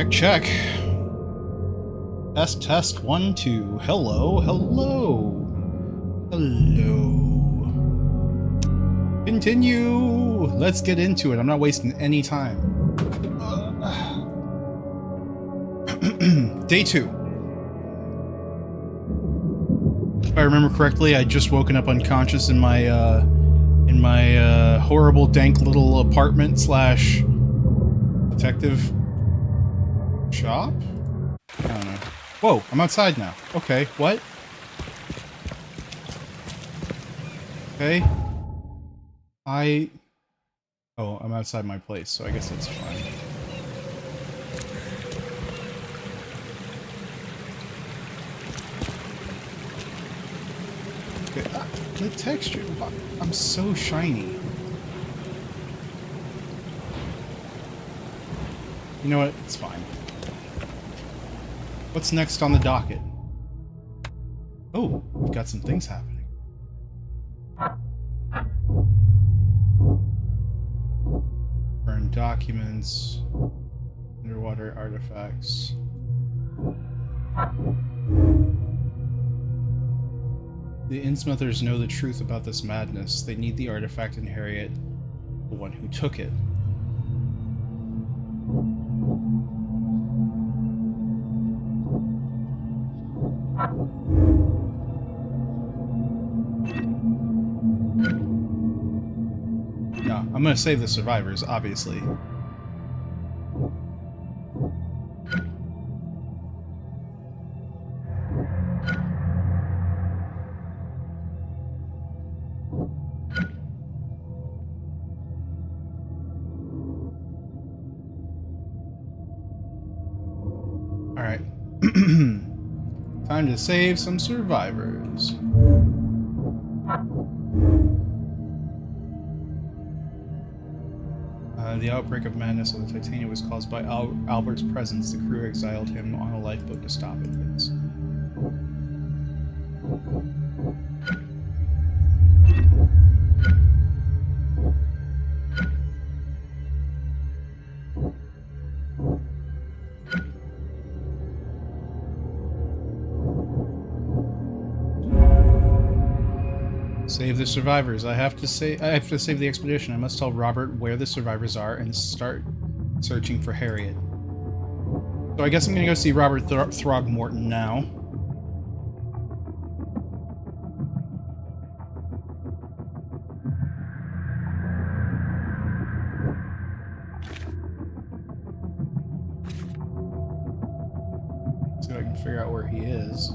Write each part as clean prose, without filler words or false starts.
Check, check. Test, test, 1, 2. Hello, hello. Hello. Continue. Let's get into it. I'm not wasting any time. Day 2. If I remember correctly, I'd just woken up unconscious in my horrible, dank little apartment slash detective shop? I don't know. Whoa, I'm outside now. Okay, what? Okay. Oh, I'm outside my place, so I guess that's fine. Okay, the texture, I'm so shiny. You know what? It's fine. What's next on the docket? Oh, we've got some things happening. Burned documents, underwater artifacts. The Innsmouthers know the truth about this madness. They need the artifact and Harriet, the one who took it. No, I'm gonna save the survivors, obviously. Alright. Time to save some survivors. The outbreak of madness on the Titania was caused by Albert's presence. The crew exiled him on a lifeboat to stop it. Yes. Save the survivors. I have to save the expedition. I must tell Robert where the survivors are and start searching for Harriet. So I guess I'm gonna go see Robert Throgmorton now. See if I can figure out where he is.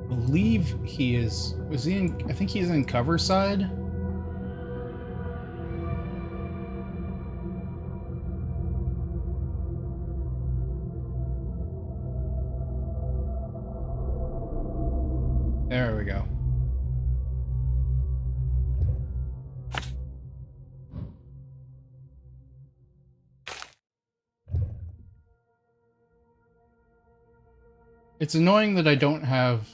I believe he is. Was he in? I think he's in cover side. There we go. It's annoying that I don't have...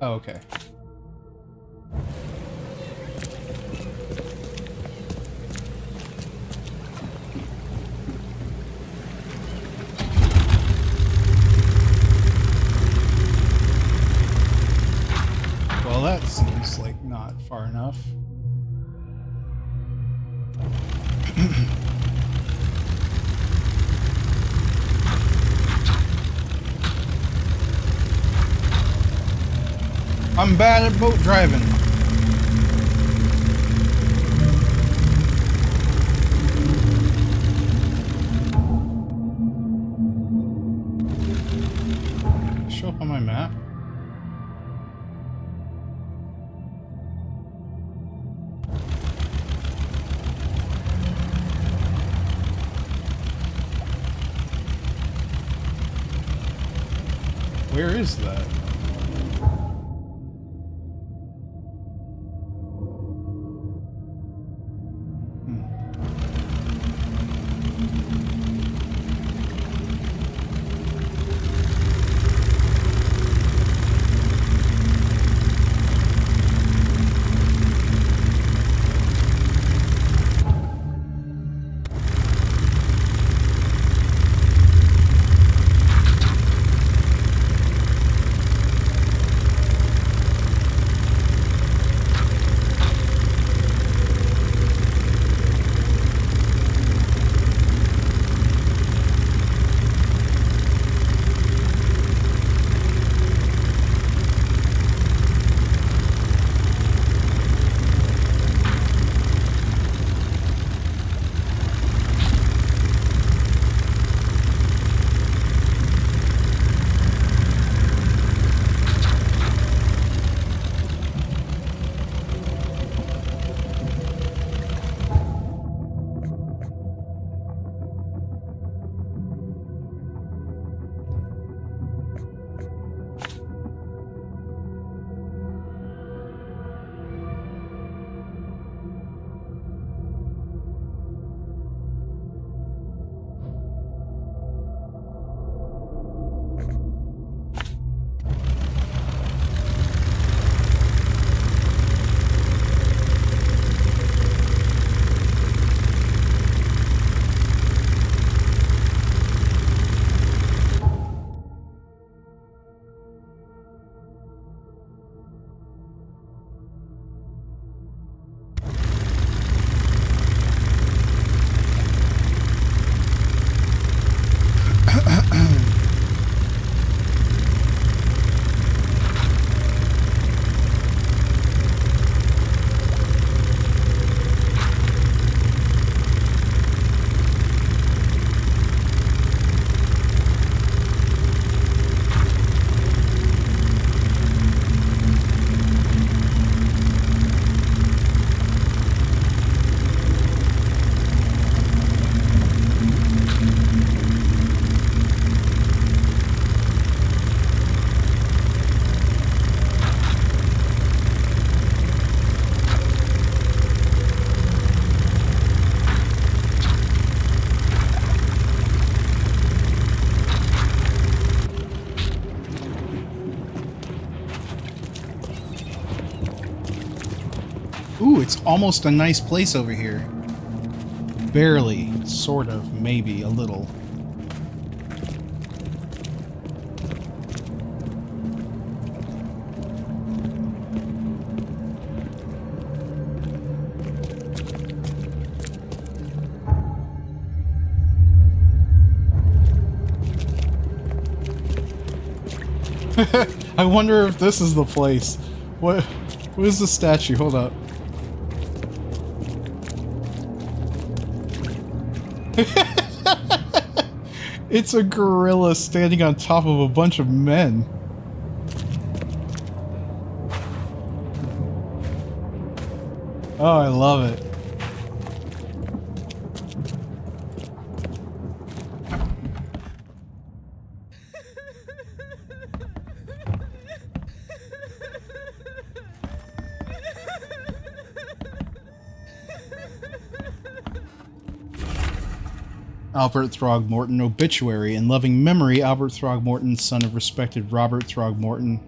Oh, okay. Well, that seems like not far enough. I'm bad at boat driving. Show up on my map. Where is that? Ooh, it's almost a nice place over here. Barely. Sort of. Maybe. A little. I wonder if this is the place. What is the statue? Hold up. It's a gorilla standing on top of a bunch of men. Oh, I love it. Albert Throgmorton obituary. In loving memory, Albert Throgmorton, son of respected Robert Throgmorton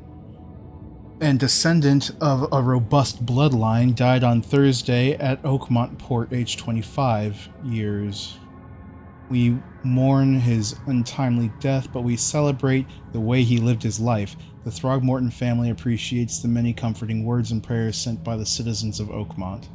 and descendant of a robust bloodline, died on Thursday at Oakmont Port, aged 25 years. We mourn his untimely death, but we celebrate the way he lived his life. The Throgmorton family appreciates the many comforting words and prayers sent by the citizens of Oakmont.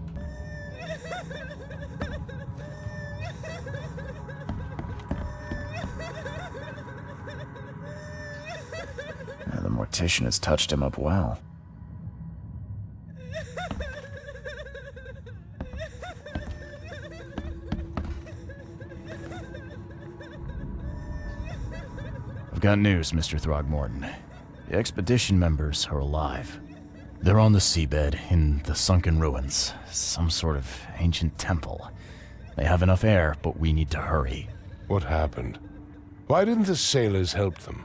The mortician has touched him up well. I've got news, Mr. Throgmorton. The expedition members are alive. They're on the seabed in the sunken ruins, some sort of ancient temple. They have enough air, but we need to hurry. What happened? Why didn't the sailors help them?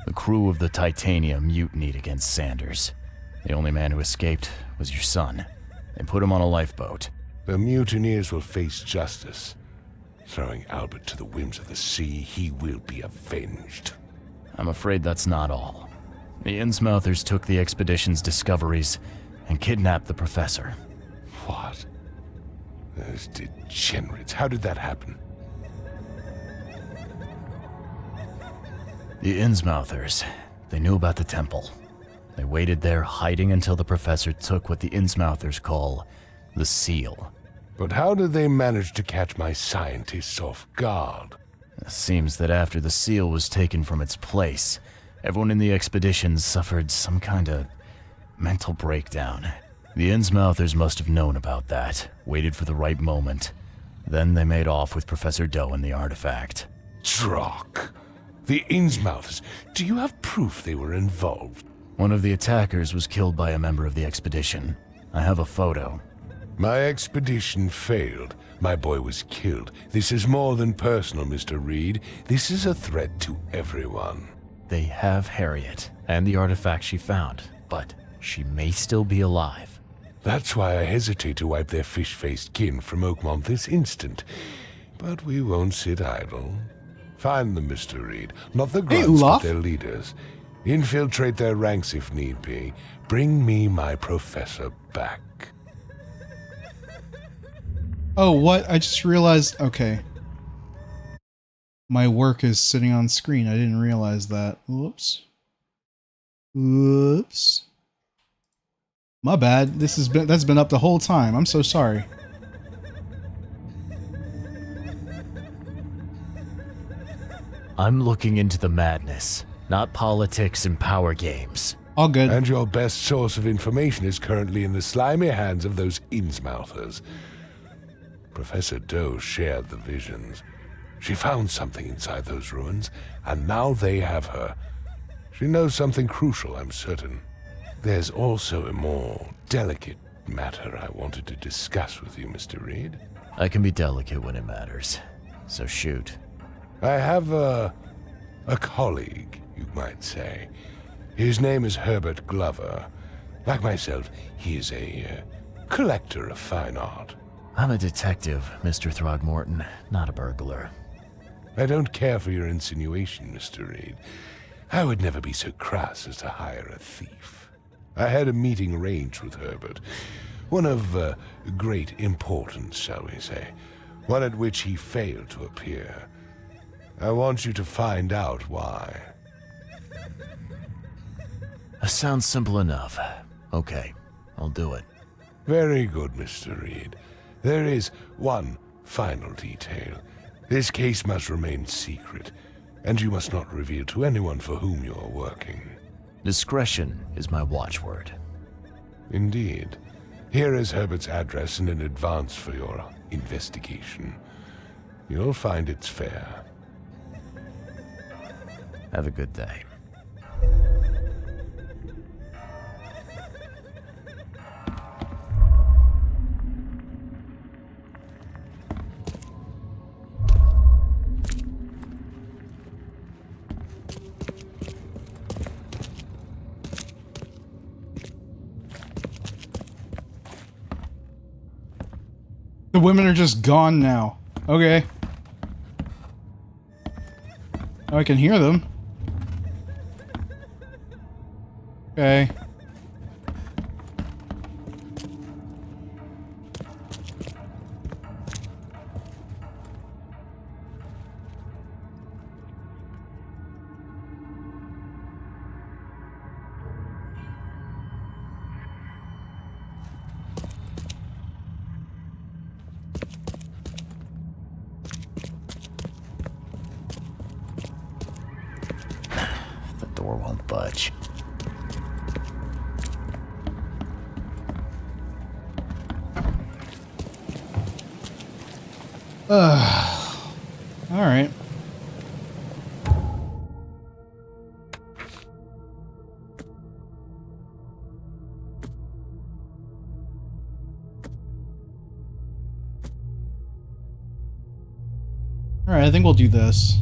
The crew of the Titania mutinied against Sanders. The only man who escaped was your son. They put him on a lifeboat. The mutineers will face justice. Throwing Albert to the whims of the sea, he will be avenged. I'm afraid that's not all. The Innsmouthers took the expedition's discoveries and kidnapped the professor. What? Those degenerates. How did that happen? The Innsmouthers, they knew about the temple. They waited there, hiding until the professor took what the Innsmouthers call the seal. But how did they manage to catch my scientists off guard? It seems that after the seal was taken from its place, everyone in the expedition suffered some kind of mental breakdown. The Innsmouthers must have known about that, waited for the right moment. Then they made off with Professor Doe and the artifact. Drock. The Innsmouthers. Do you have proof they were involved? One of the attackers was killed by a member of the expedition. I have a photo. My expedition failed. My boy was killed. This is more than personal, Mr. Reed. This is a threat to everyone. They have Harriet and the artifact she found, but she may still be alive. That's why I hesitate to wipe their fish-faced kin from Oakmont this instant. But we won't sit idle. Find them, Mr. Reed. Not the grunts, but their leaders. Infiltrate their ranks if need be. Bring me my professor back. Oh, what? I just realized... Okay. My work is sitting on screen. I didn't realize that. Whoops. Whoops. My bad. That's been up the whole time. I'm so sorry. I'm looking into the madness, not politics and power games. All good. And your best source of information is currently in the slimy hands of those Innsmouthers. Professor Doe shared the visions. She found something inside those ruins, and now they have her. She knows something crucial, I'm certain. There's also a more delicate matter I wanted to discuss with you, Mr. Reed. I can be delicate when it matters, so shoot. I have a colleague, you might say. His name is Herbert Glover. Like myself, he is a collector of fine art. I'm a detective, Mr. Throgmorton, not a burglar. I don't care for your insinuation, Mr. Reed. I would never be so crass as to hire a thief. I had a meeting arranged with Herbert. One of great importance, shall we say. One at which he failed to appear. I want you to find out why. Sounds simple enough. Okay, I'll do it. Very good, Mr. Reed. There is one final detail. This case must remain secret, and you must not reveal to anyone for whom you are working. Discretion is my watchword. Indeed. Here is Herbert's address and an advance for your investigation. You'll find it's fair. Have a good day. The women are just gone now. Okay. Oh, I can hear them. Okay. The door won't budge. All right. All right, I think we'll do this.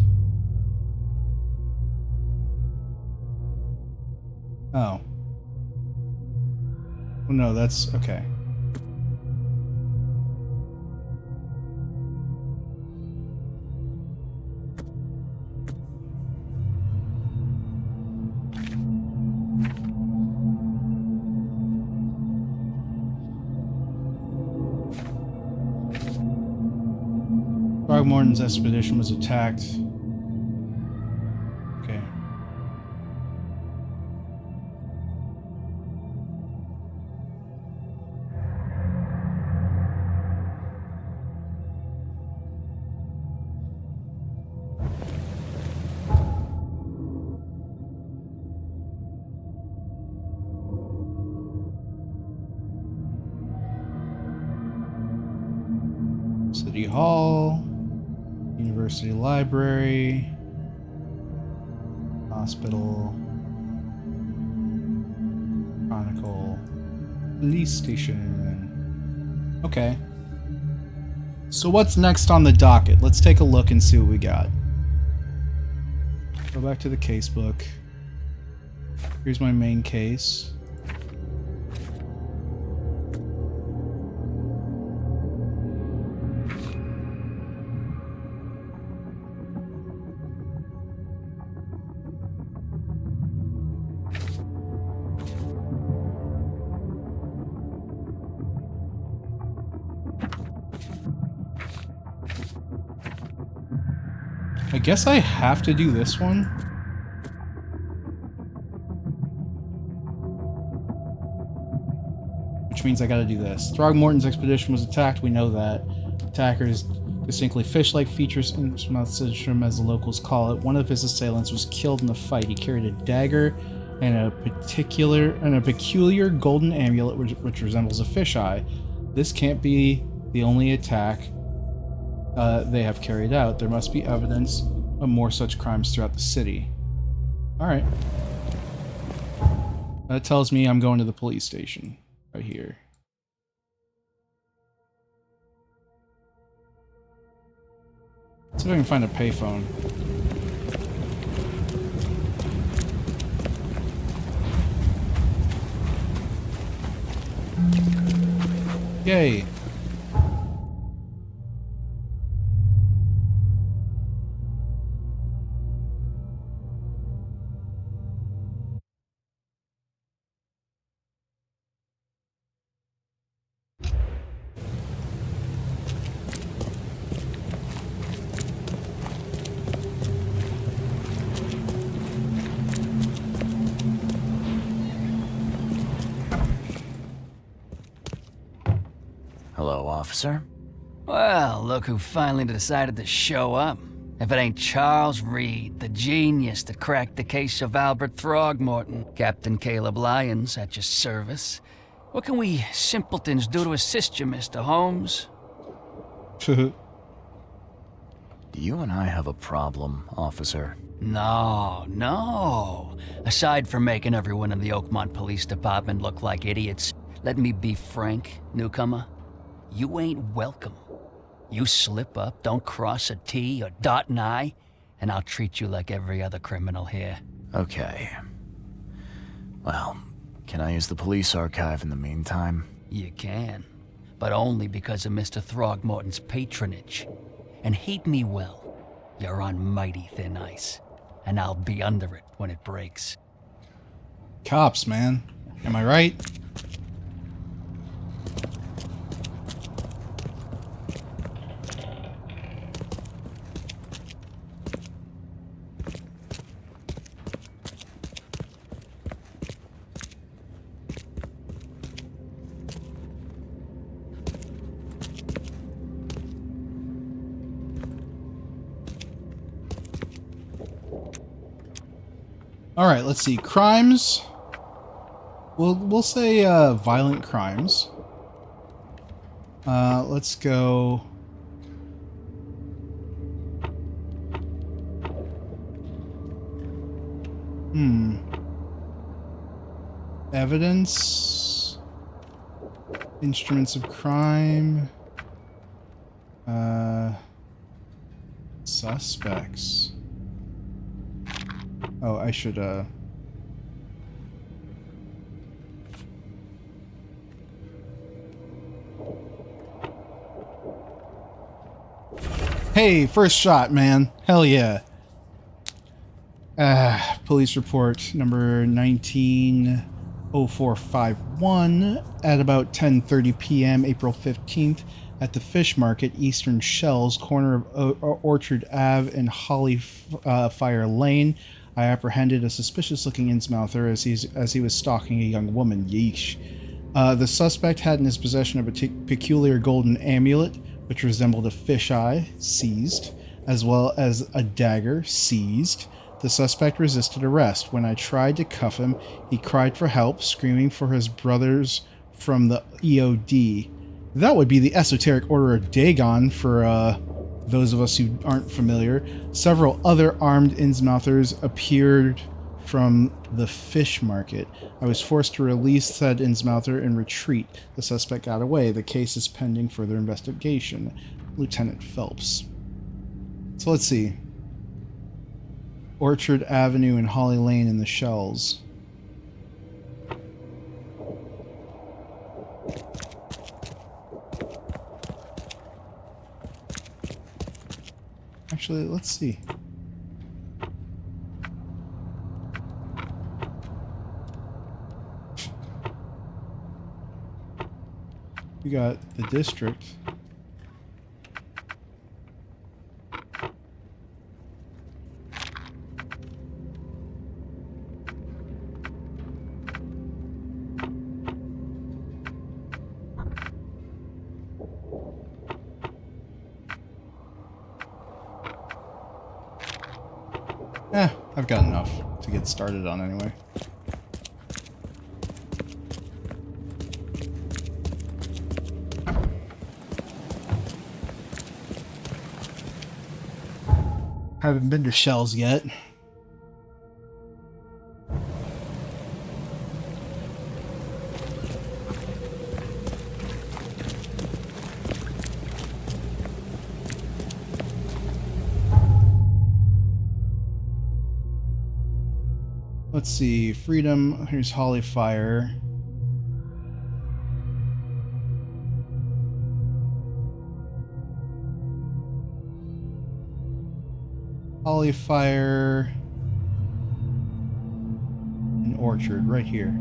Oh. Oh no, that's okay. Throgmorton's expedition was attacked. Okay. City Hall, University Library, Hospital, Chronicle, Police Station. Okay. So what's next on the docket? Let's take a look and see what we got. Go back to the case book. Here's my main case. I guess I have to do this one. Which means I gotta do this. Throgmorton's expedition was attacked, we know that. Attackers distinctly fish-like features Innsmouth syndrome, as the locals call it. One of his assailants was killed in the fight. He carried a dagger and a peculiar golden amulet which resembles a fisheye. This can't be the only attack they have carried out. There must be evidence of more such crimes throughout the city. Alright. That tells me I'm going to the police station. Right here. Let's see if I can find a payphone. Yay! Hello, officer. Well, look who finally decided to show up. If it ain't Charles Reed, the genius that cracked the case of Albert Throgmorton. Captain Caleb Lyons at your service. What can we simpletons do to assist you, Mr. Holmes? Do you and I have a problem, officer? No. Aside from making everyone in the Oakmont Police Department look like idiots, let me be frank, newcomer. You ain't welcome. You slip up, don't cross a T or dot an I, and I'll treat you like every other criminal here. Okay. Well, can I use the police archive in the meantime? You can, but only because of Mr. Throgmorton's patronage. And heed me well, you're on mighty thin ice, and I'll be under it when it breaks. Cops, man. Am I right? All right, let's see. Crimes. We'll say violent crimes. Let's go. Evidence. Instruments of crime. Suspects. Oh, I should, Hey, first shot, man. Hell yeah. Police report number 190451 at about 10:30 p.m. April 15th at the Fish Market, Eastern Shells, corner of Orchard Ave and Hollyfire Lane. I apprehended a suspicious-looking Innsmouther as he was stalking a young woman. Yeesh. The suspect had in his possession a peculiar golden amulet, which resembled a fisheye, seized, as well as a dagger, seized. The suspect resisted arrest. When I tried to cuff him, he cried for help, screaming for his brothers from the EOD. That would be the Esoteric Order of Dagon for those of us who aren't familiar. Several other armed Innsmouthers appeared from the Fish Market. I was forced to release said Innsmouther and retreat. The suspect got away. The case is pending further investigation. Lieutenant Phelps. So let's see. Orchard Avenue and Holly Lane in the Shells. Actually, let's see. We got the district. I've got enough to get started on anyway. Haven't been to Shells yet. Let's see, Freedom, here's Hollyfire. Hollyfire and Orchard right here.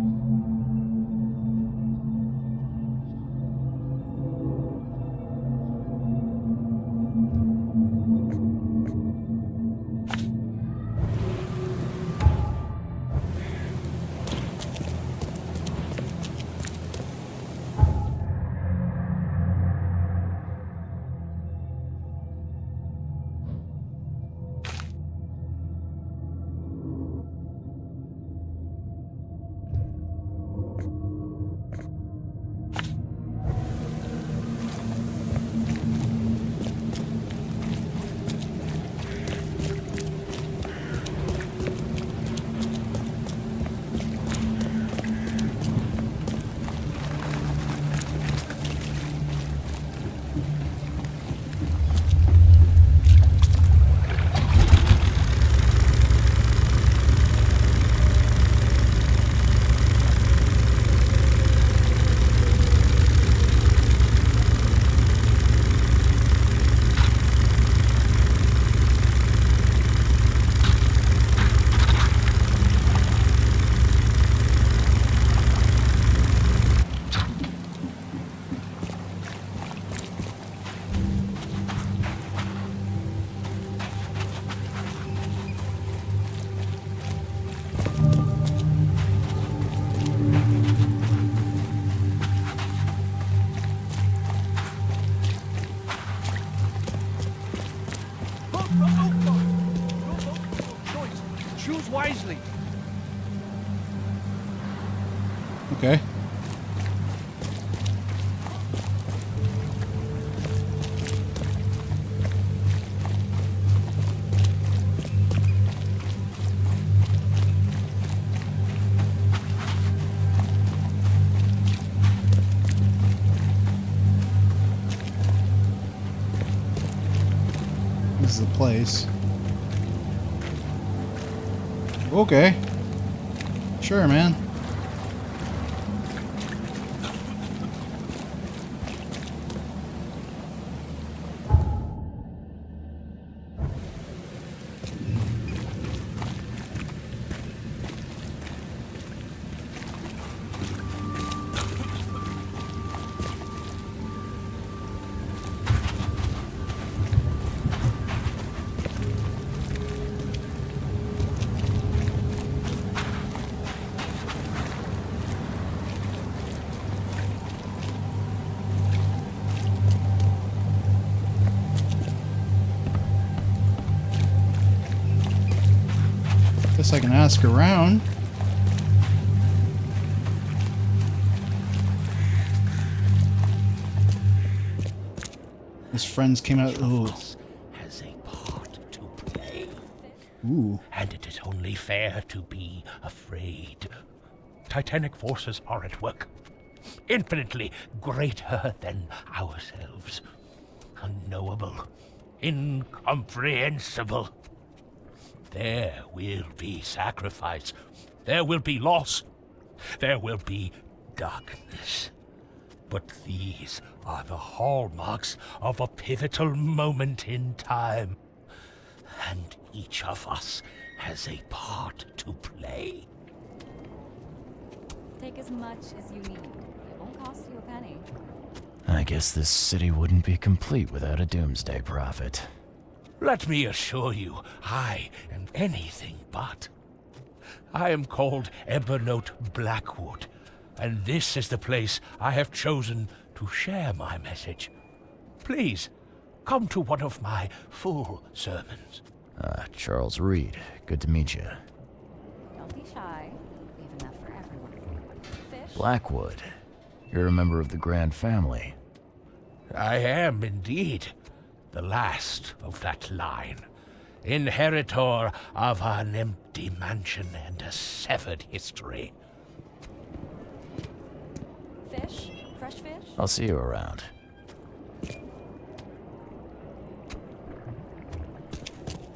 Okay. This is the place. Okay. Sure, man. Guess I can ask around. His friends came out. Ooh. Has a part to play, Ooh. and it is only fair to be afraid. Titanic forces are at work, infinitely greater than ourselves. Unknowable, incomprehensible. There will be sacrifice. There will be loss. There will be darkness. But these are the hallmarks of a pivotal moment in time. And each of us has a part to play. Take as much as you need. It won't cost you a penny. I guess this city wouldn't be complete without a doomsday prophet. Let me assure you, I am anything but. I am called Evernote Blackwood, and this is the place I have chosen to share my message. Please, come to one of my full sermons. Charles Reed. Good to meet you. Don't be shy. We have enough for everyone. Fish? Blackwood. You're a member of the Grand Family. I am indeed the last of that line, inheritor of an empty mansion and a severed history. Fish? Fresh fish? I'll see you around.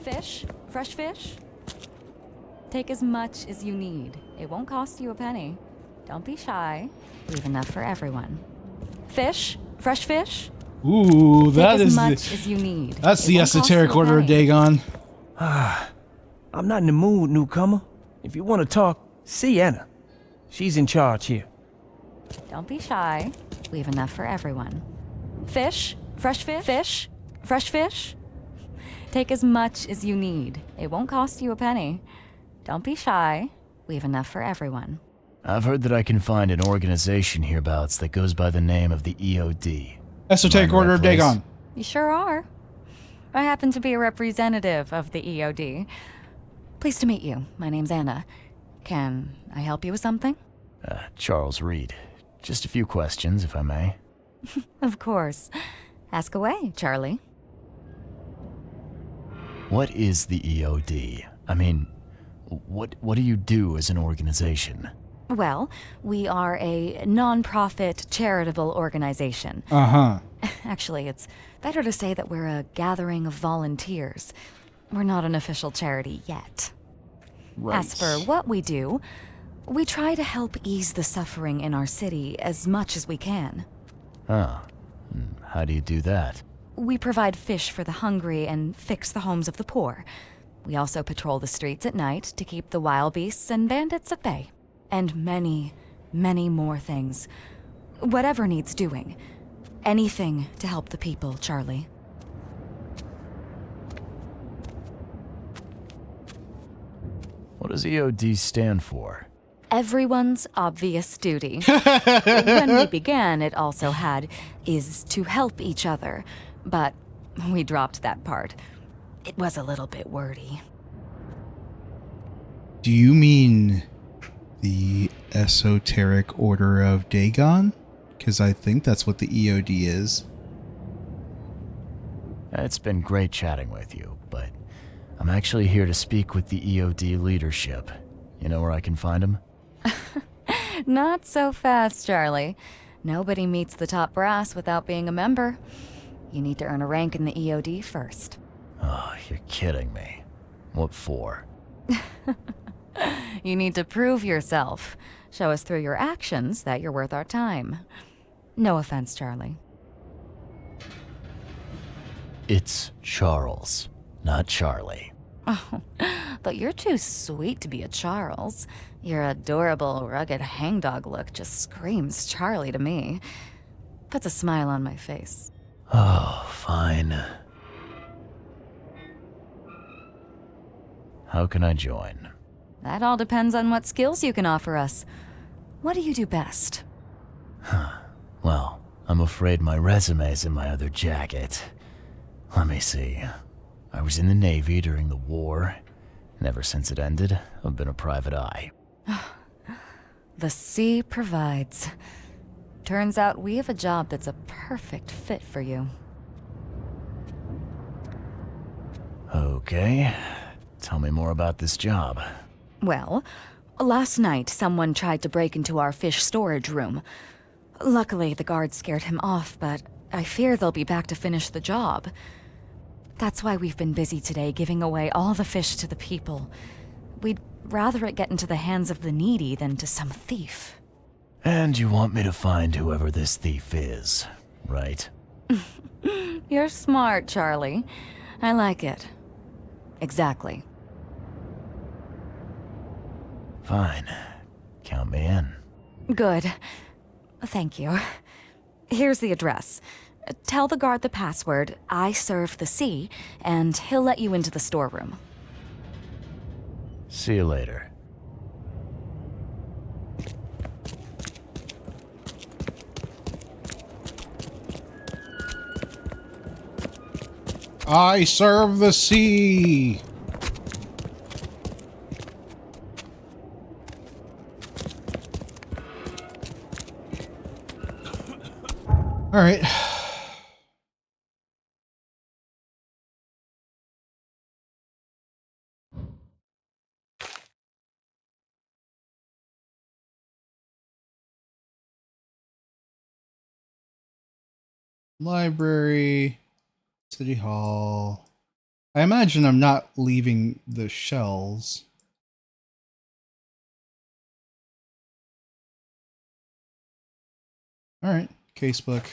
Fish? Fresh fish? Take as much as you need. It won't cost you a penny. Don't be shy. We have enough for everyone. Fish? Fresh fish? Ooh, that Take as is much as you need. that's It the won't cost esoteric you a order of penny. Dagon. I'm not in the mood, newcomer. If you want to talk, see Anna. She's in charge here. Don't be shy. We have enough for everyone. Fish? Fresh fish? Fish? Fresh fish? Take as much as you need. It won't cost you a penny. Don't be shy. We have enough for everyone. I've heard that I can find an organization hereabouts that goes by the name of the EOD. Esoteric Am I in the order right of place? Dagon. You sure are. I happen to be a representative of the EOD. Pleased to meet you. My name's Anna. Can I help you with something? Charles Reed. Just a few questions, if I may. Of course. Ask away, Charlie. What is the EOD? I mean, what do you do as an organization? Well, we are a non-profit charitable organization. Uh-huh. Actually, it's better to say that we're a gathering of volunteers. We're not an official charity yet. Right. As for what we do, we try to help ease the suffering in our city as much as we can. Oh, how do you do that? We provide fish for the hungry and fix the homes of the poor. We also patrol the streets at night to keep the wild beasts and bandits at bay. And many, many more things. Whatever needs doing. Anything to help the people, Charlie. What does EOD stand for? Everyone's obvious duty. When we began, it also had is to help each other, but we dropped that part. It was a little bit wordy. Do you mean the Esoteric Order of Dagon? Because I think that's what the EOD is. It's been great chatting with you, but I'm actually here to speak with the EOD leadership. You know where I can find them? Not so fast, Charlie. Nobody meets the top brass without being a member. You need to earn a rank in the EOD first. Oh, you're kidding me. What for? You need to prove yourself. Show us through your actions that you're worth our time. No offense, Charlie. It's Charles, not Charlie. Oh, but you're too sweet to be a Charles. Your adorable, rugged hangdog look just screams Charlie to me. Puts a smile on my face. Oh, fine. How can I join? That all depends on what skills you can offer us. What do you do best? Well, I'm afraid my resume's in my other jacket. Let me see. I was in the Navy during the war, and ever since it ended, I've been a private eye. The sea provides. Turns out we have a job that's a perfect fit for you. Okay. Tell me more about this job. Well, last night someone tried to break into our fish storage room. Luckily, the guards scared him off, but I fear they'll be back to finish the job. That's why we've been busy today giving away all the fish to the people. We'd rather it get into the hands of the needy than to some thief. And you want me to find whoever this thief is, right? You're smart, Charlie. I like it. Exactly. Fine. Count me in. Good. Thank you. Here's the address. Tell the guard the password, I serve the sea, and he'll let you into the storeroom. See you later. I serve the sea! Alright. Library, City Hall. I imagine I'm not leaving the shells. Alright, casebook.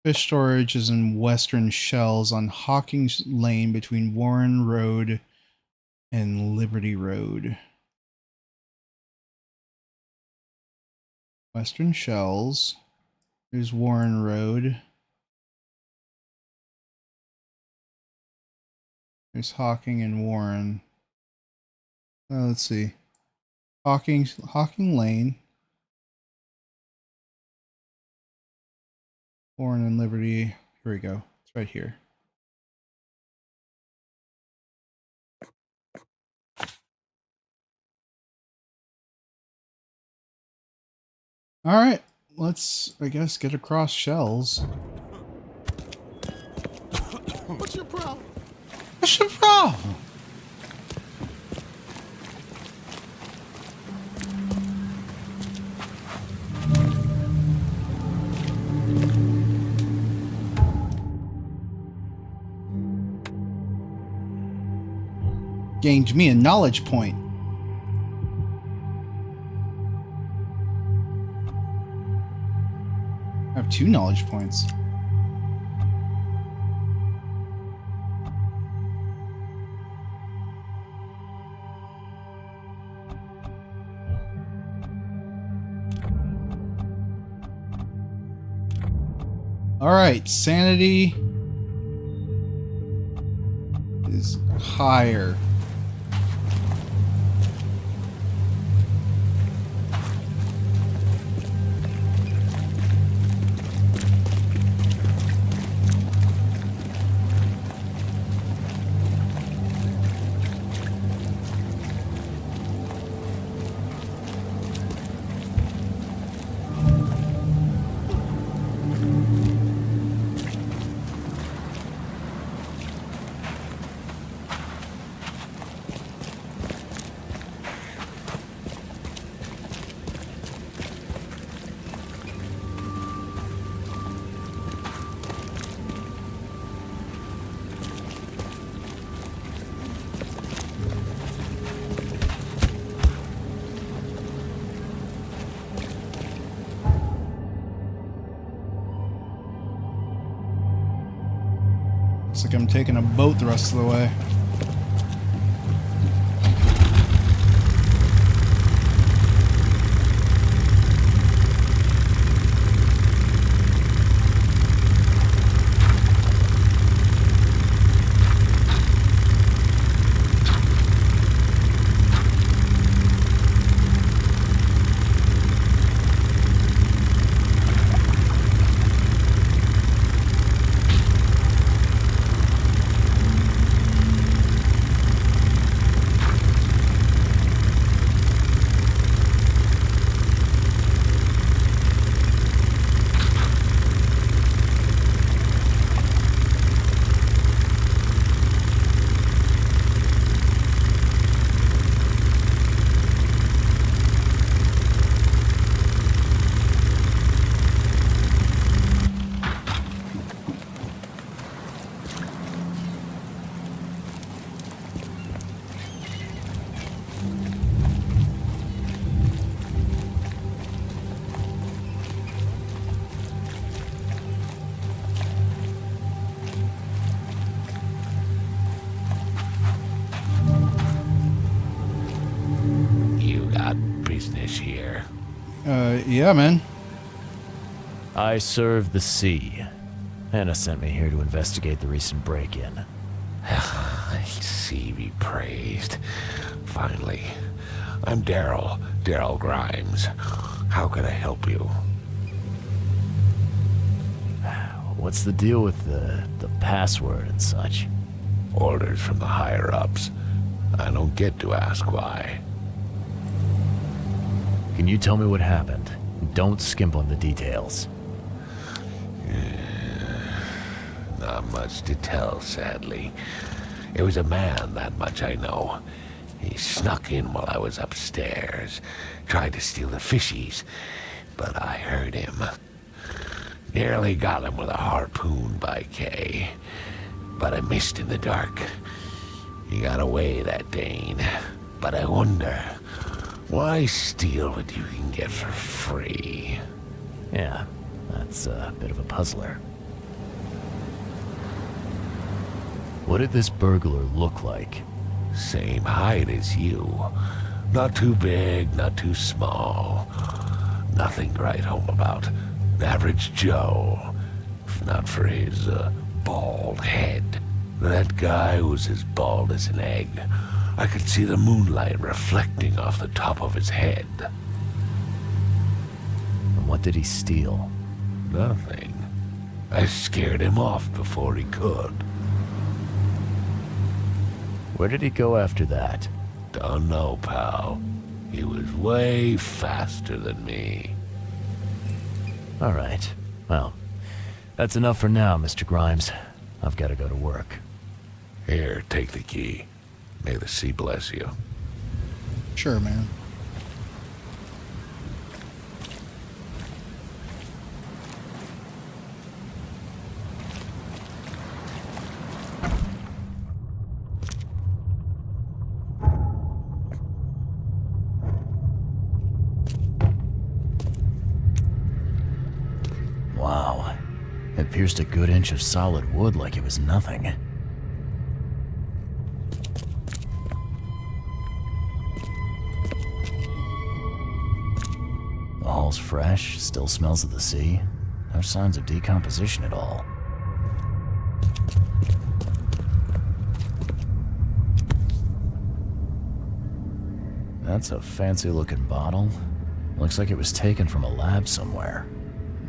Fish storage is in Western Shells on Hawkins Lane between Warren Road and Liberty Road. Western Shells. There's Warren Road. There's Hawking and Warren. Let's see. Hawking Lane. Warren and Liberty. Here we go. It's right here. All right. Let's, I guess, get across Shells. What's your problem? What's your problem? Gained me a knowledge point. I have 2 knowledge points. All right, sanity is higher. Looks like I'm taking a boat the rest of the way. You got business here. Yeah, man. I serve the sea. Anna sent me here to investigate the recent break-in. Sea be praised. Finally. I'm Daryl Grimes. How can I help you? What's the deal with the password and such? Orders from the higher-ups. I don't get to ask why. Can you tell me what happened? Don't skimp on the details. Not much to tell, sadly. It was a man, that much I know. He snuck in while I was upstairs, tried to steal the fishies, but I heard him. Nearly got him with a harpoon by Kay, but I missed in the dark. He got away, that Dane, but I wonder, why steal what you can get for free? Yeah, that's a bit of a puzzler. What did this burglar look like? Same height as you. Not too big, not too small. Nothing to write home about. An average Joe. If not for his, bald head. That guy was as bald as an egg. I could see the moonlight reflecting off the top of his head. And what did he steal? Nothing. I scared him off before he could. Where did he go after that? Don't know, pal. He was way faster than me. All right. Well, that's enough for now, Mr. Grimes. I've got to go to work. Here, take the key. May the sea bless you. Sure, man. Wow. It pierced a good inch of solid wood like it was nothing. The hall's fresh, still smells of the sea. No signs of decomposition at all. That's a fancy looking bottle. Looks like it was taken from a lab somewhere.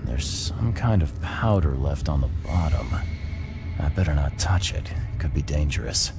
There's some kind of powder left on the bottom. I better not touch it. It could be dangerous.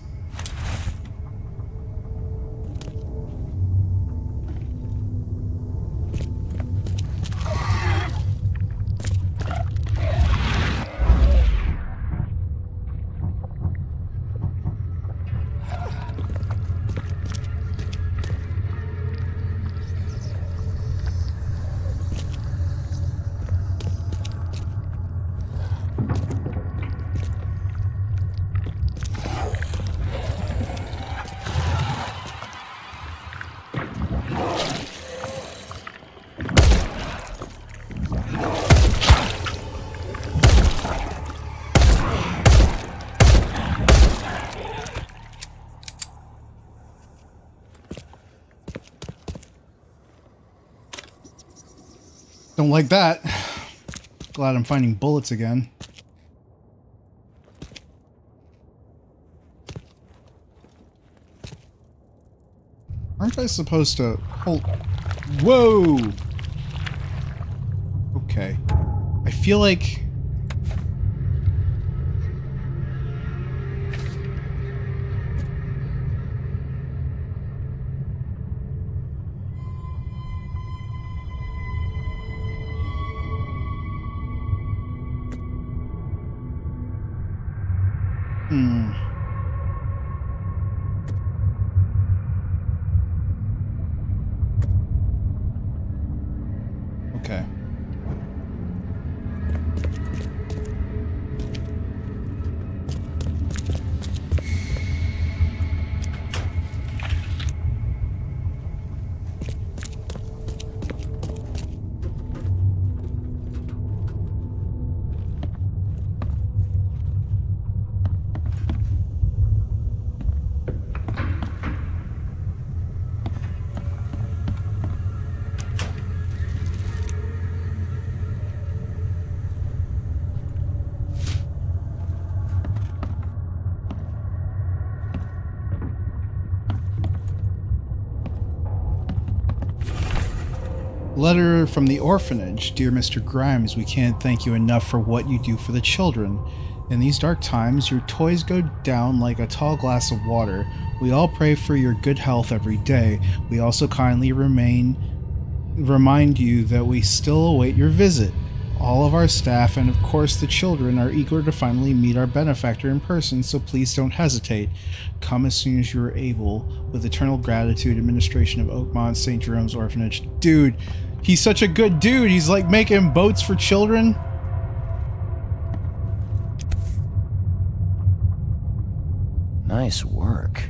Don't like that. Glad I'm finding bullets again. Aren't I supposed to hold... Whoa! Okay. I feel like... Okay. Letter from the orphanage. Dear Mr. Grimes, we can't thank you enough for what you do for the children. In these dark times, your toys go down like a tall glass of water. We all pray for your good health every day. We also kindly remind you that we still await your visit. All of our staff and of course the children are eager to finally meet our benefactor in person, so please don't hesitate. Come as soon as you are able. With eternal gratitude, Administration of Oakmont St. Jerome's Orphanage. Dude, he's such a good dude. He's like making boats for children. Nice work.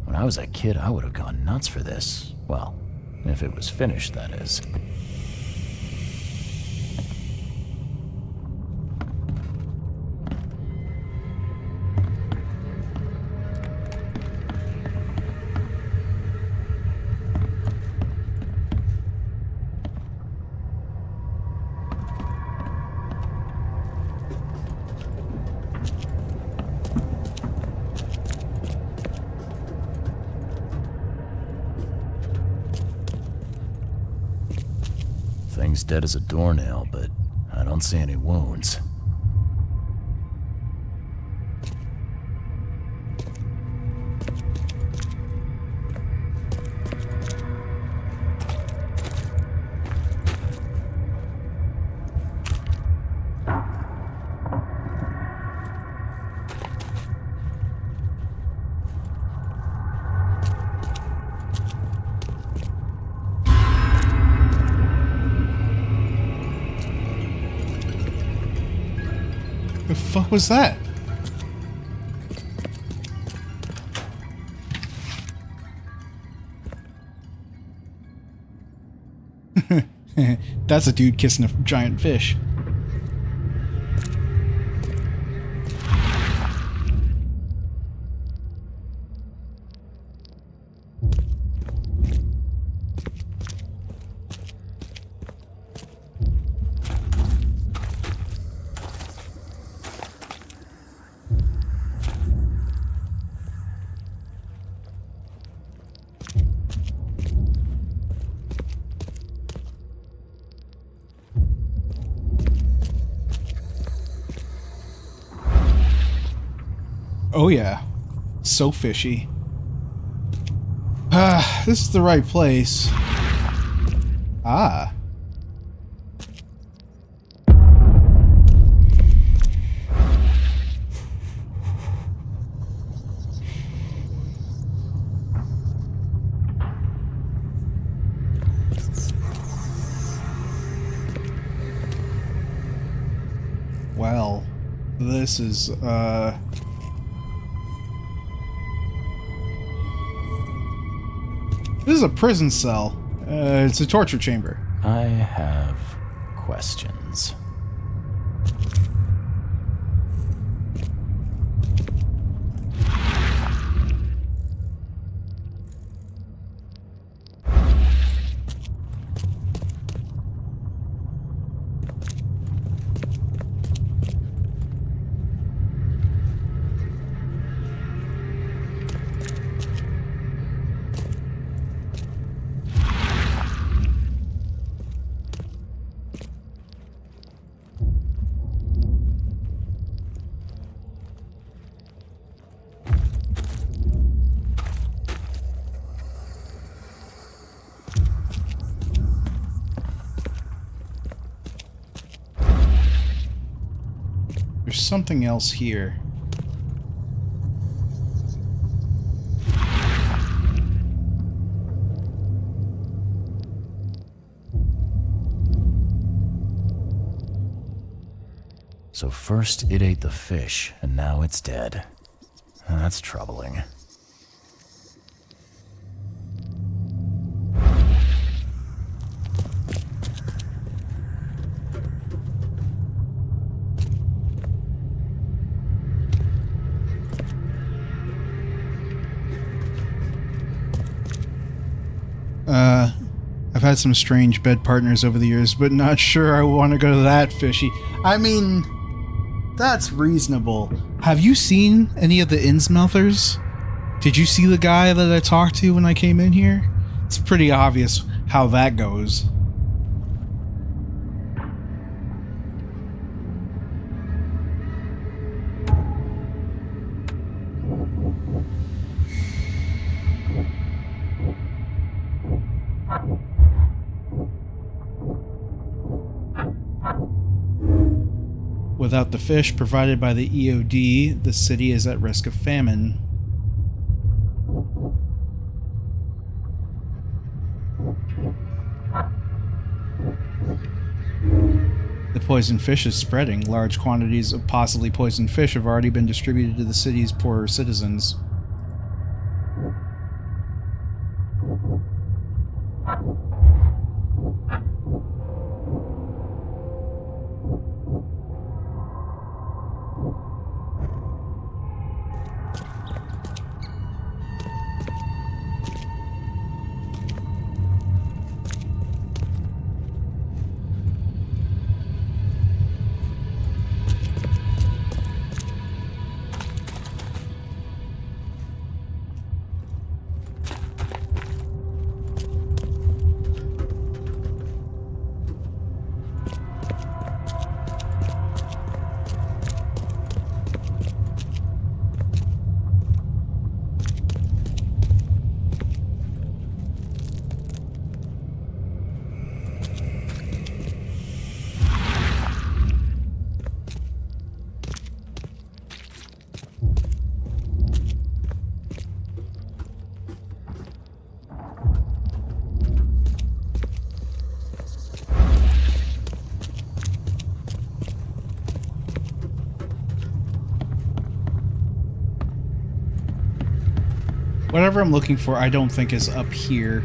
When I was a kid, I would have gone nuts for this. Well, if it was finished, that is. Thing's dead as a doornail, but I don't see any wounds. The fuck was that? That's a dude kissing a giant fish. Oh yeah, so fishy. This is the right place. Ah. Well, this is, this is a prison cell. It's a torture chamber. I have questions. something else here. So first it ate the fish, and now it's dead. That's troubling. I've had some strange bed partners over the years, but not sure I want to go that fishy. I mean, that's reasonable. Have you seen any of the Innsmouthers? Did you see the guy that I talked to when I came in here? It's pretty obvious how that goes. Without the fish provided by the EOD, the city is at risk of famine. The poisoned fish is spreading. Large quantities of possibly poisoned fish have already been distributed to the city's poorer citizens. Whatever I'm looking for, I don't think is up here.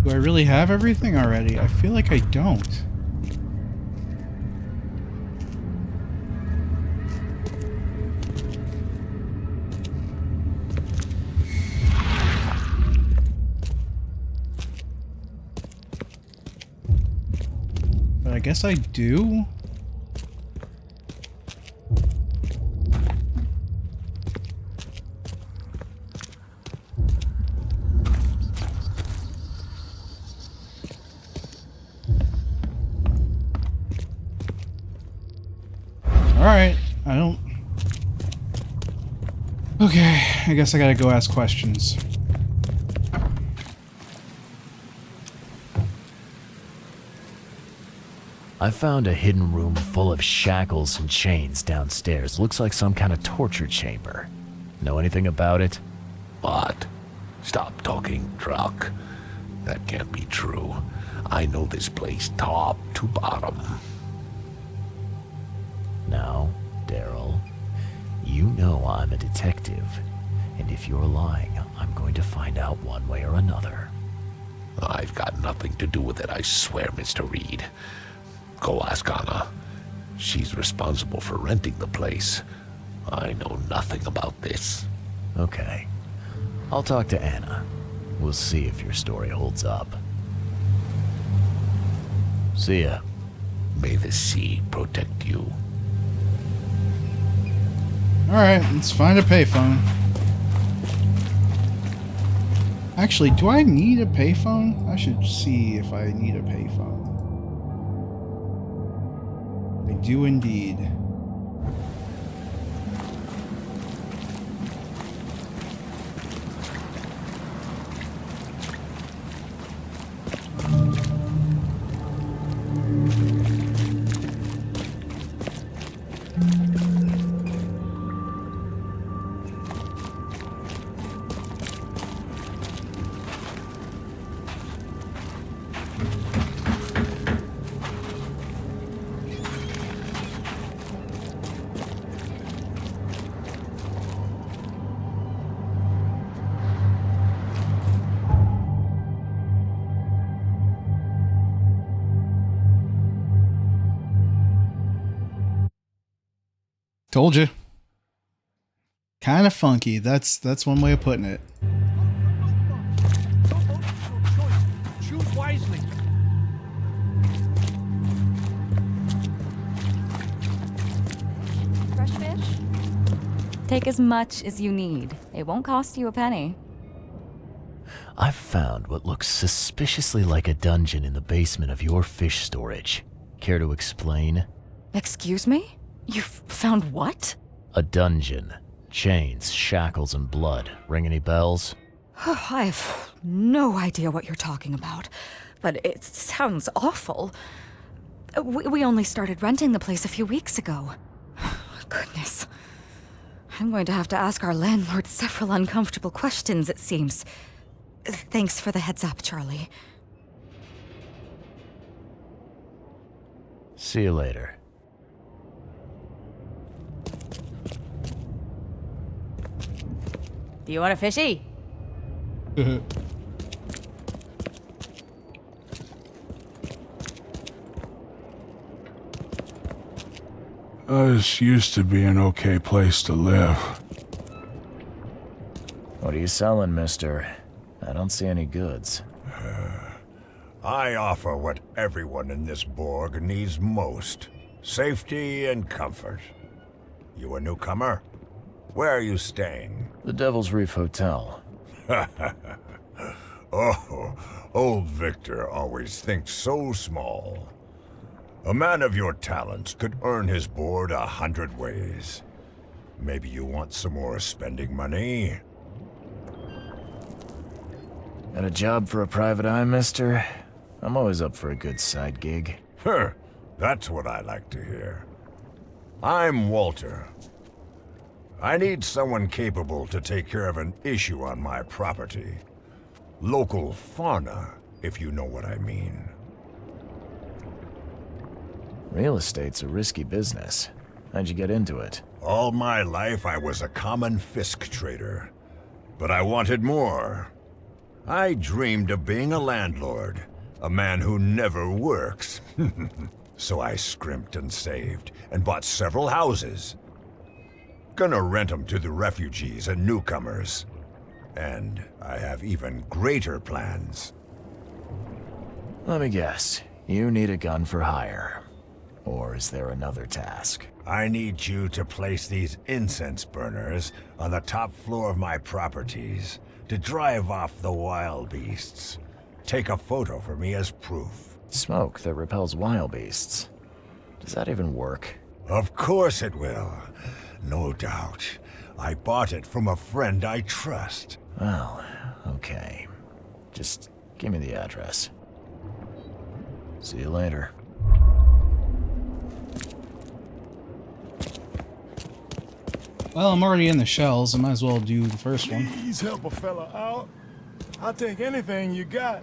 Do I really have everything already? I feel like I don't. But I guess I do. Alright, I don't... Okay, I guess I gotta go ask questions. I found a hidden room full of shackles and chains downstairs. Looks like some kind of torture chamber. Know anything about it? What? Stop talking, Druck. That can't be true. I know this place top to bottom. Now, Daryl, you know I'm a detective, and if you're lying, I'm going to find out one way or another. I've got nothing to do with it, I swear, Mr. Reed. Go ask Anna. She's responsible for renting the place. I know nothing about this. Okay. I'll talk to Anna. We'll see if your story holds up. See ya. May the sea protect you. Alright, let's find a payphone. Actually, do I need a payphone? I should see if I need a payphone. I do indeed. Told you. Kind of funky. That's one way of putting it. Choose wisely. Fresh fish? Take as much as you need. It won't cost you a penny. I've found what looks suspiciously like a dungeon in the basement of your fish storage. Care to explain? Excuse me? You've found what? A dungeon. Chains, shackles, and blood. Ring any bells? I have no idea what you're talking about, but it sounds awful. We only started renting the place a few weeks ago. Goodness. I'm going to have to ask our landlord several uncomfortable questions, it seems. Thanks for the heads up, Charlie. See you later. Do you want a fishy? This used to be an okay place to live. What are you selling, mister? I don't see any goods. I offer what everyone in this Borg needs most. Safety and comfort. You a newcomer? Where are you staying? The Devil's Reef Hotel. Oh, old Victor always thinks so small. A man of your talents could earn his board 100 ways. Maybe you want some more spending money? Got a job for a private eye, mister? I'm always up for a good side gig. That's what I like to hear. I'm Walter. I need someone capable to take care of an issue on my property. Local fauna, if you know what I mean. Real estate's a risky business. How'd you get into it? All my life I was a common Fisk trader. But I wanted more. I dreamed of being a landlord. A man who never works. So I scrimped and saved, and bought several houses. Gonna rent them to the refugees and newcomers. And I have even greater plans. Let me guess. You need a gun for hire. Or is there another task? I need you to place these incense burners on the top floor of my properties to drive off the wild beasts. Take a photo for me as proof. Smoke that repels wild beasts. Does that even work? Of course it will. No doubt. I bought it from a friend I trust. Well, okay. Just give me the address. See you later. Well, I'm already in the shells. I might as well do the first one. Please help a fella out. I'll take anything you got.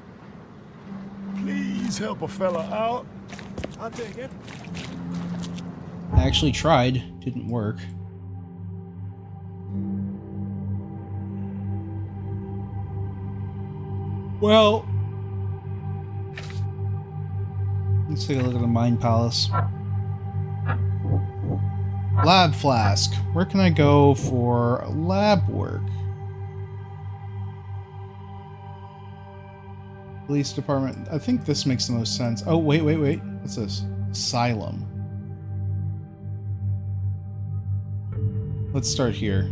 Please help a fella out. I'll take it. I actually tried. Didn't work. Well, Let's take a look at the Mind Palace. Lab flask. Where can I go for lab work? Police department. I think this makes the most sense. Oh, wait. What's this? Asylum. Let's start here.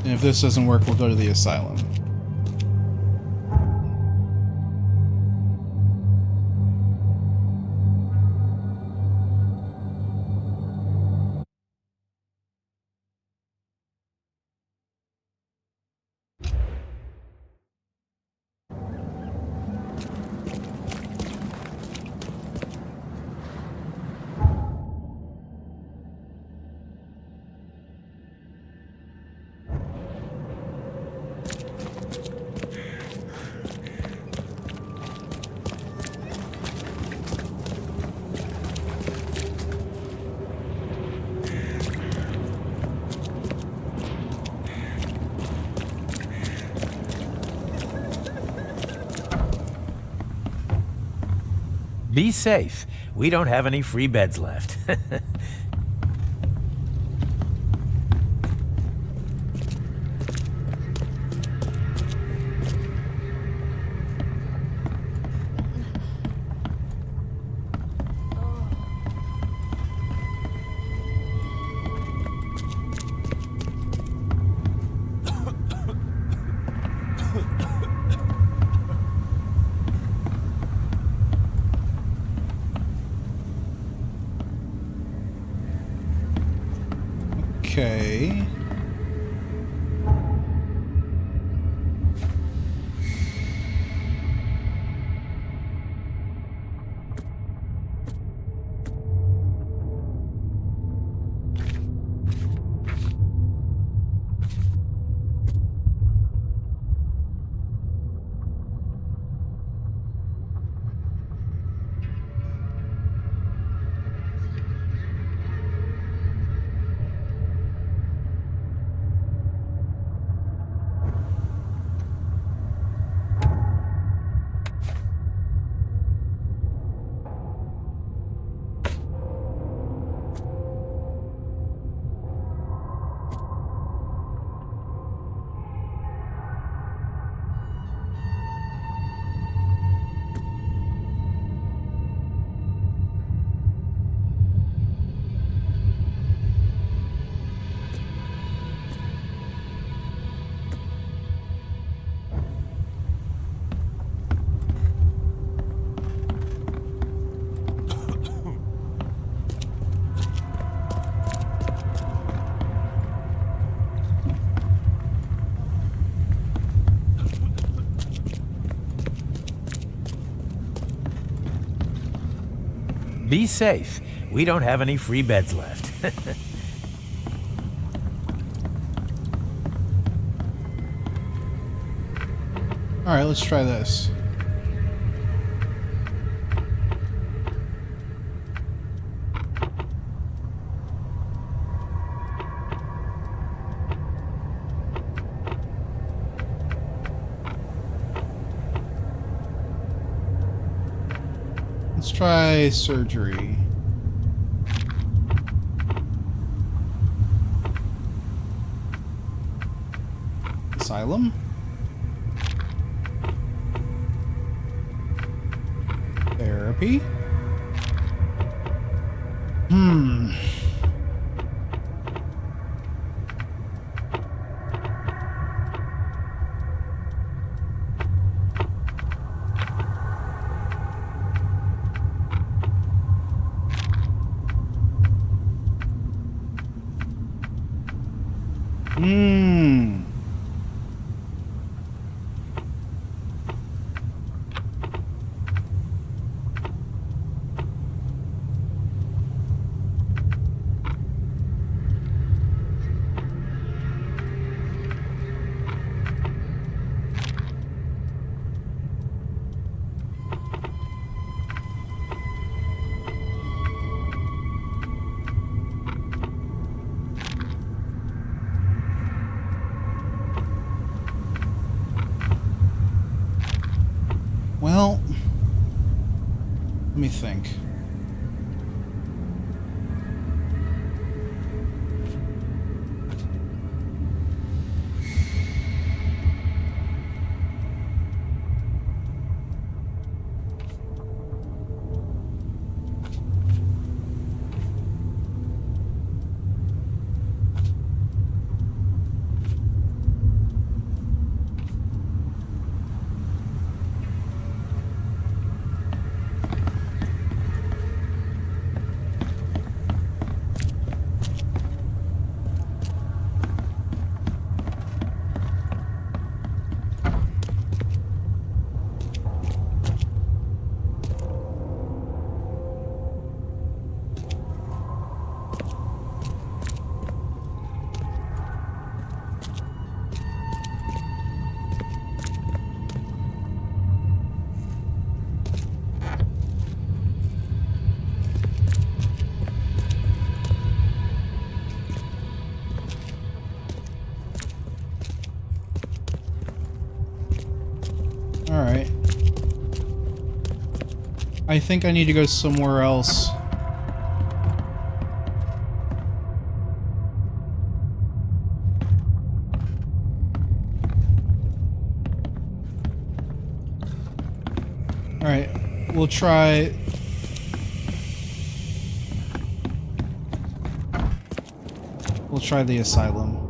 And if this doesn't work, we'll go to the asylum. Be safe. We don't have any free beds left. Okay. Be safe. We don't have any free beds left. Alright, let's try this. Let's try surgery. Asylum? Therapy? me think. Alright. I think I need to go somewhere else. Alright, we'll try... We'll try the asylum.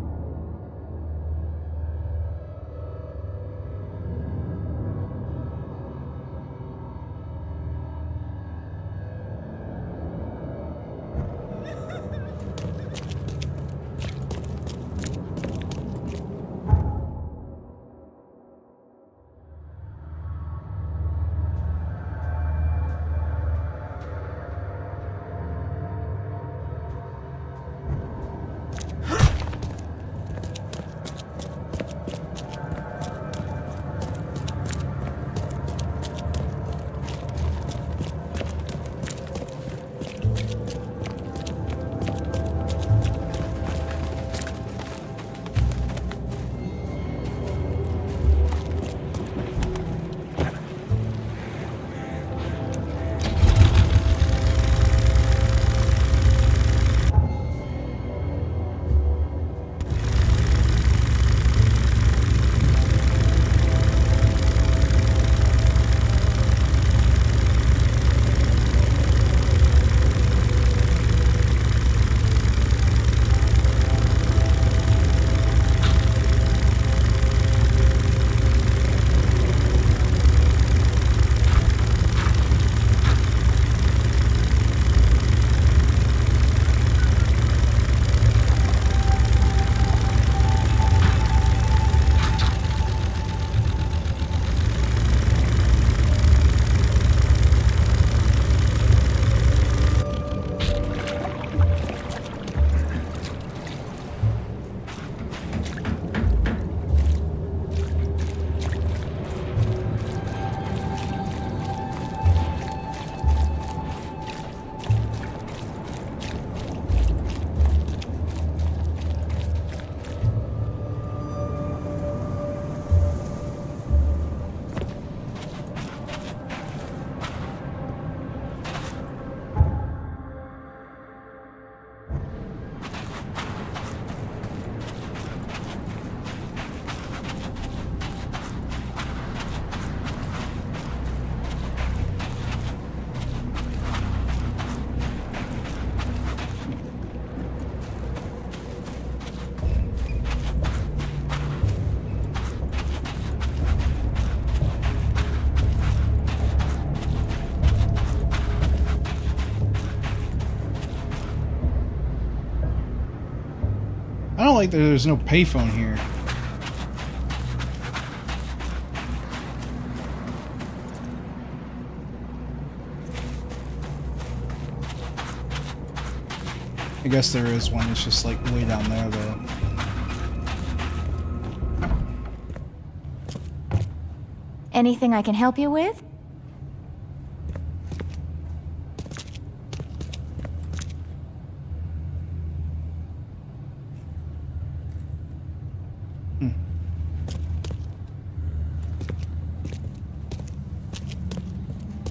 I don't like that there's no payphone here. I guess there is one, it's just like way down there though. Anything I can help you with?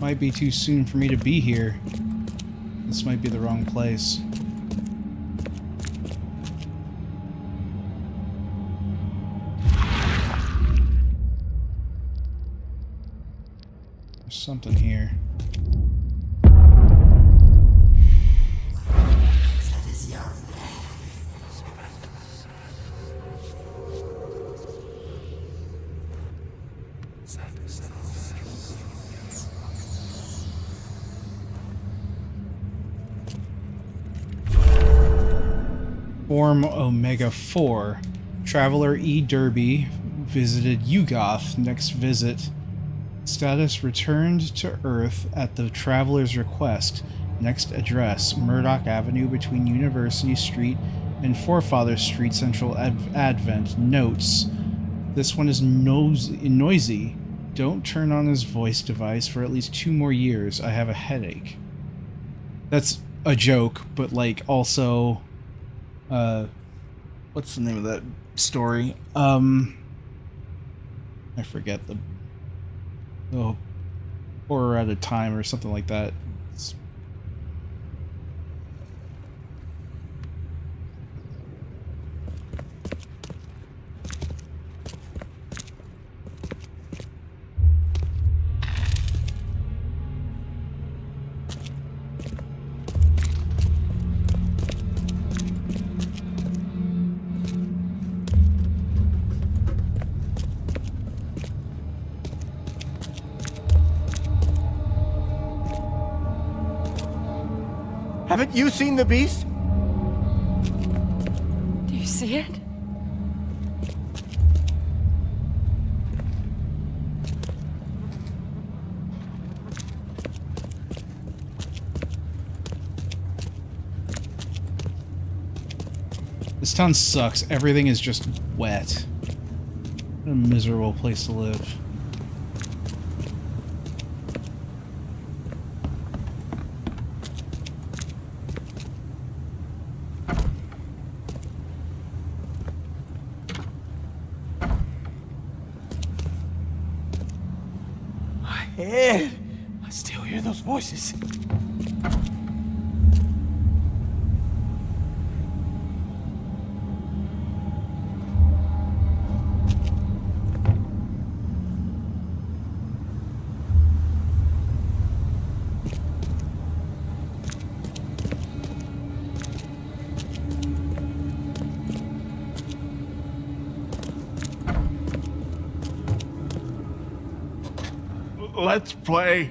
Might be too soon for me to be here. This might be the wrong place. There's something here. Form Omega 4. Traveler E. Derby visited Yugoth. Next visit. Status returned to Earth at the Traveler's request. Next address, Murdoch Avenue between University Street and Forefather Street, Central Advent. Notes. This one is noisy. Don't turn on his voice device for at least 2 more years. I have a headache. That's a joke, but like also... what's the name of that story? I forget the Horror at a Time or something like that. Haven't you seen the beast? Do you see it? This town sucks. Everything is just wet. What a miserable place to live. Ed, I still hear those voices. Let's play.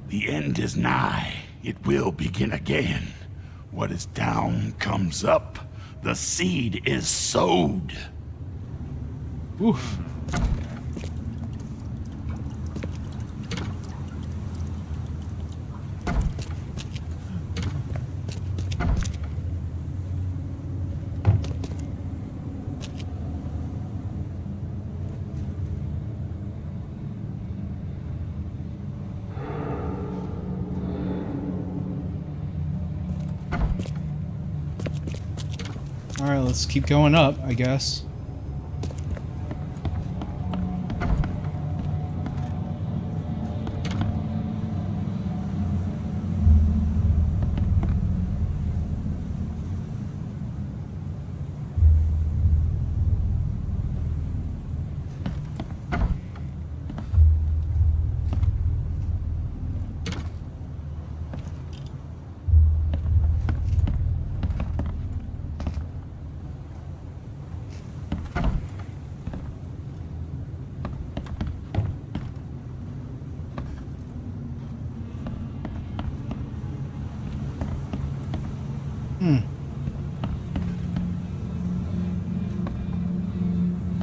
The end is nigh. It will begin again. What is down comes up. The seed is sowed. Oof. Alright, let's keep going up, I guess.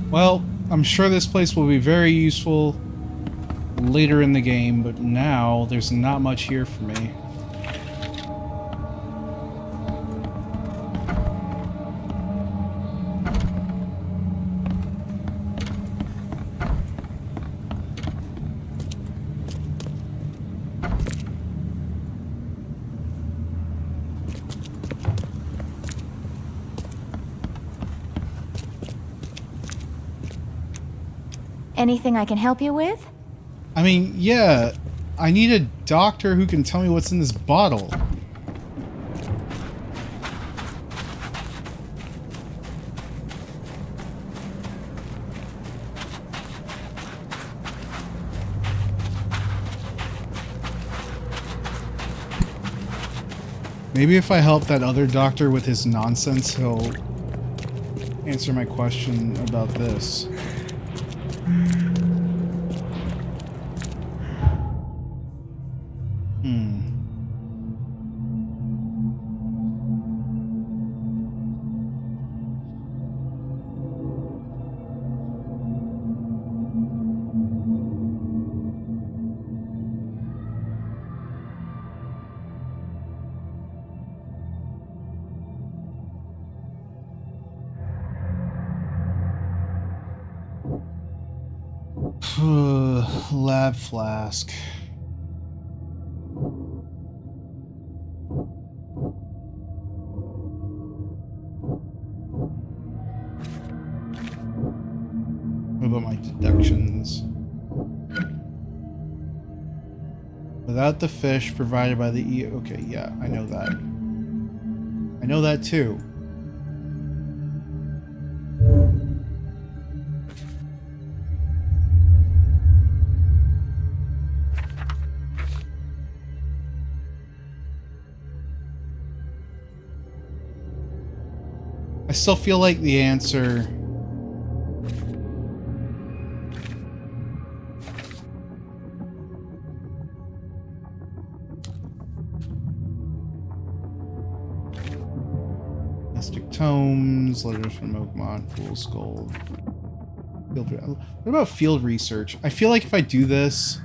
Well, I'm sure this place will be very useful later in the game, but now there's not much here for me. Anything I can help you with? I mean, yeah, I need a doctor who can tell me what's in this bottle. Maybe if I help that other doctor with his nonsense, he'll answer my question about this. Lab flask. What about my deductions? Without the fish provided by the E. Okay, yeah, I know that. I know that too. I still feel like the answer... Mystic Tomes, Letters from Oakmont, Fool's Gold. What about field research? I feel like if I do this...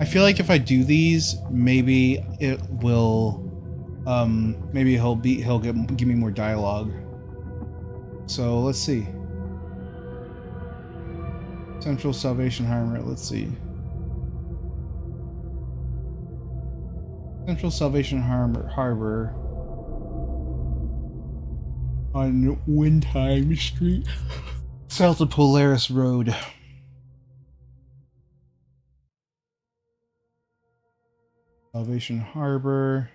I feel like if I do these, maybe it will, maybe he'll give me more dialogue. So let's see. Central Salvation Harbor. Let's see. Central Salvation Harbor on Windheim Street, south of Polaris Road. Salvation Harbor.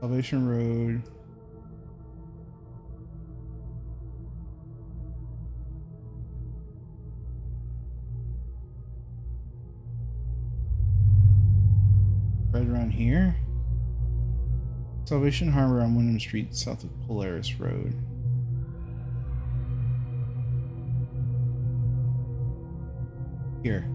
Salvation Road. Right around here. Salvation Harbor on Wyndham Street, south of Polaris Road. Here.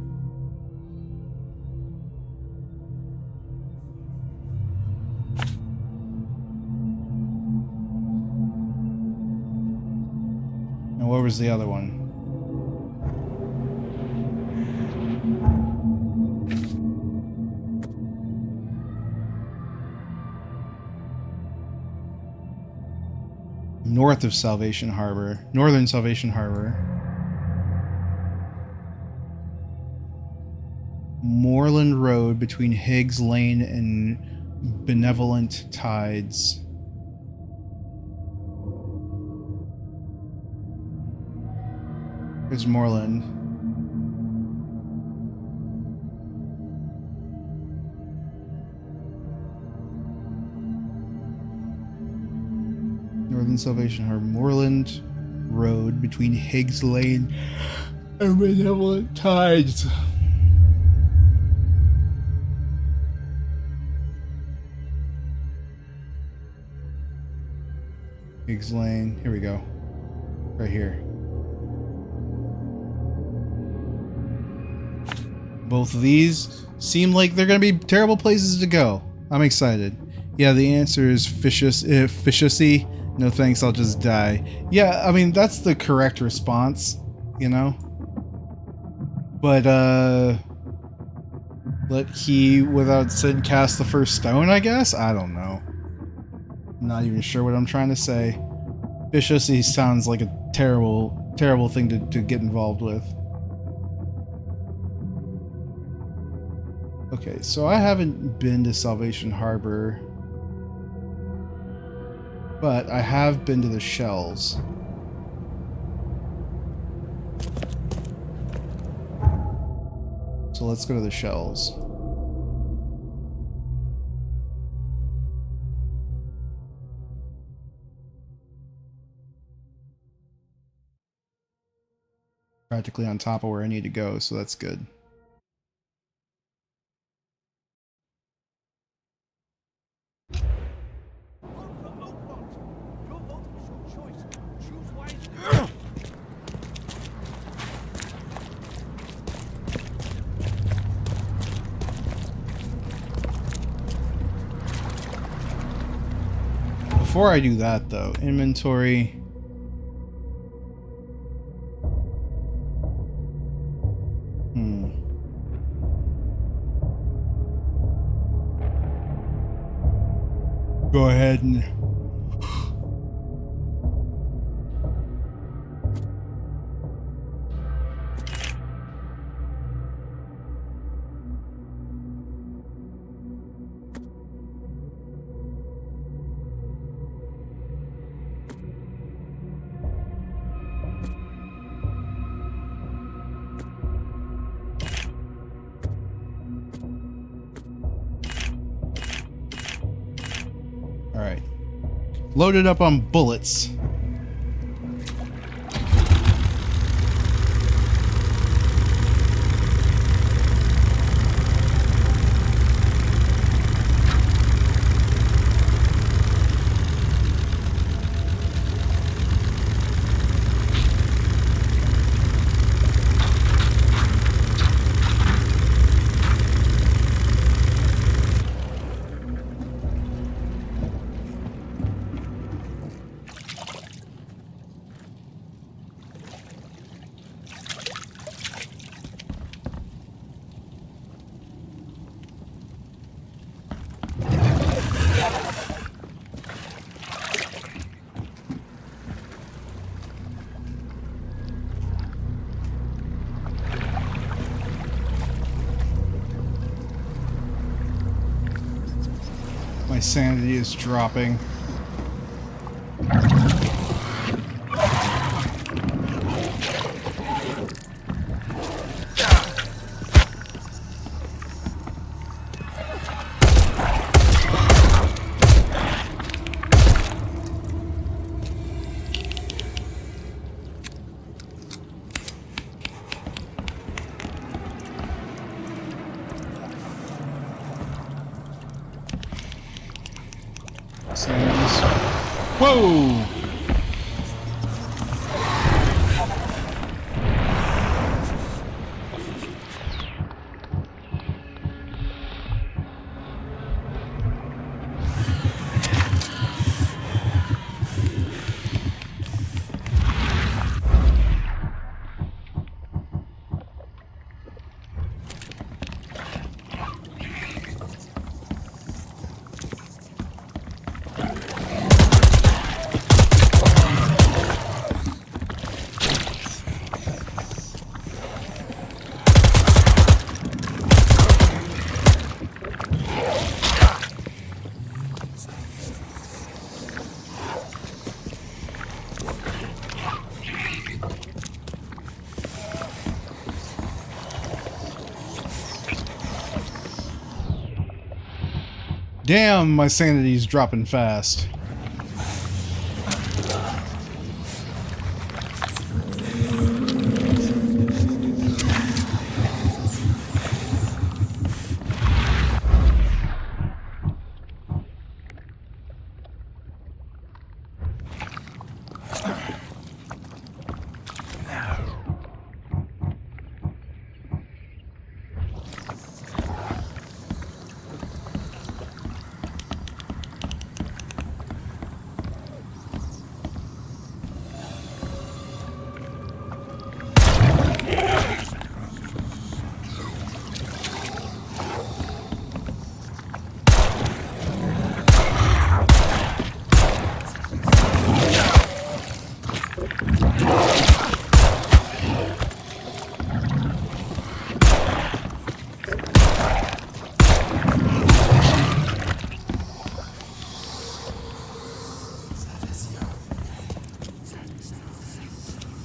Now, where was the other one? North of Salvation Harbor. Northern Salvation Harbor. Moreland Road between Higgs Lane and Benevolent Tides. There's Moreland. Northern Salvation Harbor. Moreland Road between Higgs Lane and Benevolent Tides. Higgs Lane. Here we go. Right here. Both of these seem like they're going to be terrible places to go. I'm excited. Yeah, the answer is Fishussy. No thanks, I'll just die. Yeah, I mean, that's the correct response, you know? But, let he, without sin, cast the first stone, I guess? I don't know. I'm not even sure what I'm trying to say. Fishussy sounds like a terrible, terrible thing to get involved with. Okay, so I haven't been to Salvation Harbor, but I have been to the Shells. So let's go to the Shells. Practically on top of where I need to go, so that's good. Before I do that, though, inventory. Go ahead and Alright. Loaded up on bullets. My sanity is dropping. Whoa! Damn, my sanity's dropping fast.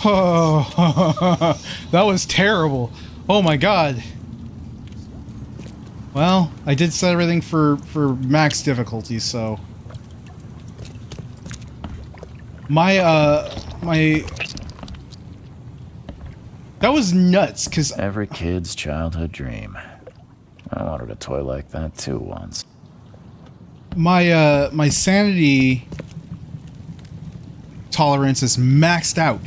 Oh, that was terrible. Oh my god. Well, I did set everything for max difficulty, so my that was nuts, cuz Every kid's childhood dream. I wanted a toy like that too once. my sanity tolerance is maxed out.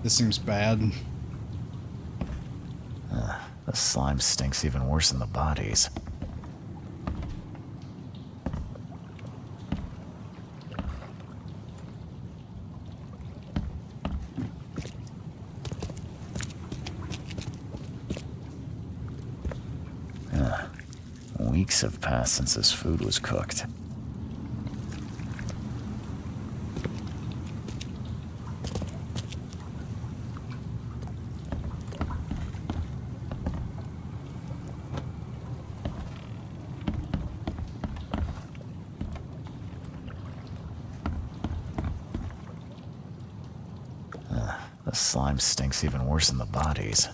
This seems bad. The slime stinks even worse than the bodies. Weeks have passed since this food was cooked. The slime stinks even worse than the bodies.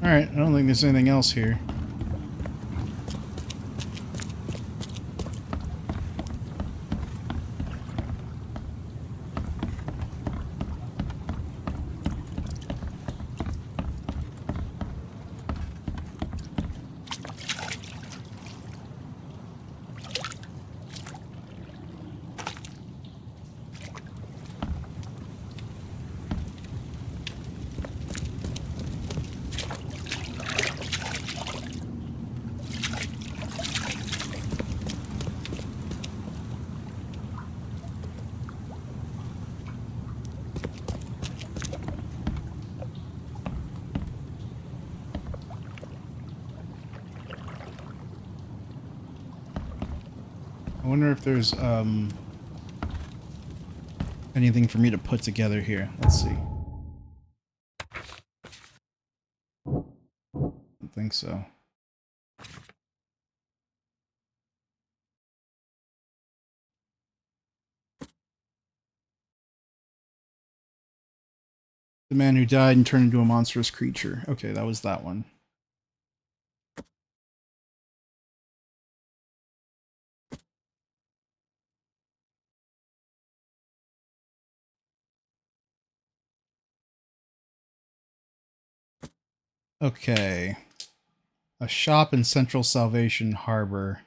Alright, I don't think there's anything else here. I wonder if there's anything for me to put together here. Let's see. Don't think so. The man who died and turned into a monstrous creature. Okay, that was that one. Okay. A shop in Central Salvation Harbor.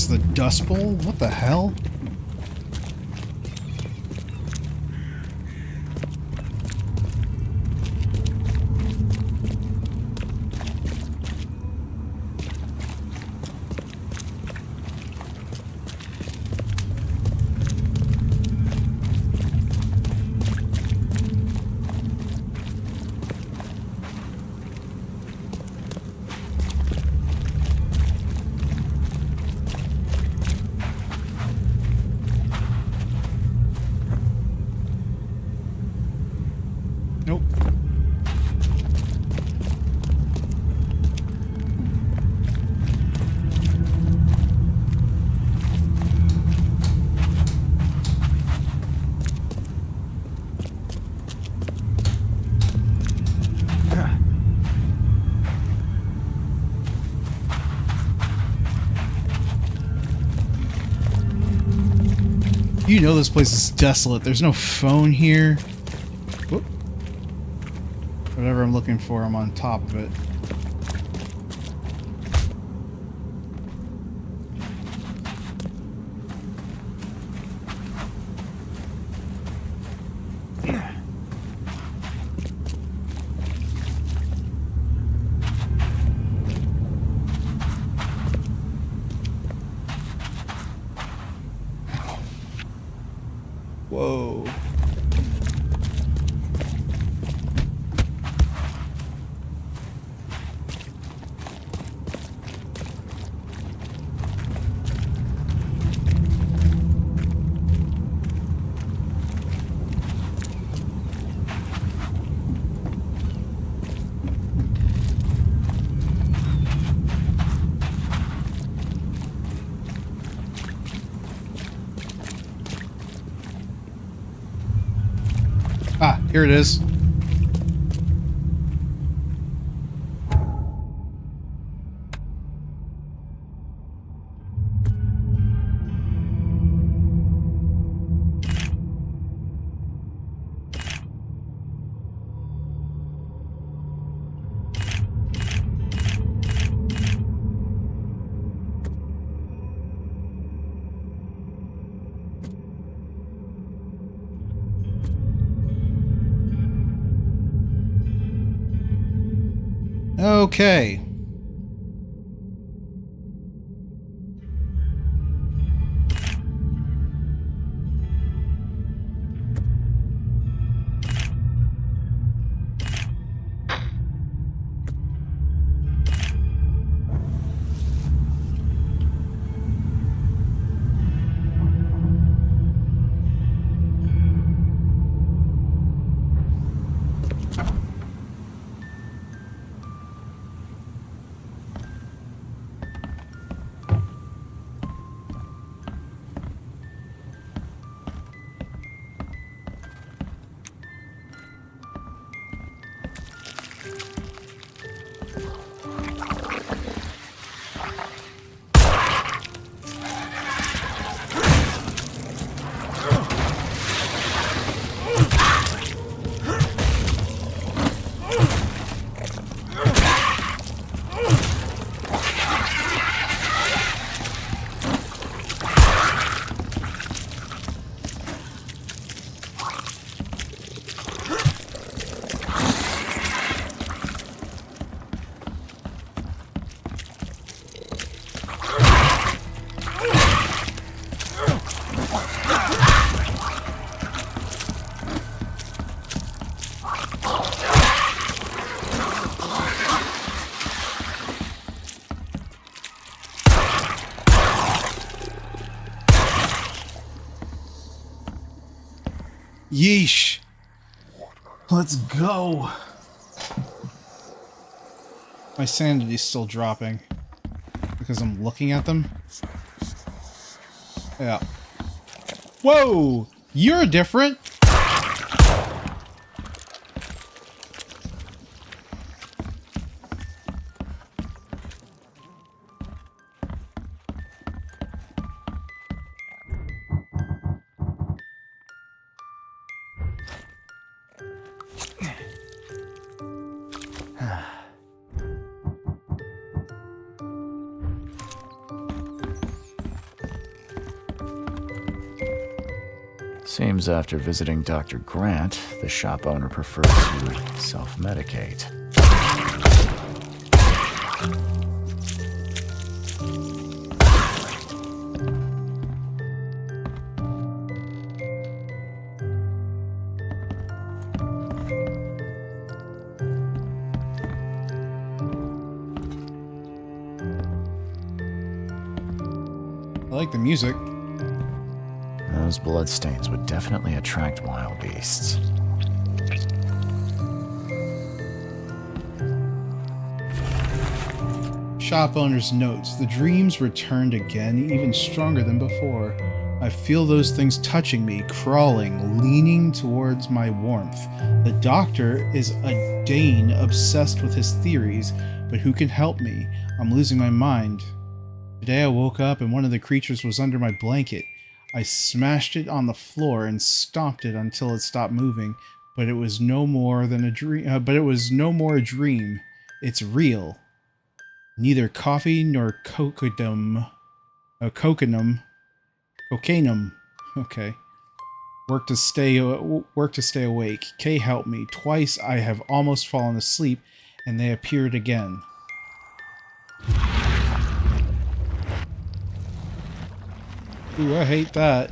is the Dust Bowl? What the hell? Nope. You know this place is desolate. There's no phone here. Whoop. Whatever I'm looking for, I'm on top of it. Whoa. Ah, here it is. Okay. Yeesh. Let's go. My sanity's still dropping because I'm looking at them. Yeah. Whoa! You're different. Seems after visiting Dr. Grant, the shop owner preferred to self-medicate. I like the music. Those bloodstains would definitely attract wild beasts. Shop owner's notes. The dreams returned again, even stronger than before. I feel those things touching me, crawling, leaning towards my warmth. The doctor is a Dane obsessed with his theories, but who can help me? I'm losing my mind. Today I woke up and one of the creatures was under my blanket. I smashed it on the floor and stomped it until it stopped moving, but it was no more than a dream. A dream. It's real. Neither coffee nor cocanum. Okay. Work to stay awake. Kay helped me. Twice I have almost fallen asleep, and they appeared again. Ooh, I hate that.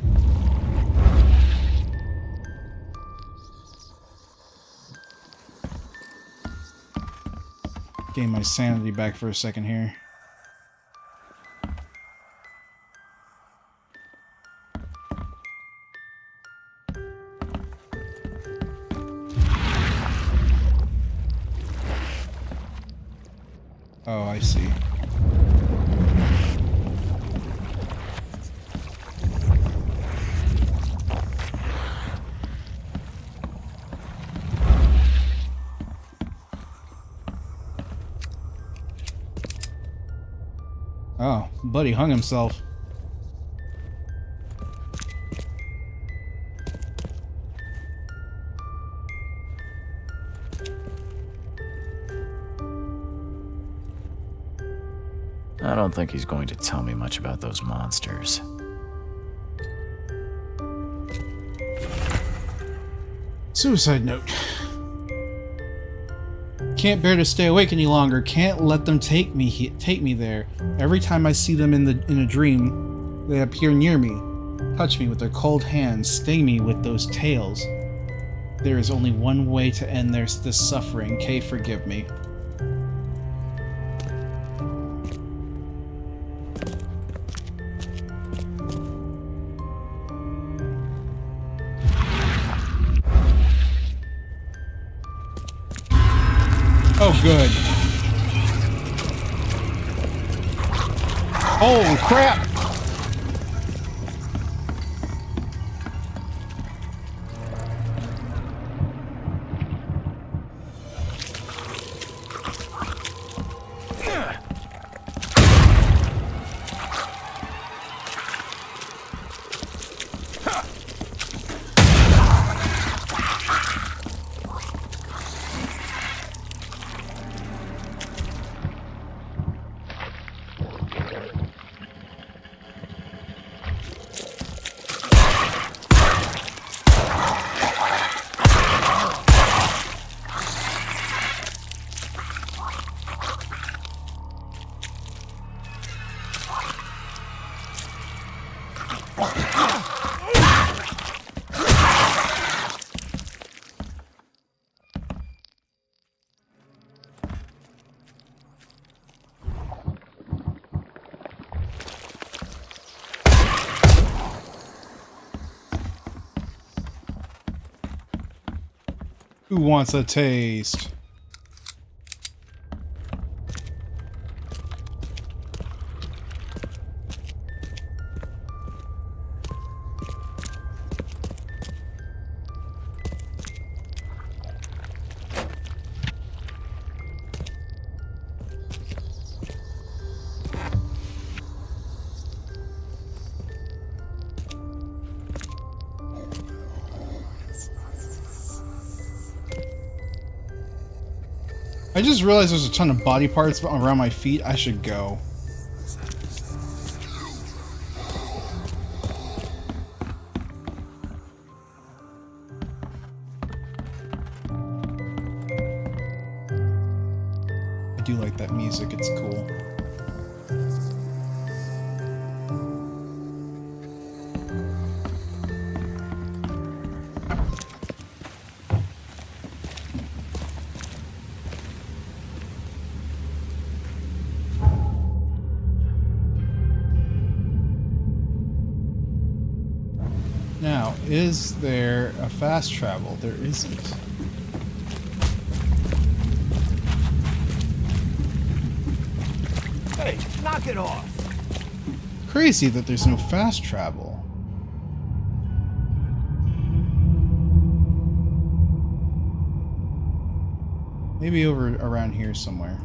Gain my sanity back for a second here. Oh, I see. Oh, buddy hung himself. I don't think he's going to tell me much about those monsters. Suicide note. Can't bear to stay awake any longer. Can't let them take me there. Every time I see them in a dream, they appear near me, touch me with their cold hands, sting me with those tails. There is only one way to end this suffering. Kay, forgive me. Oh, good. Holy crap! Who wants a taste? I just realized there's a ton of body parts around my feet. I should go. like that music, it's cool. Now, is there a fast travel? There isn't. Hey, knock it off! Crazy that there's no fast travel. Maybe over around here somewhere.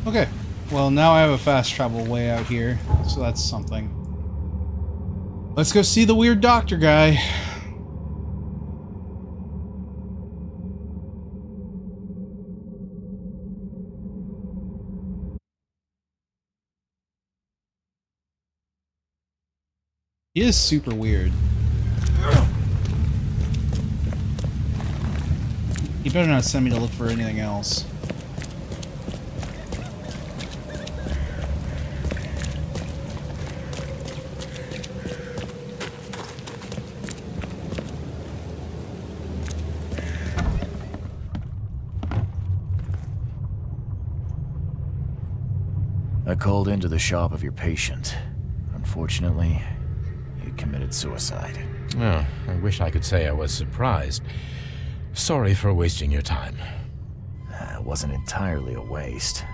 Okay, well now I have a fast travel way out here, so that's something. Let's go see the weird doctor guy. He is super weird. He better not send me to look for anything else. I called into the shop of your patient. Unfortunately, he committed suicide. Oh, I wish I could say I was surprised. Sorry for wasting your time. It wasn't entirely a waste.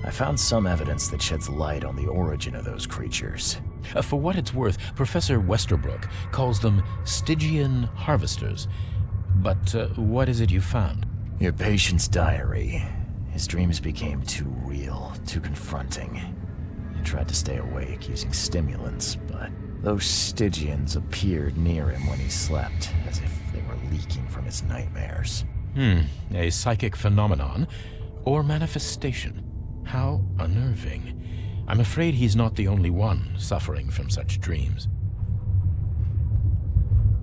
I found some evidence that sheds light on the origin of those creatures. For what it's worth, Professor Westerbrook calls them Stygian harvesters. But what is it you found? Your patient's diary. His dreams became too real, too confronting. He tried to stay awake using stimulants, but those Stygians appeared near him when he slept, as if they were leaking from his nightmares. A psychic phenomenon or manifestation. How unnerving. I'm afraid he's not the only one suffering from such dreams.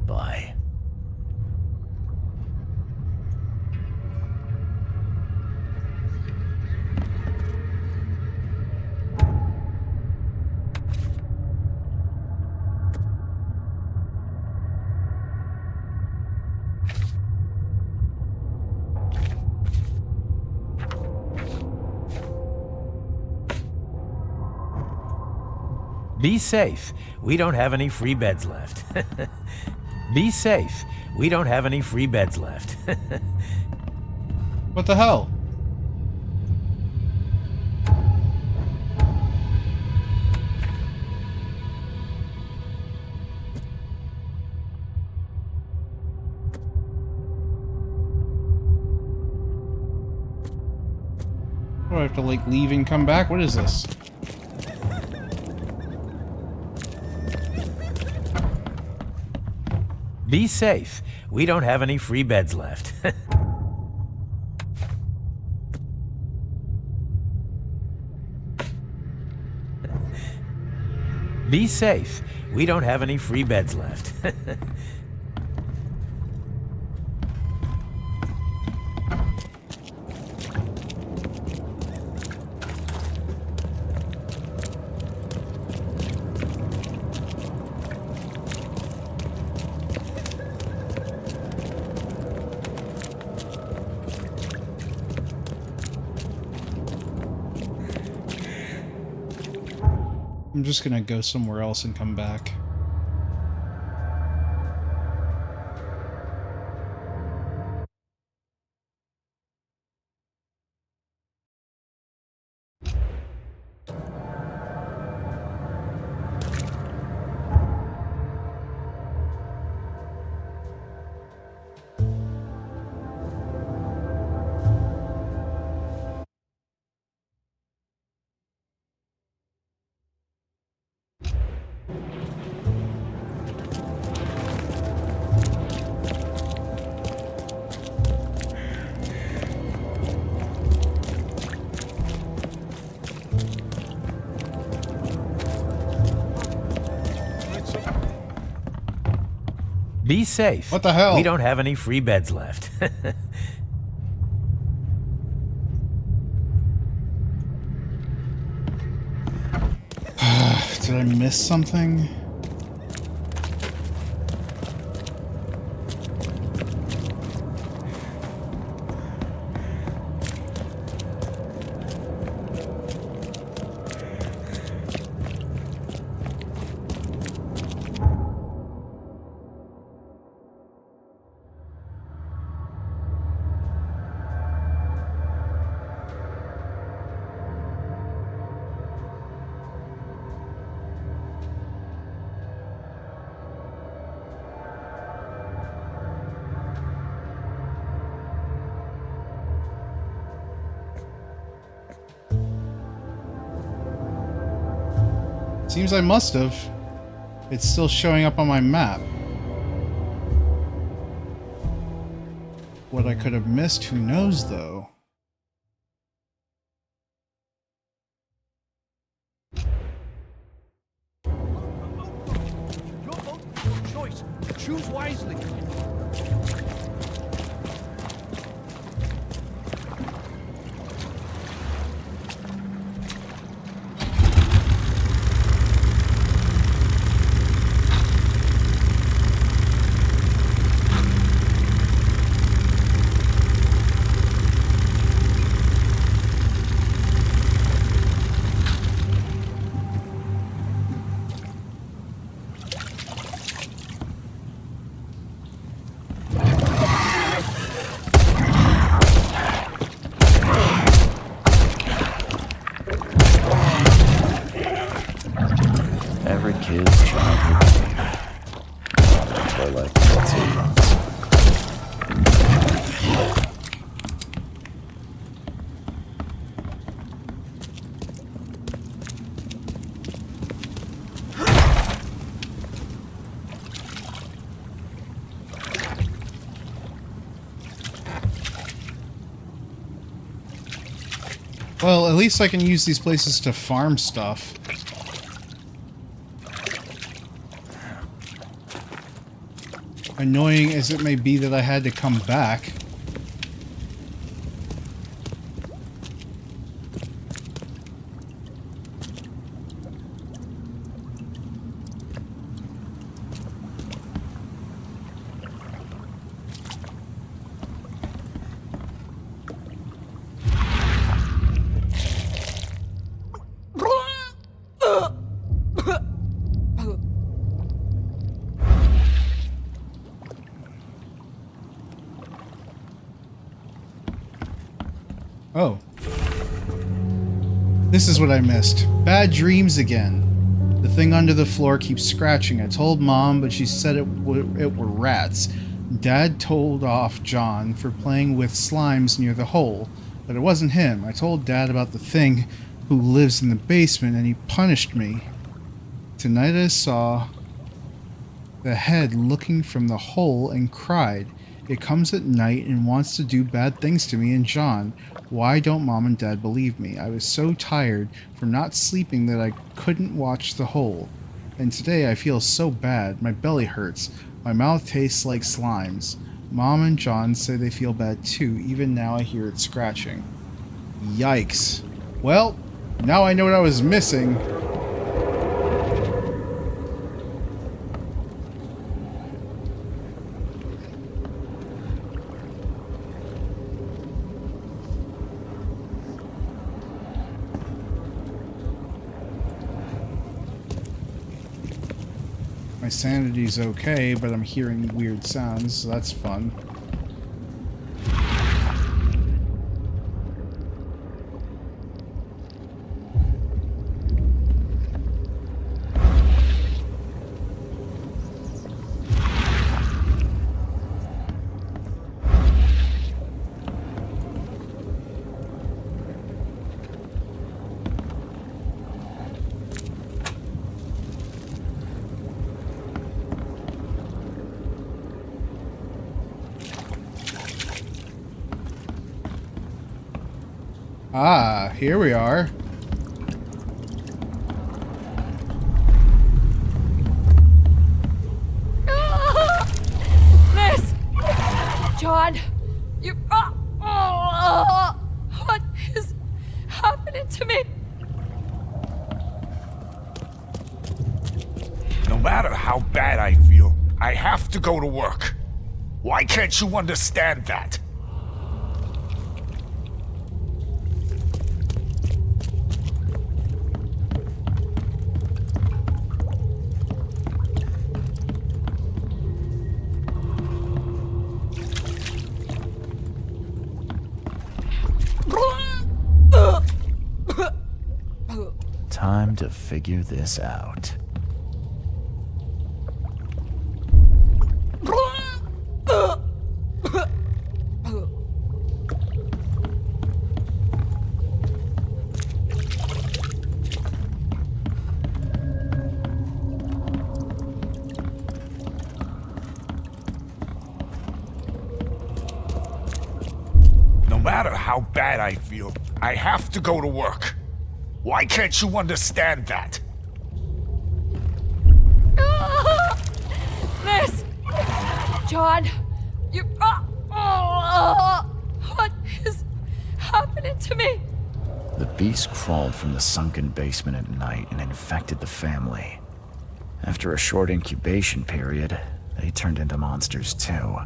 Bye. Be safe. We don't have any free beds left. Be safe. We don't have any free beds left. What the hell? Do I have to like leave and come back? What is this? Be safe. We don't have any free beds left. Be safe. We don't have any free beds left. I'm just gonna go somewhere else and come back. Be safe. What the hell? We don't have any free beds left. Did I miss something? Seems I must have. It's still showing up on my map. What I could have missed, who knows though? Choice. Choose wisely. Every kid's childhood dream. Twilight Guilty. Well, at least I can use these places to farm stuff. Annoying as it may be that I had to come back. Oh. This is what I missed. Bad dreams again. The thing under the floor keeps scratching. I told Mom, but she said it were rats. Dad told off John for playing with slimes near the hole, but it wasn't him. I told Dad about the thing who lives in the basement, and he punished me. Tonight I saw the head looking from the hole and cried. It comes at night and wants to do bad things to me and John. Why don't Mom and Dad believe me? I was so tired from not sleeping that I couldn't watch the hole. And today I feel so bad. My belly hurts. My mouth tastes like slimes. Mom and John say they feel bad too. Even now I hear it scratching. Yikes. Well, now I know what I was missing. My sanity's okay, but I'm hearing weird sounds, so that's fun. Ah, here we are. Miss! John! You... what is happening to me? No matter how bad I feel, I have to go to work. Why can't you understand that? Time to figure this out. No matter how bad I feel, I have to go to work. Why can't you understand that? Miss! John! You... what is happening to me? The beast crawled from the sunken basement at night and infected the family. After a short incubation period, they turned into monsters too.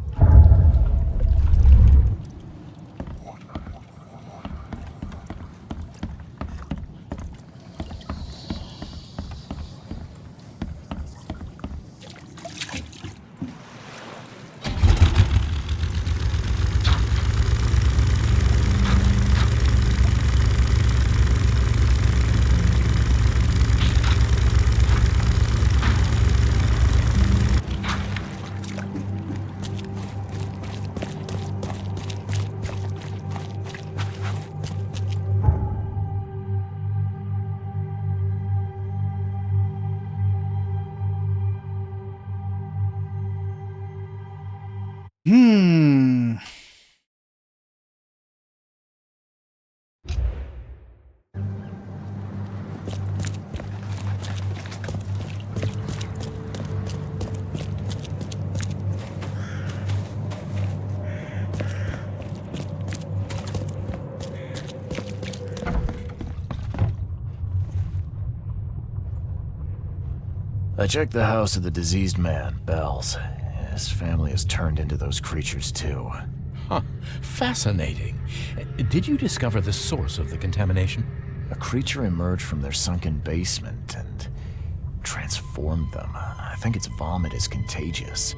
I checked the house of the diseased man, Bells. His family has turned into those creatures too. Huh. Fascinating. Did you discover the source of the contamination? A creature emerged from their sunken basement and transformed them. I think its vomit is contagious.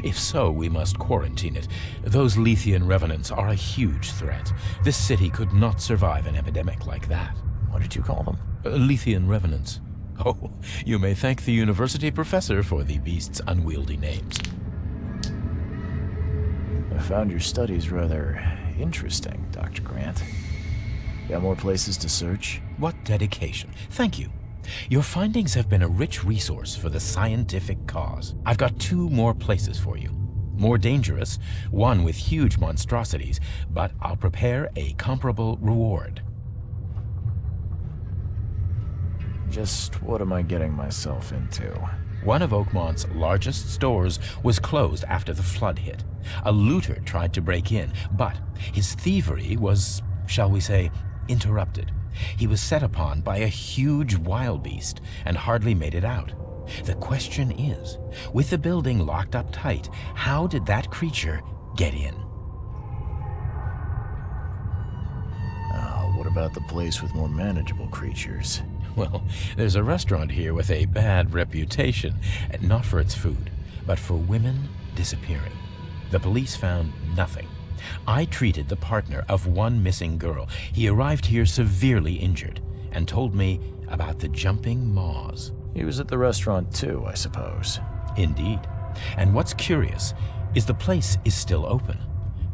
If so, we must quarantine it. Those Lethian revenants are a huge threat. This city could not survive an epidemic like that. What did you call them? Lethian revenants. Oh, you may thank the university professor for the beast's unwieldy names. I found your studies rather interesting, Dr. Grant. Got more places to search? What dedication. Thank you. Your findings have been a rich resource for the scientific cause. I've got 2 more places for you. More dangerous, one with huge monstrosities, but I'll prepare a comparable reward. Just what am I getting myself into? One of Oakmont's largest stores was closed after the flood hit. A looter tried to break in, but his thievery was, shall we say, interrupted. He was set upon by a huge wild beast and hardly made it out. The question is, with the building locked up tight, how did that creature get in? What about the place with more manageable creatures? Well, there's a restaurant here with a bad reputation, not for its food, but for women disappearing. The police found nothing. I treated the partner of one missing girl. He arrived here severely injured and told me about the jumping maws. He was at the restaurant too, I suppose. Indeed. And what's curious is the place is still open.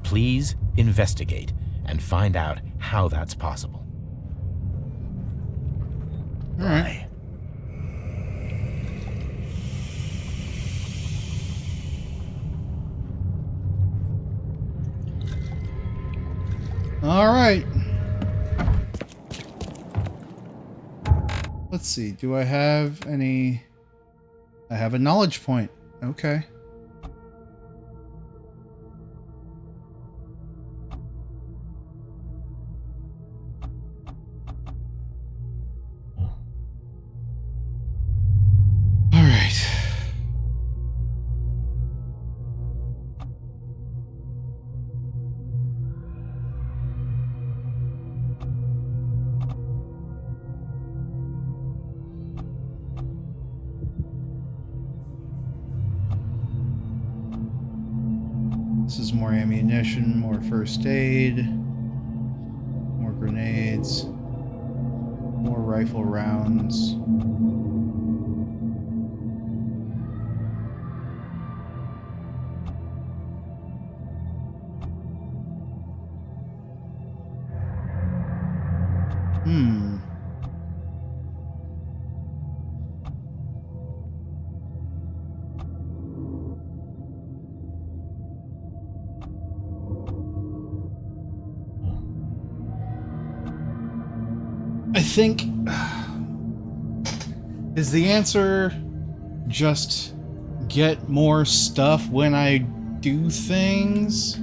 Please investigate and find out how that's possible. All right. All right. Let's see. Do I have any... I have a knowledge point. Okay. All right. This is more ammunition, more first aid, more grenades, more rifle rounds. I think, is the answer just get more stuff when I do things?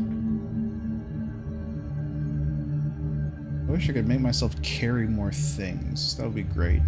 I wish I could make myself carry more things. That would be great.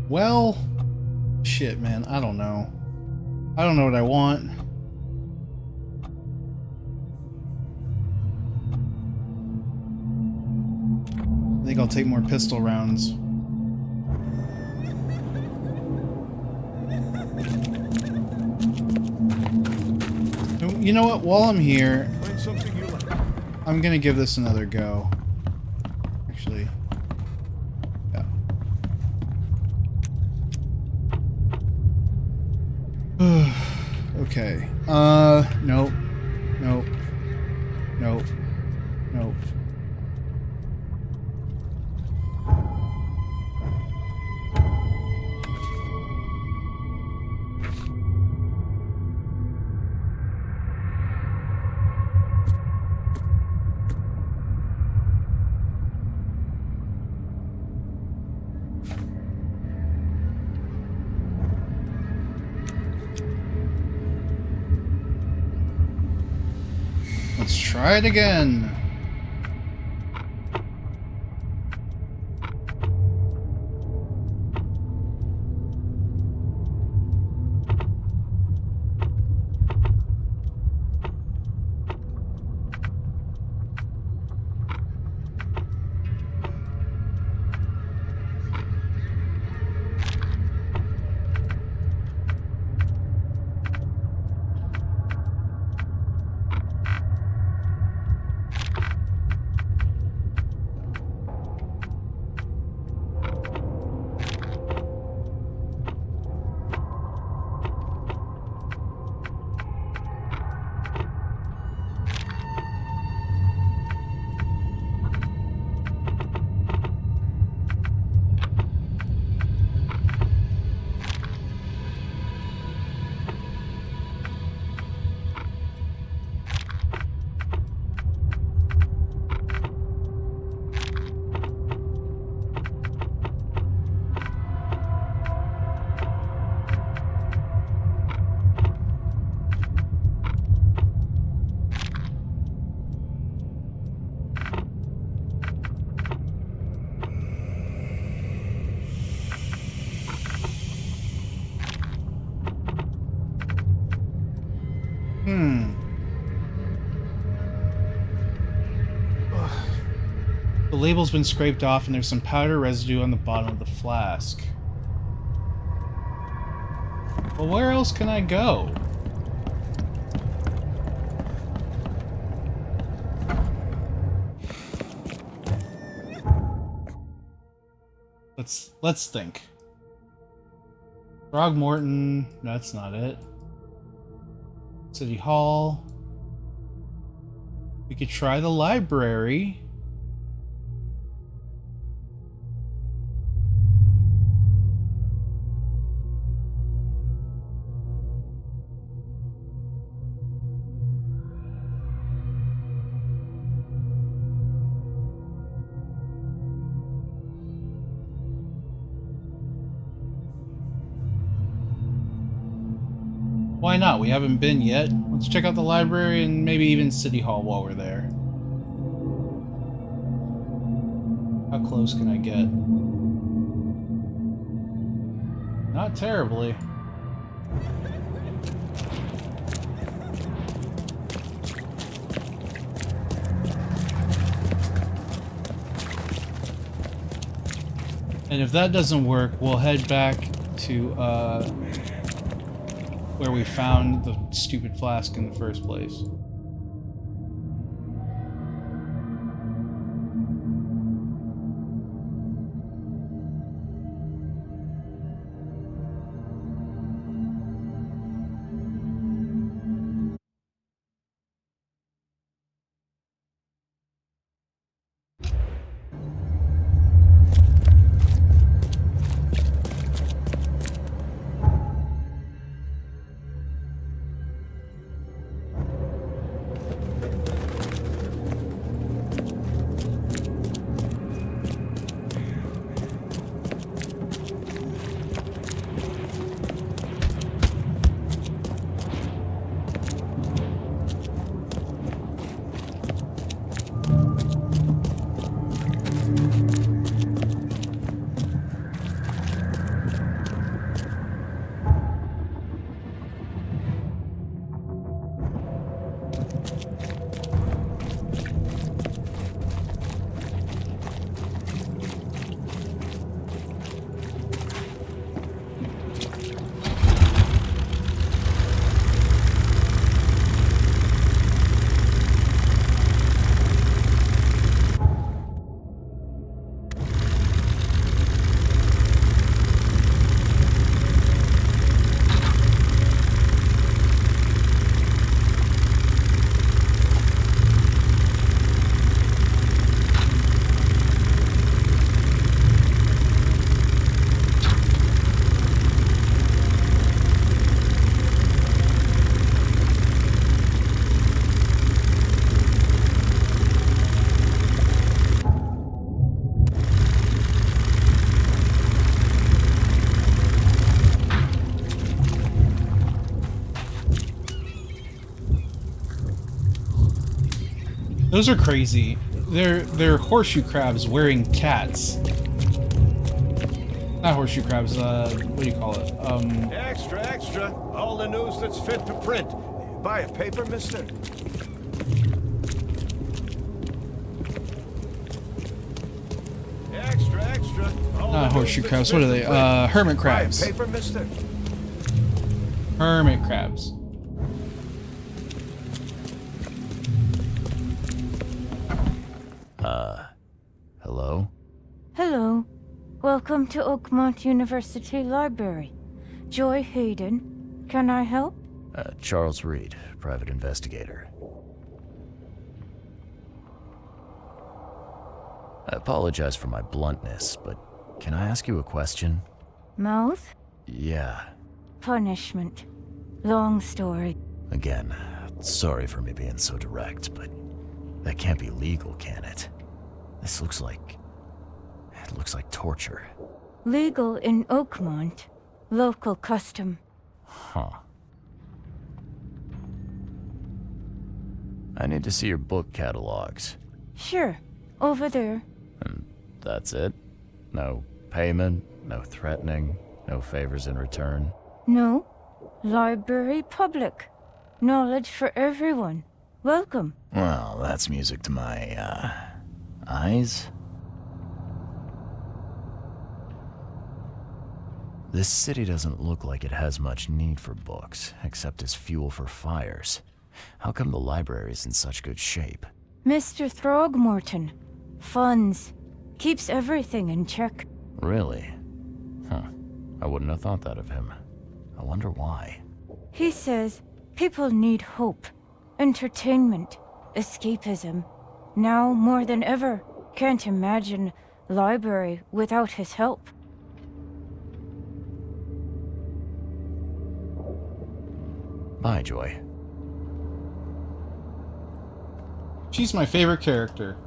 Well, shit, man. I don't know. I don't know what I want. I think I'll take more pistol rounds. You know what? While I'm here, I'm gonna give this another go. Actually, yeah. Okay. Nope. Nope. Nope. Nope. Let's try it again. The label's been scraped off and there's some powder residue on the bottom of the flask. Well, where else can I go? Let's think. Throgmorton, that's not it. City Hall. We could try the library. Why not? We haven't been yet. Let's check out the library and maybe even City Hall while we're there. How close can I get? Not terribly. And if that doesn't work, we'll head back to, where we found the stupid flask in the first place. Those are crazy. They're horseshoe crabs wearing cats. Not horseshoe crabs, what do you call it? Extra, extra. All the news that's fit to print. Buy a paper, mister? Extra, extra. Not horseshoe crabs, what are they? Hermit crabs. Buy a paper, mister? Hermit crabs. Hello? Hello. Welcome to Oakmont University Library. Joy Hayden. Can I help? Charles Reed, private investigator. I apologize for my bluntness, but can I ask you a question? Mouth? Yeah. Punishment. Long story. Again, sorry for me being so direct, but that can't be legal, can it? This looks like... it looks like torture. Legal in Oakmont. Local custom. Huh. I need to see your book catalogs. Sure. Over there. And that's it? No payment, no threatening, no favors in return? No. Library public. Knowledge for everyone. Welcome. Well, that's music to my, eyes. This city doesn't look like it has much need for books, except as fuel for fires. How come the library's in such good shape? Mr. Throgmorton. Funds. Keeps everything in check. Really? Huh. I wouldn't have thought that of him. I wonder why. He says people need hope, entertainment, escapism. Now more than ever, can't imagine library without his help. Bye, Joy. She's my favorite character.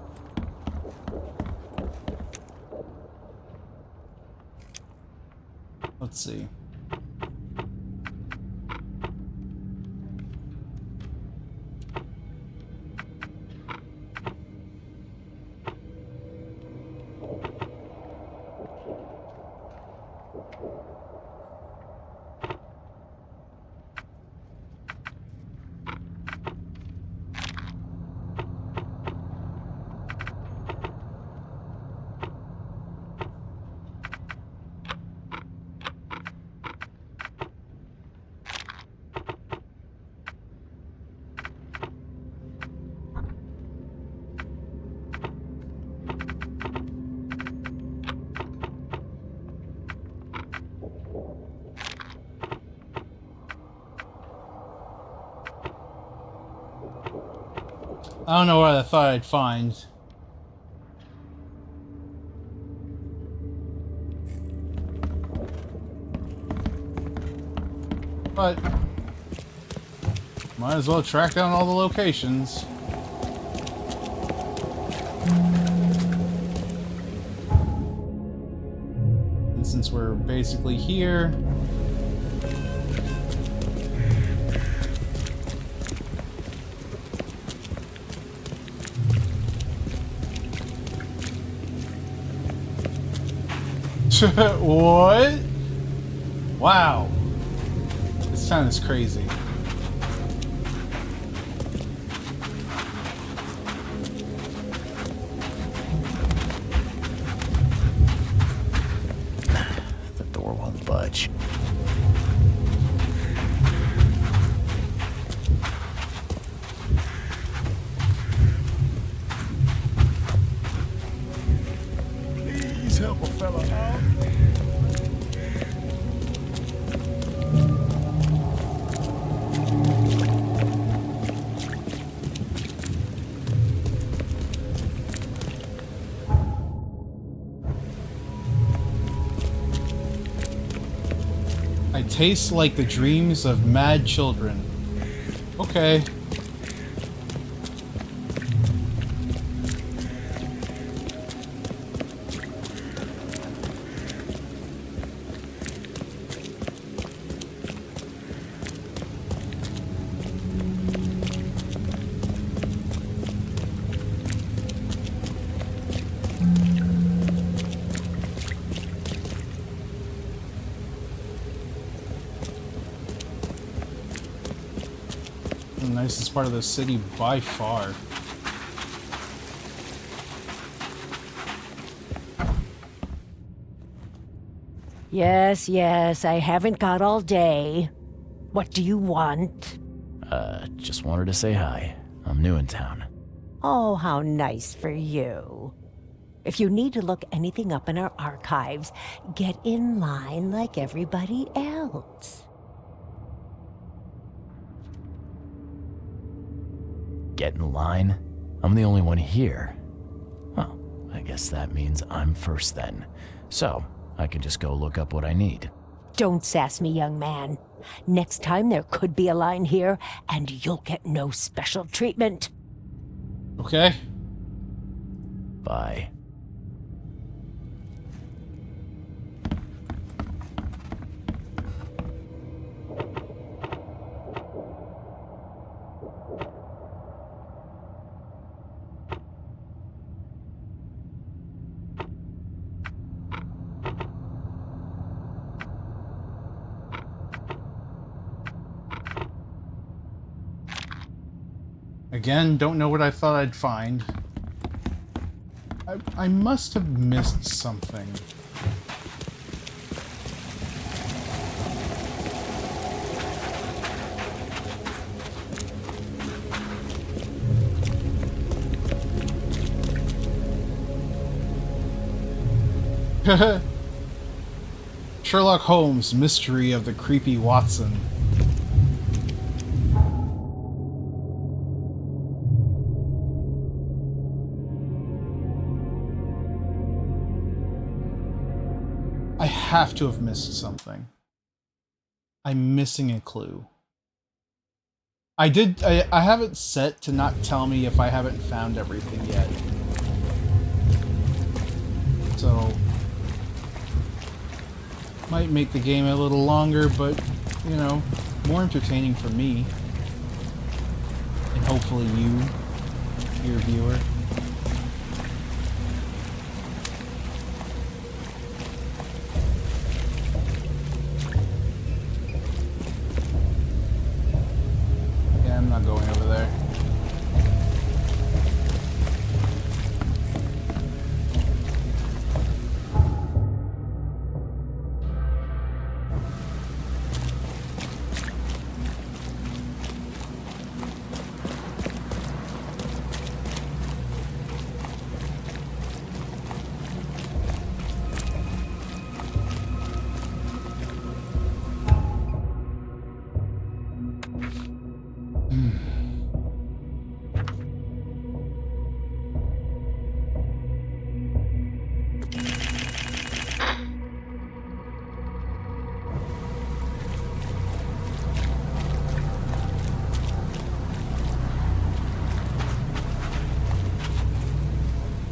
Let's see. I don't know what I thought I'd find. But might as well track down all the locations. And since we're basically here, what? Wow. This town is crazy. The door won't budge. Please help a fella out. I taste like the dreams of mad children. Okay. nicest part of the city by far. Yes, yes, I haven't got all day. What do you want? Just wanted to say hi. I'm new in town. Oh, how nice for you. If you need to look anything up in our archives, get in line like everybody else. Get in line? I'm the only one here. Well, I guess that means I'm first then. So, I can just go look up what I need. Don't sass me, young man. Next time there could be a line here, and you'll get no special treatment. Okay. Bye. Again, don't know what I thought I'd find. I must have missed something. Sherlock Holmes, Mystery of the Creepy Watson. I have to have missed something. I'm missing a clue. I have it set to not tell me if I haven't found everything yet. So, might make the game a little longer, but, you know, more entertaining for me. And hopefully you, your viewer. Yeah, I'm not going over there.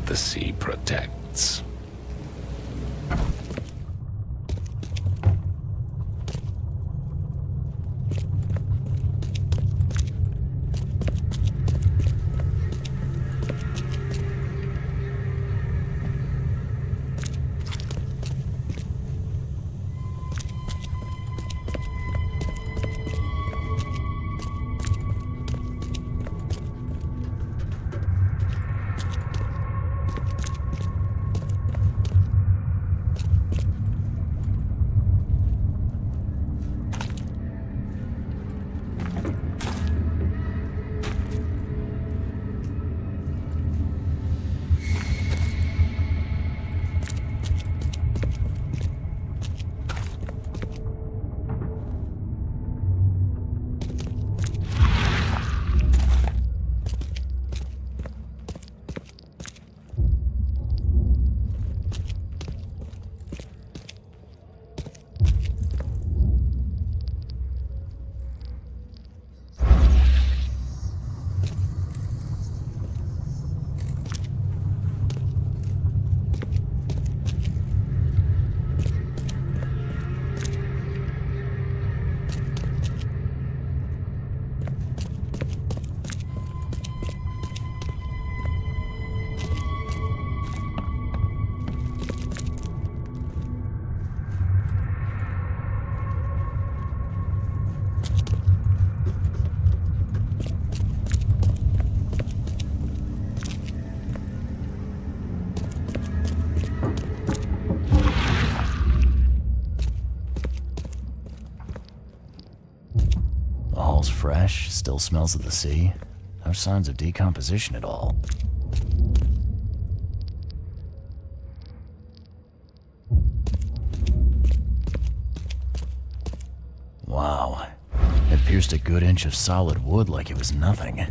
The sea protects. fresh, still smells of the sea. No signs of decomposition at all. Wow. It pierced a good inch of solid wood like it was nothing.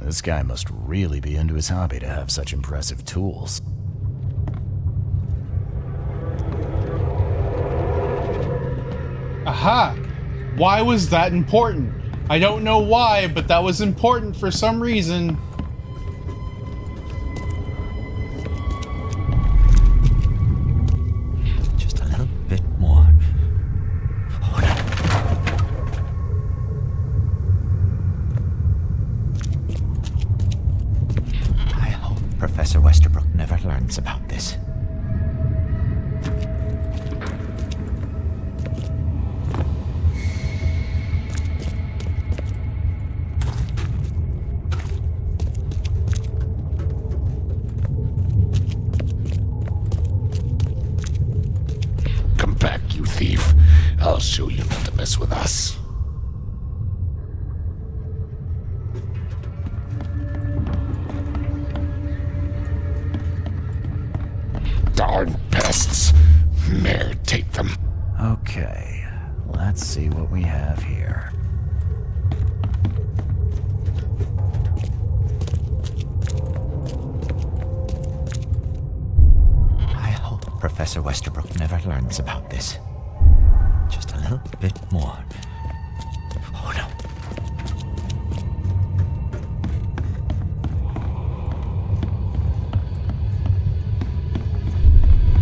This guy must really be into his hobby to have such impressive tools. Aha! Why was that important? I don't know why, but that was important for some reason. Just a little bit more. Hold on. I hope Professor Westerbrook never learns about this. Come back, you thief. I'll show you not to mess with us. Darn pests. Mayor, take them. Okay, let's see what we have here. I hope Professor Westerbrook never learns about this. Just a little bit more. Oh no.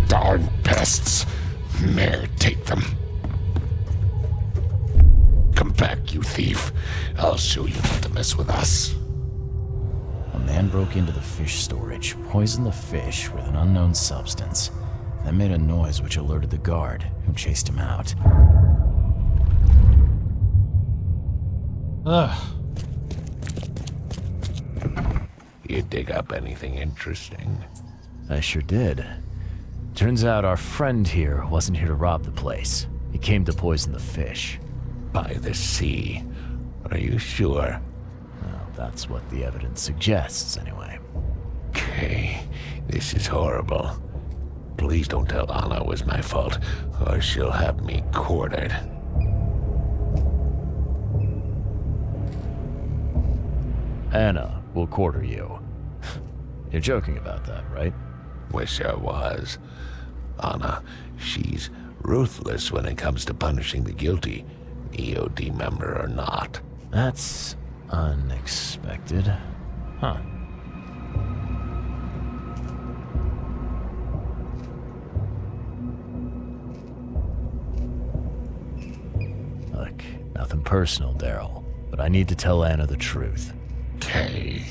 Darn pests. Mayor, take them. Come back, you thief. I'll show you not to mess with us. A man broke into the fish storage, poisoned the fish with an unknown substance. That made a noise which alerted the guard, who chased him out. Ugh. You dig up anything interesting? I sure did. Turns out our friend here wasn't here to rob the place. He came to poison the fish. By the sea. Are you sure? Well, that's what the evidence suggests, anyway. Okay, this is horrible. Please don't tell Anna it was my fault, or she'll have me quartered. Anna will quarter you. You're joking about that, right? Wish I was. Anna, she's ruthless when it comes to punishing the guilty, EOD member or not. That's unexpected. Huh. Look, nothing personal, Daryl, but I need to tell Anna the truth. Okay.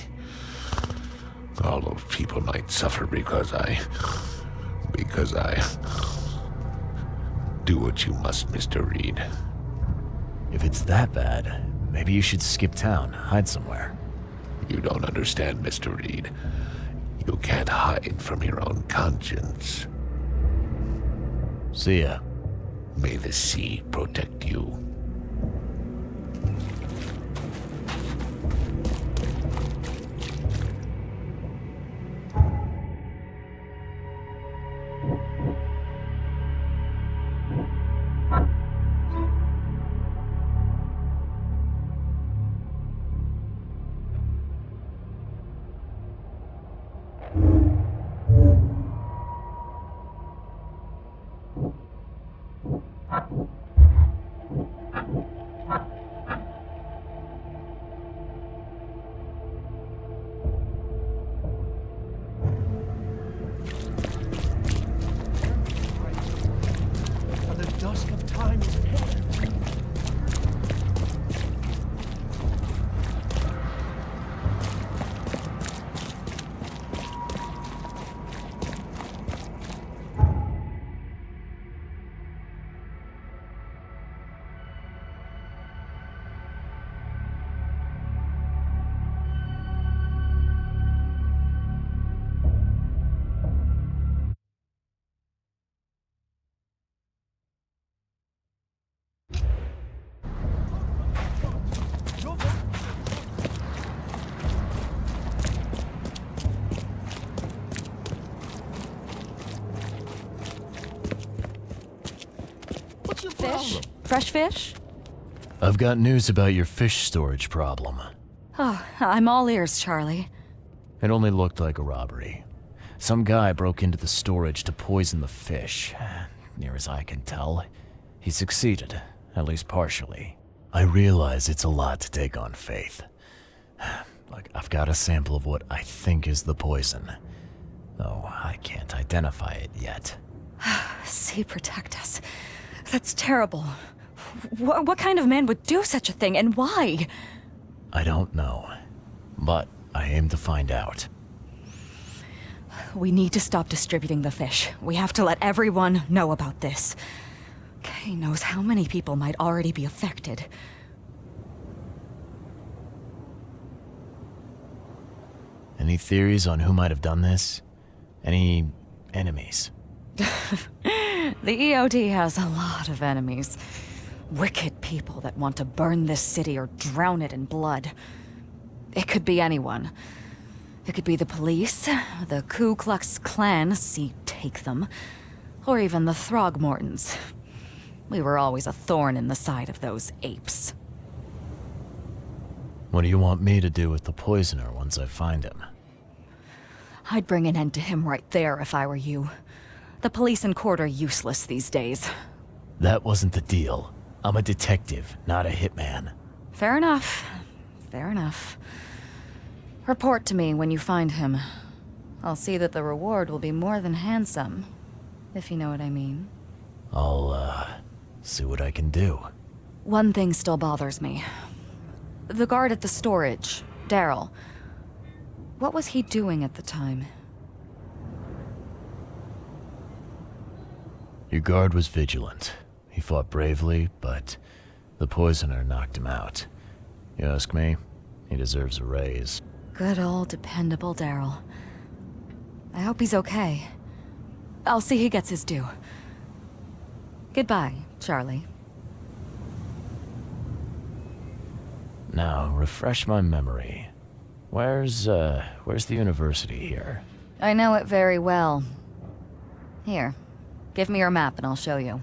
All those people might suffer because I do what you must, Mr. Reed. If it's that bad, maybe you should skip town, hide somewhere. You don't understand, Mr. Reed. You can't hide from your own conscience. See ya. May the sea protect you. fish? Fresh fish? I've got news about your fish storage problem. Oh, I'm all ears, Charlie. It only looked like a robbery. Some guy broke into the storage to poison the fish. Near as I can tell, he succeeded, at least partially. I realize it's a lot to take on faith. Look, I've got a sample of what I think is the poison, though I can't identify it yet. See, protect us. That's terrible. What kind of man would do such a thing, and why? I don't know, but I aim to find out. We need to stop distributing the fish. We have to let everyone know about this. Kay knows how many people might already be affected. Any theories on who might have done this? Any enemies? The EOD has a lot of enemies. Wicked people that want to burn this city or drown it in blood. It could be anyone. It could be the police, the Ku Klux Klan, see, take them, or even the Throgmortons. We were always a thorn in the side of those apes. What do you want me to do with the poisoner once I find him? I'd bring an end to him right there if I were you. The police and court are useless these days. That wasn't the deal. I'm a detective, not a hitman. Fair enough. Fair enough. Report to me when you find him. I'll see that the reward will be more than handsome, if you know what I mean. I'll, see what I can do. One thing still bothers me. The guard at the storage, Daryl. What was he doing at the time? Your guard was vigilant. He fought bravely, but the poisoner knocked him out. You ask me, he deserves a raise. Good old dependable Daryl. I hope he's okay. I'll see he gets his due. Goodbye, Charlie. Now, refresh my memory. Where's the university here? I know it very well. Here, give me your map and I'll show you.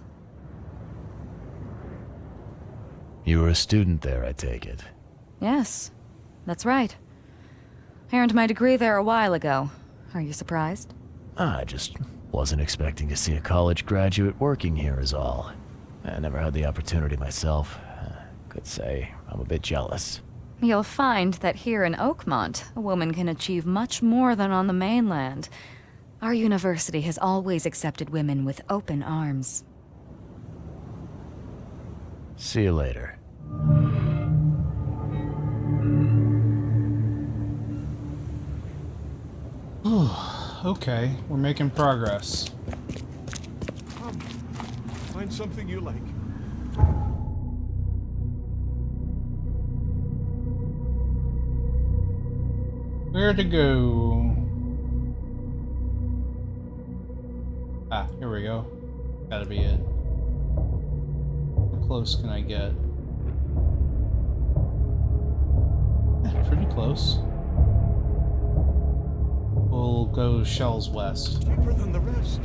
You were a student there, I take it. Yes, that's right. I earned my degree there a while ago. Are you surprised? I just wasn't expecting to see a college graduate working here is all. I never had the opportunity myself. Could say I'm a bit jealous. You'll find that here in Oakmont, a woman can achieve much more than on the mainland. Our university has always accepted women with open arms. See you later. Okay, we're making progress. Come, find something you like. Where to go? Ah, here we go. Gotta be it. How close can I get? Yeah, pretty close. We'll go Shells West. Deeper than the rest.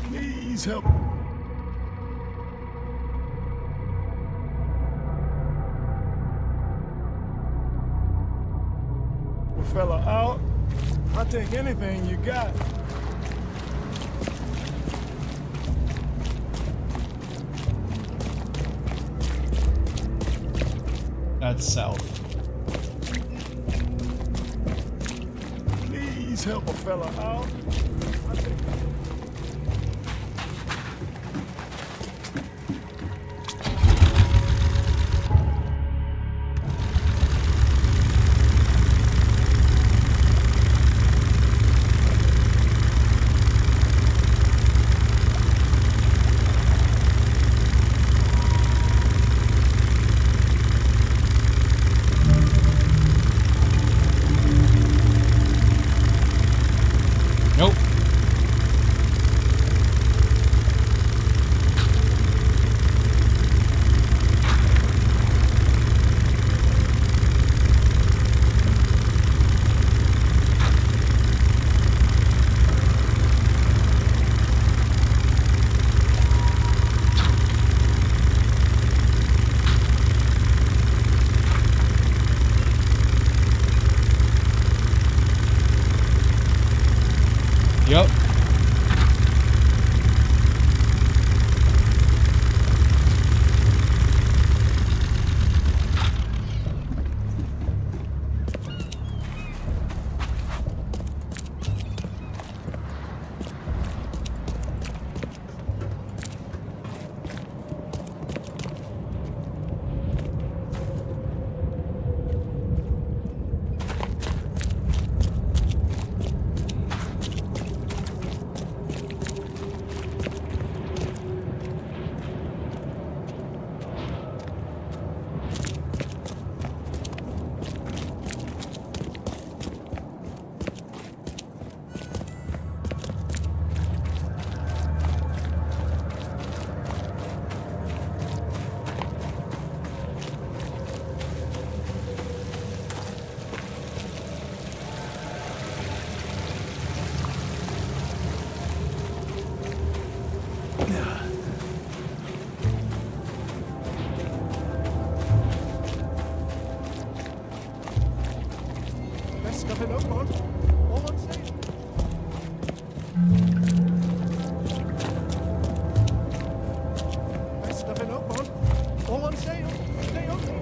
Please help. A fella out. I'll take anything you got. That's south. Please help a fella out. I'll take go. Best stuff in Oakmont. All on sale. Best stuff in Oakmont. All on sale. Stay open.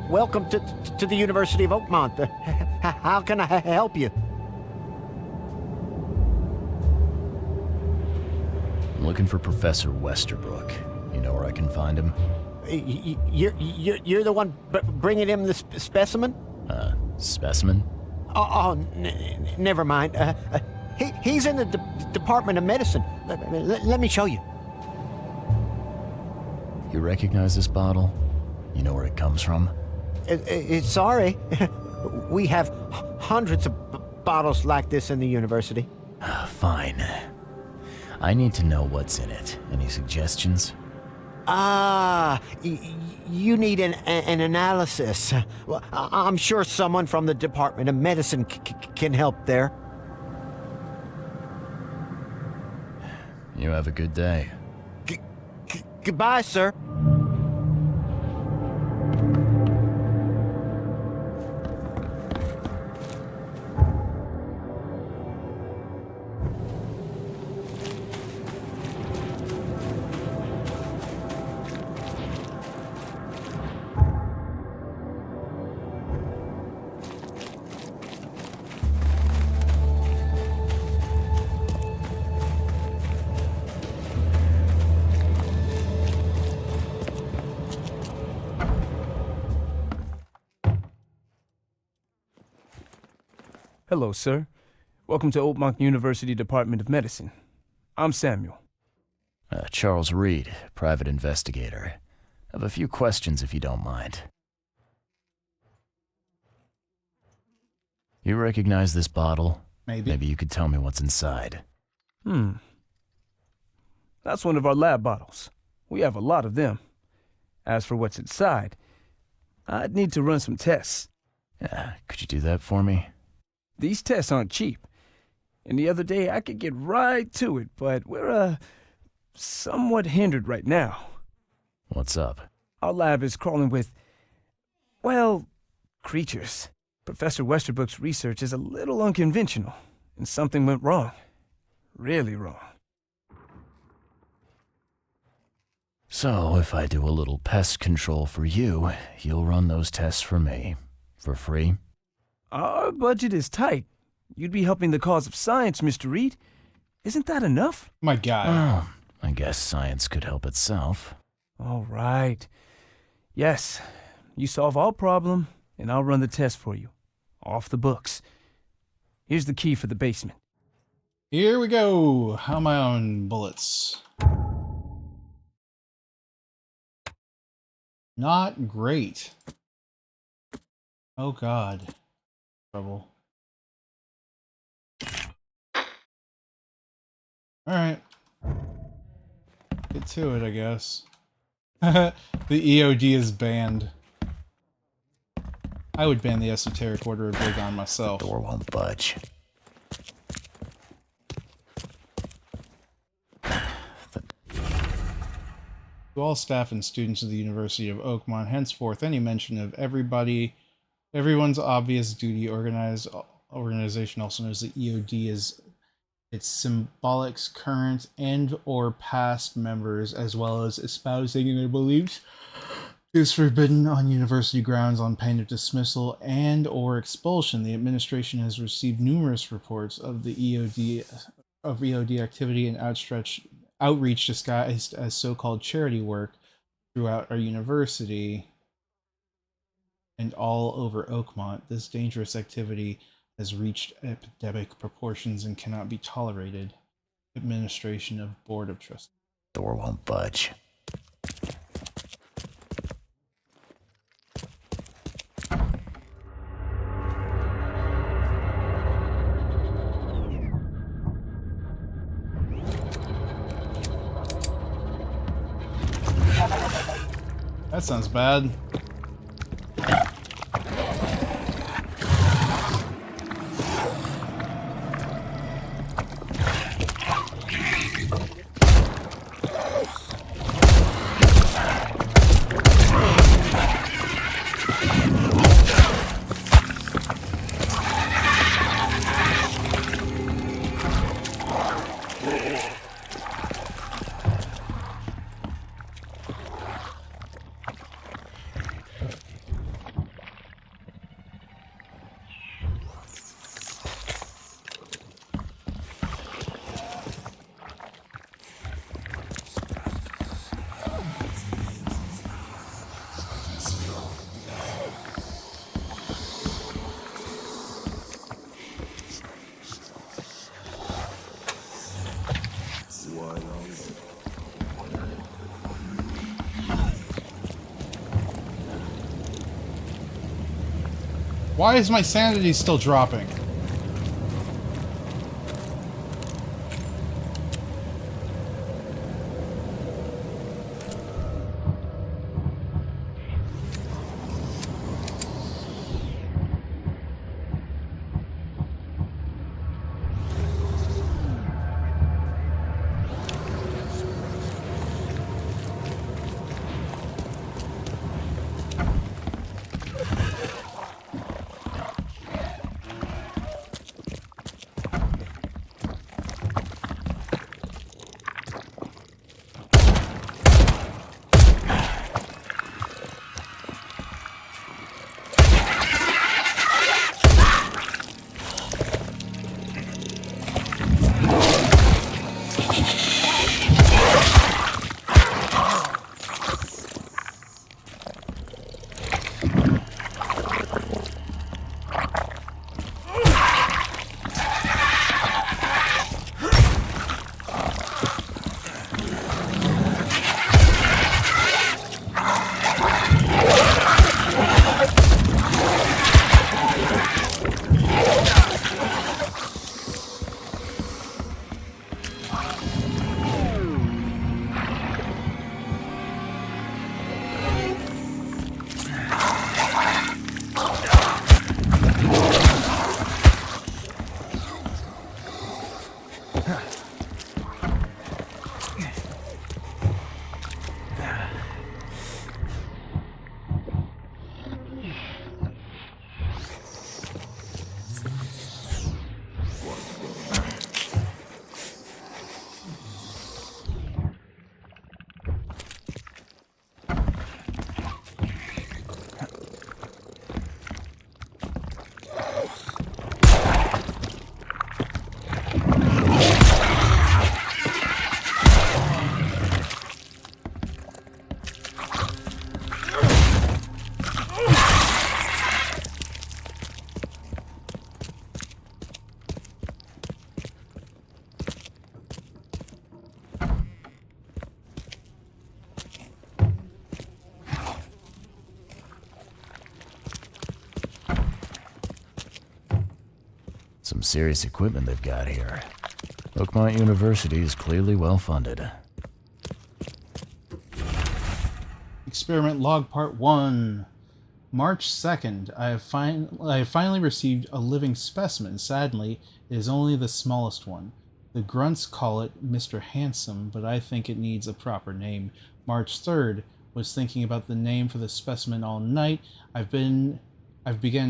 Welcome to the University of Oakmont. How can I help you? I'm looking for Professor Westerbrook. You know where I can find him? You're the one bringing him the specimen? Specimen? Never mind. He's in the Department of Medicine. Let me show you. You recognize this bottle? You know where it comes from? Sorry. We have hundreds of bottles like this in the university. Fine. I need to know what's in it. Any suggestions? You need an analysis. Well, I'm sure someone from the Department of Medicine can help there. You have a good day. Goodbye, sir. Hello, sir. Welcome to Oakmont University Department of Medicine. I'm Samuel. Charles Reed, private investigator. I have a few questions if you don't mind. You recognize this bottle? Maybe. Maybe you could tell me what's inside. That's one of our lab bottles. We have a lot of them. As for what's inside, I'd need to run some tests. Could you do that for me? These tests aren't cheap. And the other day I could get right to it, but we're, somewhat hindered right now. What's up? Our lab is crawling with, well, creatures. Professor Westerbrook's research is a little unconventional, and something went wrong. Really wrong. So, if I do a little pest control for you, you'll run those tests for me. For free? Our budget is tight. You'd be helping the cause of science, Mr. Reed. Isn't that enough? My God. Well, I guess science could help itself. All right. Yes, you solve our problem, and I'll run the test for you. Off the books. Here's the key for the basement. Here we go. How am I on bullets? Not great. Oh God. Trouble. Alright. Get to it, I guess. The EOD is banned. I would ban the Esoteric Order of Dagon myself. Door won't budge. To all staff and students of the University of Oakmont, henceforth any mention of everyone's obvious duty organization, also known as the EOD, is its symbolic current and or past members, as well as espousing their beliefs, is forbidden on university grounds on pain of dismissal and or expulsion. The administration has received numerous reports of the EOD activity and outreach disguised as so-called charity work throughout our university and all over Oakmont. This dangerous activity has reached epidemic proportions and cannot be tolerated. Administration of Board of Trustees. Door won't budge. That sounds bad. Why is my sanity still dropping? Some serious equipment they've got here. Oakmont University is clearly well funded. Experiment log part 1. March 2nd. I have finally received a living specimen. Sadly, it is only the smallest one. The grunts call it Mr. Handsome, but I think it needs a proper name. March 3rd. Was thinking about the name for the specimen all night. I've begun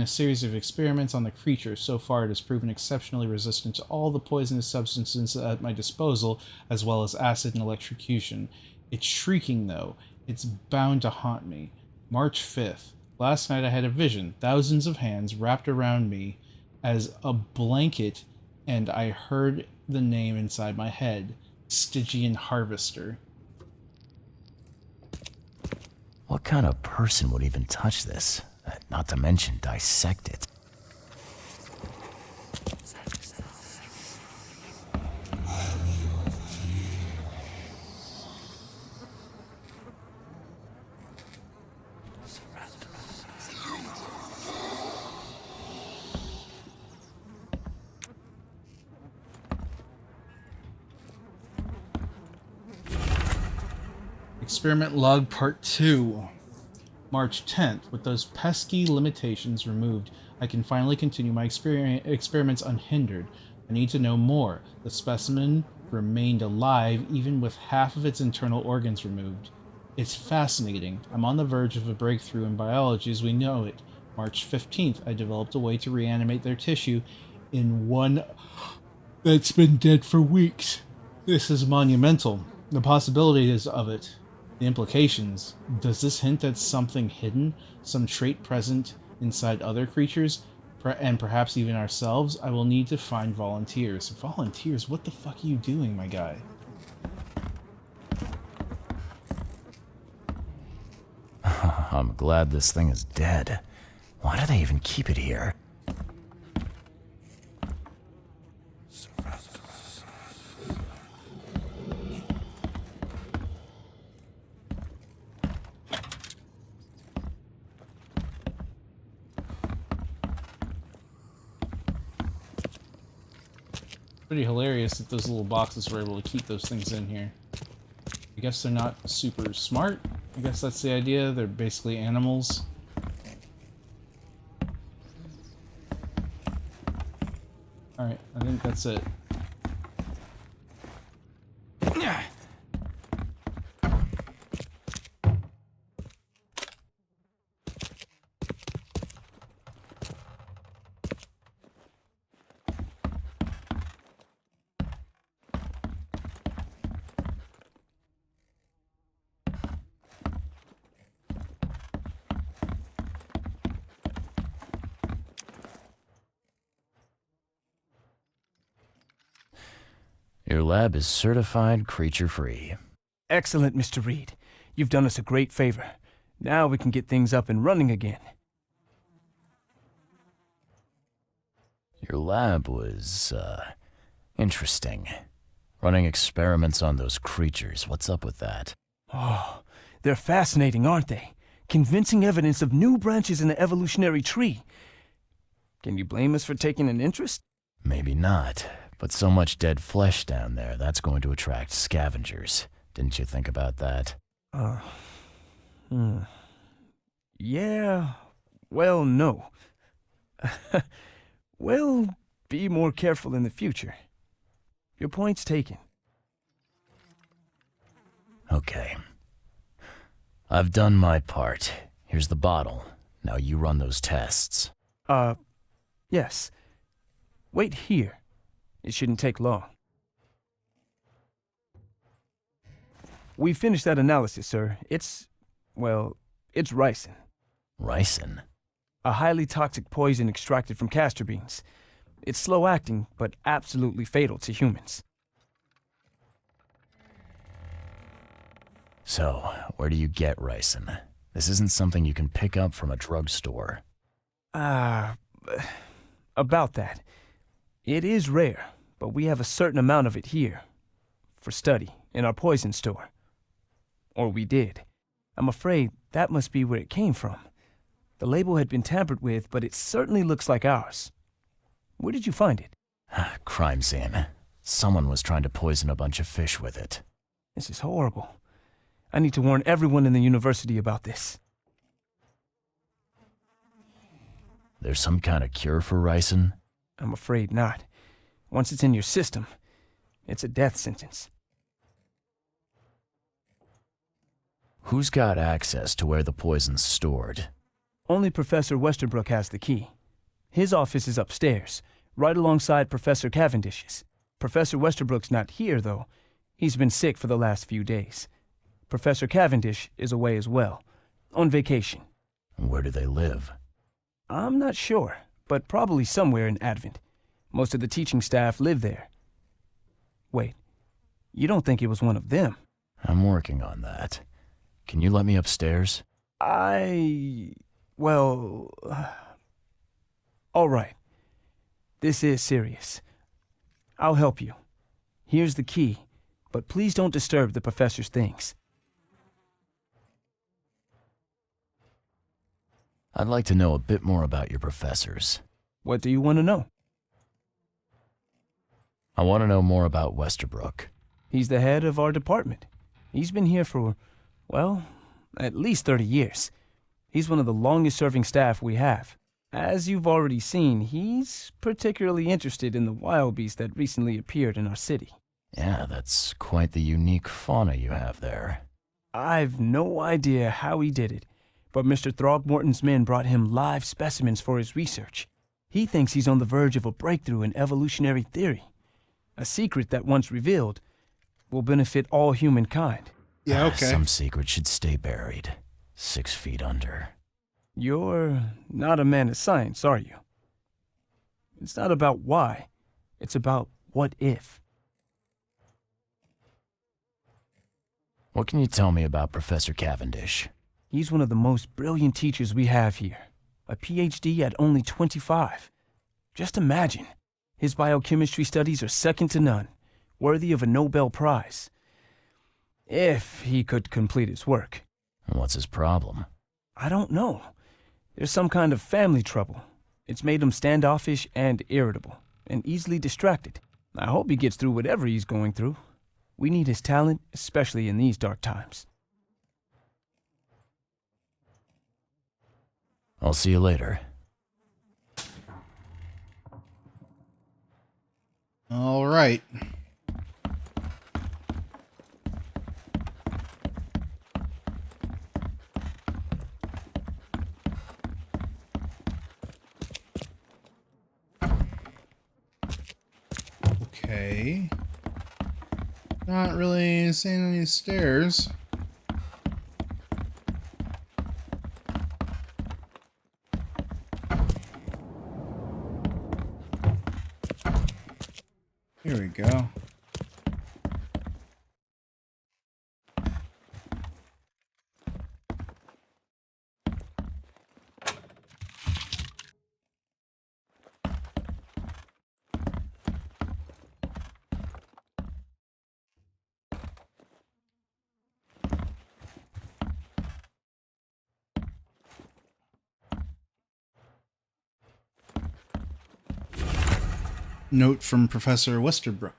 a series of experiments on the creature. So far, it has proven exceptionally resistant to all the poisonous substances at my disposal, as well as acid and electrocution. It's shrieking, though. It's bound to haunt me. March 5th. Last night I had a vision. Thousands of hands wrapped around me as a blanket, and I heard the name inside my head. Stygian Harvester. What kind of person would even touch this? Not to mention dissect it. Experiment log part 2. March 10th. With those pesky limitations removed, I can finally continue my experiments unhindered. I need to know more. The specimen remained alive even with half of its internal organs removed. It's fascinating. I'm on the verge of a breakthrough in biology as we know it. March 15th. I developed a way to reanimate their tissue in one that's been dead for weeks. This is monumental. The possibilities of it. The implications. Does this hint at something hidden? Some trait present inside other creatures? And perhaps even ourselves? I will need to find volunteers. Volunteers? What the fuck are you doing, my guy? I'm glad this thing is dead. Why do they even keep it here? Pretty hilarious that those little boxes were able to keep those things in here. I guess they're not super smart. I guess that's the idea. They're basically animals. Alright, I think that's it. Your lab is certified creature-free. Excellent, Mr. Reed. You've done us a great favor. Now we can get things up and running again. Your lab was, interesting. Running experiments on those creatures. What's up with that? Oh, they're fascinating, aren't they? Convincing evidence of new branches in the evolutionary tree. Can you blame us for taking an interest? Maybe not. But so much dead flesh down there, that's going to attract scavengers. Didn't you think about that? Yeah, well, no. We'll be more careful in the future. Your point's taken. Okay. I've done my part. Here's the bottle. Now you run those tests. Yes. Wait here. It shouldn't take long. We finished that analysis, sir. It's ricin. Ricin? A highly toxic poison extracted from castor beans. It's slow-acting, but absolutely fatal to humans. So, where do you get ricin? This isn't something you can pick up from a drugstore. About that. It is rare, but we have a certain amount of it here. For study, in our poison store. Or we did. I'm afraid that must be where it came from. The label had been tampered with, but it certainly looks like ours. Where did you find it? Crime scene. Someone was trying to poison a bunch of fish with it. This is horrible. I need to warn everyone in the university about this. There's some kind of cure for ricin? I'm afraid not. Once it's in your system, it's a death sentence. Who's got access to where the poison's stored? Only Professor Westerbrook has the key. His office is upstairs, right alongside Professor Cavendish's. Professor Westerbrook's not here, though. He's been sick for the last few days. Professor Cavendish is away as well, on vacation. Where do they live? I'm not sure, but probably somewhere in Advent. Most of the teaching staff live there. Wait, you don't think it was one of them? I'm working on that. Can you let me upstairs? Well... all right. This is serious. I'll help you. Here's the key, but please don't disturb the professor's things. I'd like to know a bit more about your professors. What do you want to know? I want to know more about Westerbrook. He's the head of our department. He's been here for, well, at least 30 years. He's one of the longest-serving staff we have. As you've already seen, he's particularly interested in the wild beast that recently appeared in our city. Yeah, that's quite the unique fauna you have there. I've no idea how he did it, but Mr. Throgmorton's men brought him live specimens for his research. He thinks he's on the verge of a breakthrough in evolutionary theory. A secret that, once revealed, will benefit all humankind. Yeah, okay. Some secret should stay buried, 6 feet under. You're not a man of science, are you? It's not about why. It's about what if. What can you tell me about Professor Cavendish? He's one of the most brilliant teachers we have here. A PhD at only 25. Just imagine. His biochemistry studies are second to none, worthy of a Nobel Prize. If he could complete his work. What's his problem? I don't know. There's some kind of family trouble. It's made him standoffish and irritable, and easily distracted. I hope he gets through whatever he's going through. We need his talent, especially in these dark times. I'll see you later. All right. Okay. Not really seeing any stairs. Here we go. Note from Professor Westerbrook.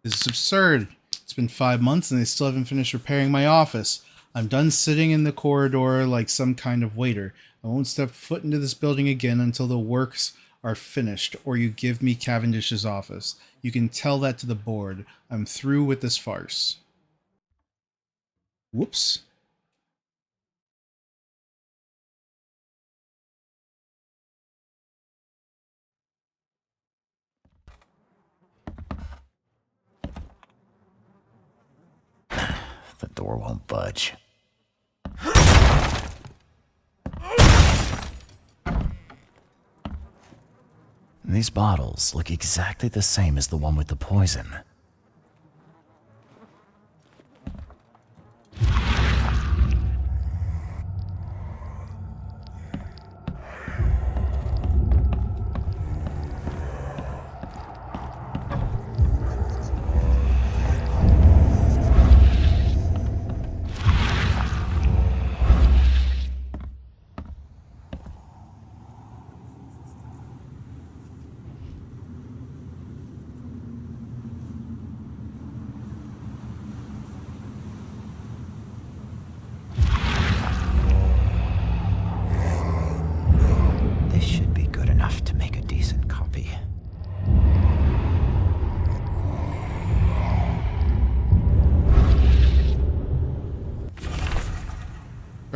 This is absurd. It's been 5 months and they still haven't finished repairing my office. I'm done sitting in the corridor like some kind of waiter. I won't step foot into this building again until the works are finished, or you give me Cavendish's office. You can tell that to the board. I'm through with this farce. Whoops. The door won't budge. These bottles look exactly the same as the one with the poison.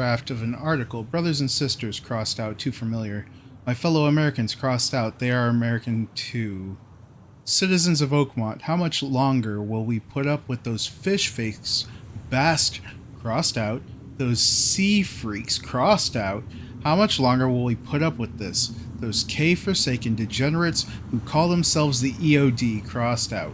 draft of an article. Brothers and sisters crossed out, too familiar. My fellow Americans crossed out, they are American too. Citizens of Oakmont, how much longer will we put up with those fish fakes, bast crossed out, those sea freaks crossed out? How much longer will we put up with this? Those K-forsaken degenerates who call themselves the EOD crossed out.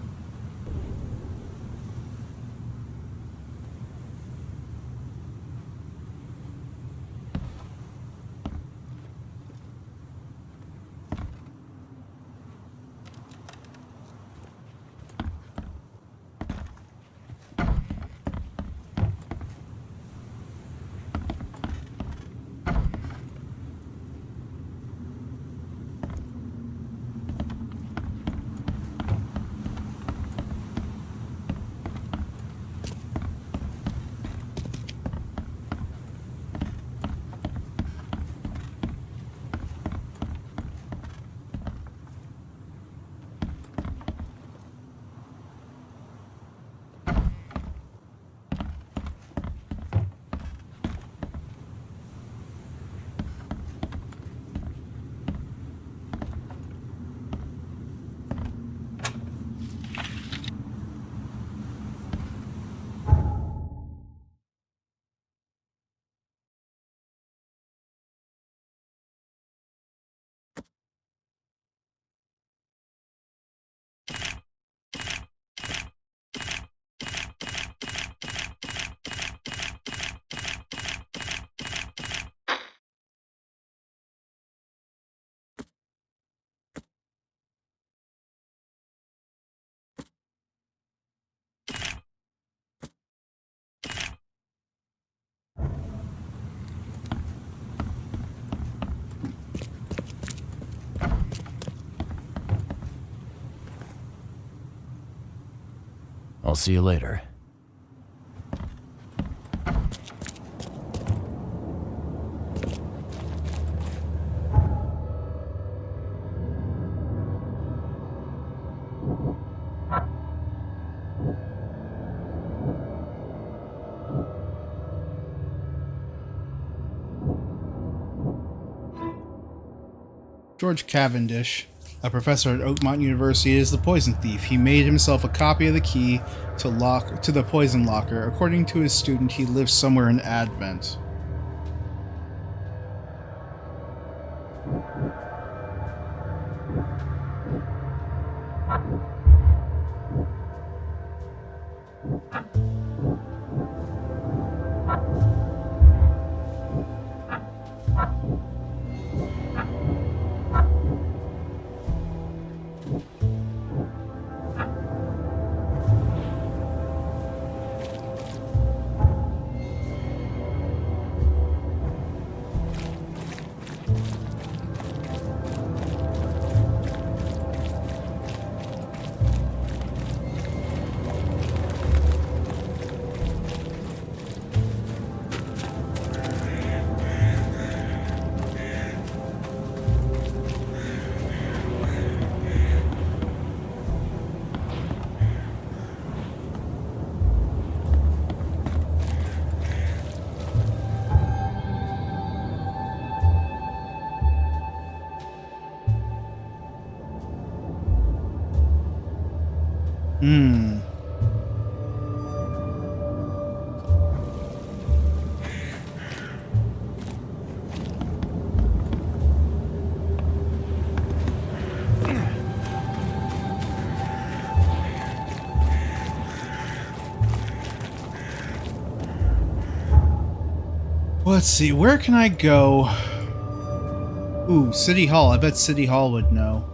I'll see you later. George Cavendish, a professor at Oakmont University, is the poison thief. He made himself a copy of the key to the poison locker. According to his student, he lives somewhere in Advent. Let's see, where can I go? Ooh, City Hall. I bet City Hall would know.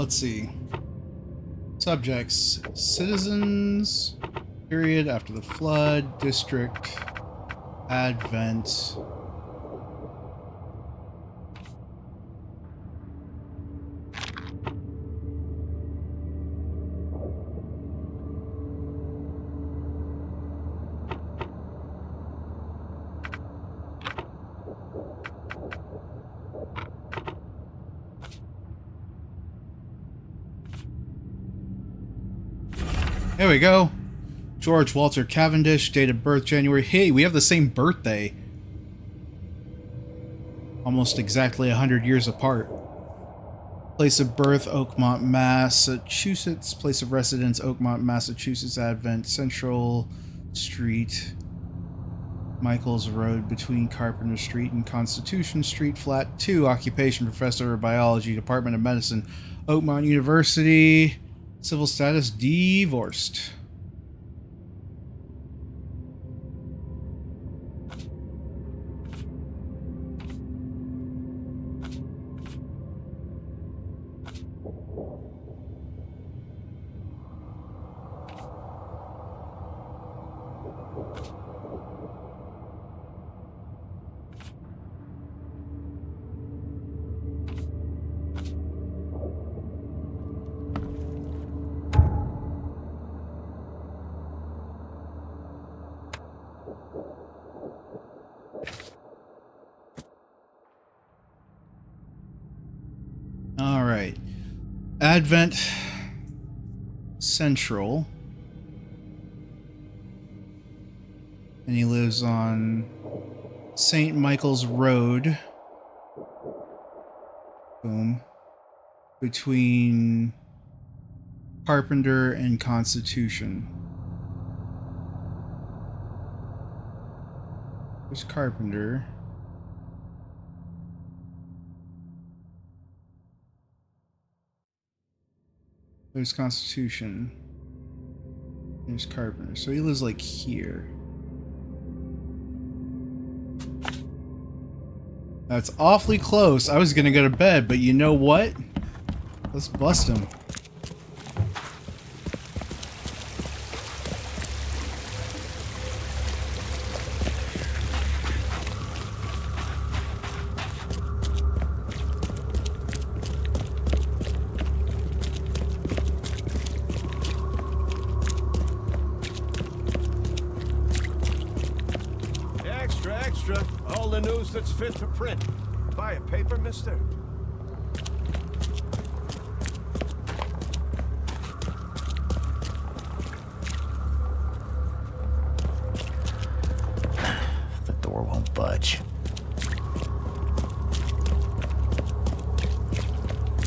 let's see. Subjects. Citizens. Period. After the flood. District. Advent. There we go. George Walter Cavendish, date of birth January. Hey, we have the same birthday. Almost exactly 100 years apart. Place of birth, Oakmont, Massachusetts. Place of residence, Oakmont, Massachusetts. Advent, Central Street. Michaels Road between Carpenter Street and Constitution Street. Flat 2. Occupation, Professor of Biology, Department of Medicine, Oakmont University. Civil status, divorced. Alright. Advent Central. And he lives on St. Michael's Road. Boom. Between Carpenter and Constitution. There's Carpenter. There's Constitution. There's Carpenter. So he lives like here. That's awfully close. I was gonna go to bed, but you know what? Let's bust him. Extra. All the news that's fit to print. Buy a paper, mister? The door won't budge.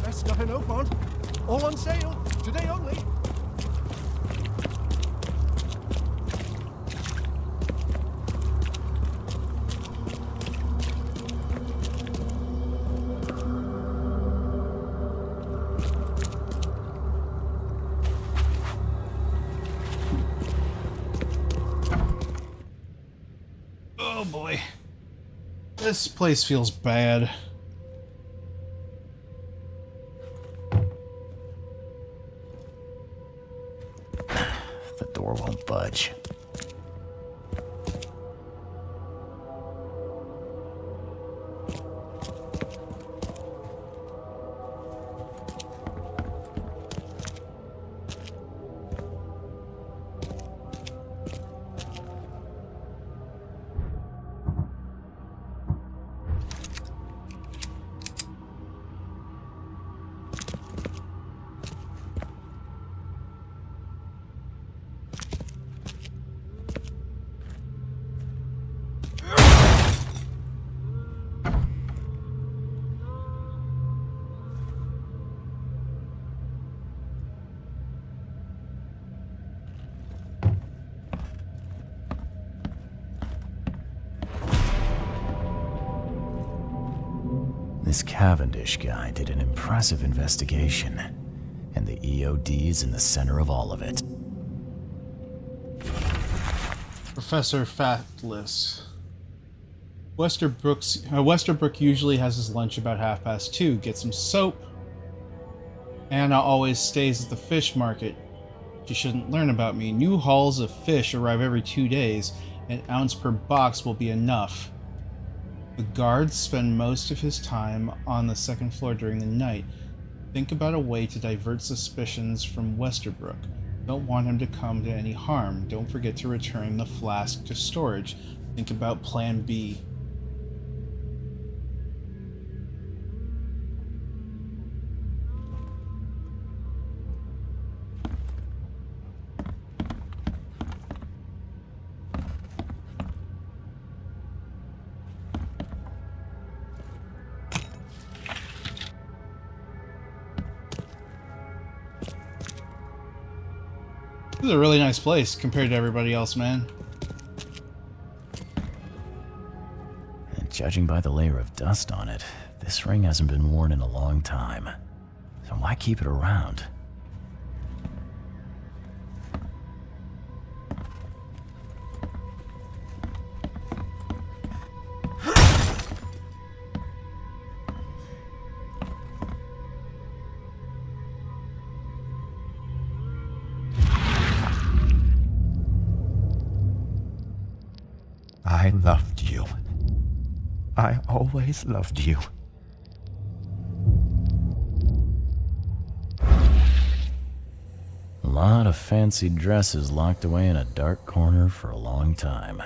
Best stuff in Oakmont. All on sale. Today only. Oh boy. This place feels bad. The door won't budge. This Cavendish guy did an impressive investigation, and the EOD's in the center of all of it. Professor Fatless. Westerbrook usually has his lunch about 2:30. Get some soap. Anna always stays at the fish market. She shouldn't learn about me. New hauls of fish arrive every 2 days. An ounce per box will be enough. The guards spend most of his time on the second floor during the night. Think about a way to divert suspicions from Westerbrook. Don't want him to come to any harm. Don't forget to return the flask to storage. Think about Plan B. This is a really nice place compared to everybody else, man. And judging by the layer of dust on it, this ring hasn't been worn in a long time. So why keep it around? I loved you. I always loved you. A lot of fancy dresses locked away in a dark corner for a long time.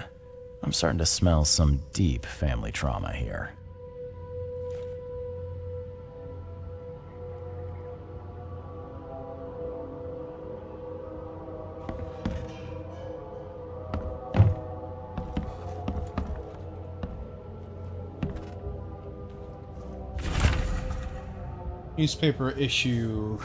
I'm starting to smell some deep family trauma here. Newspaper issue.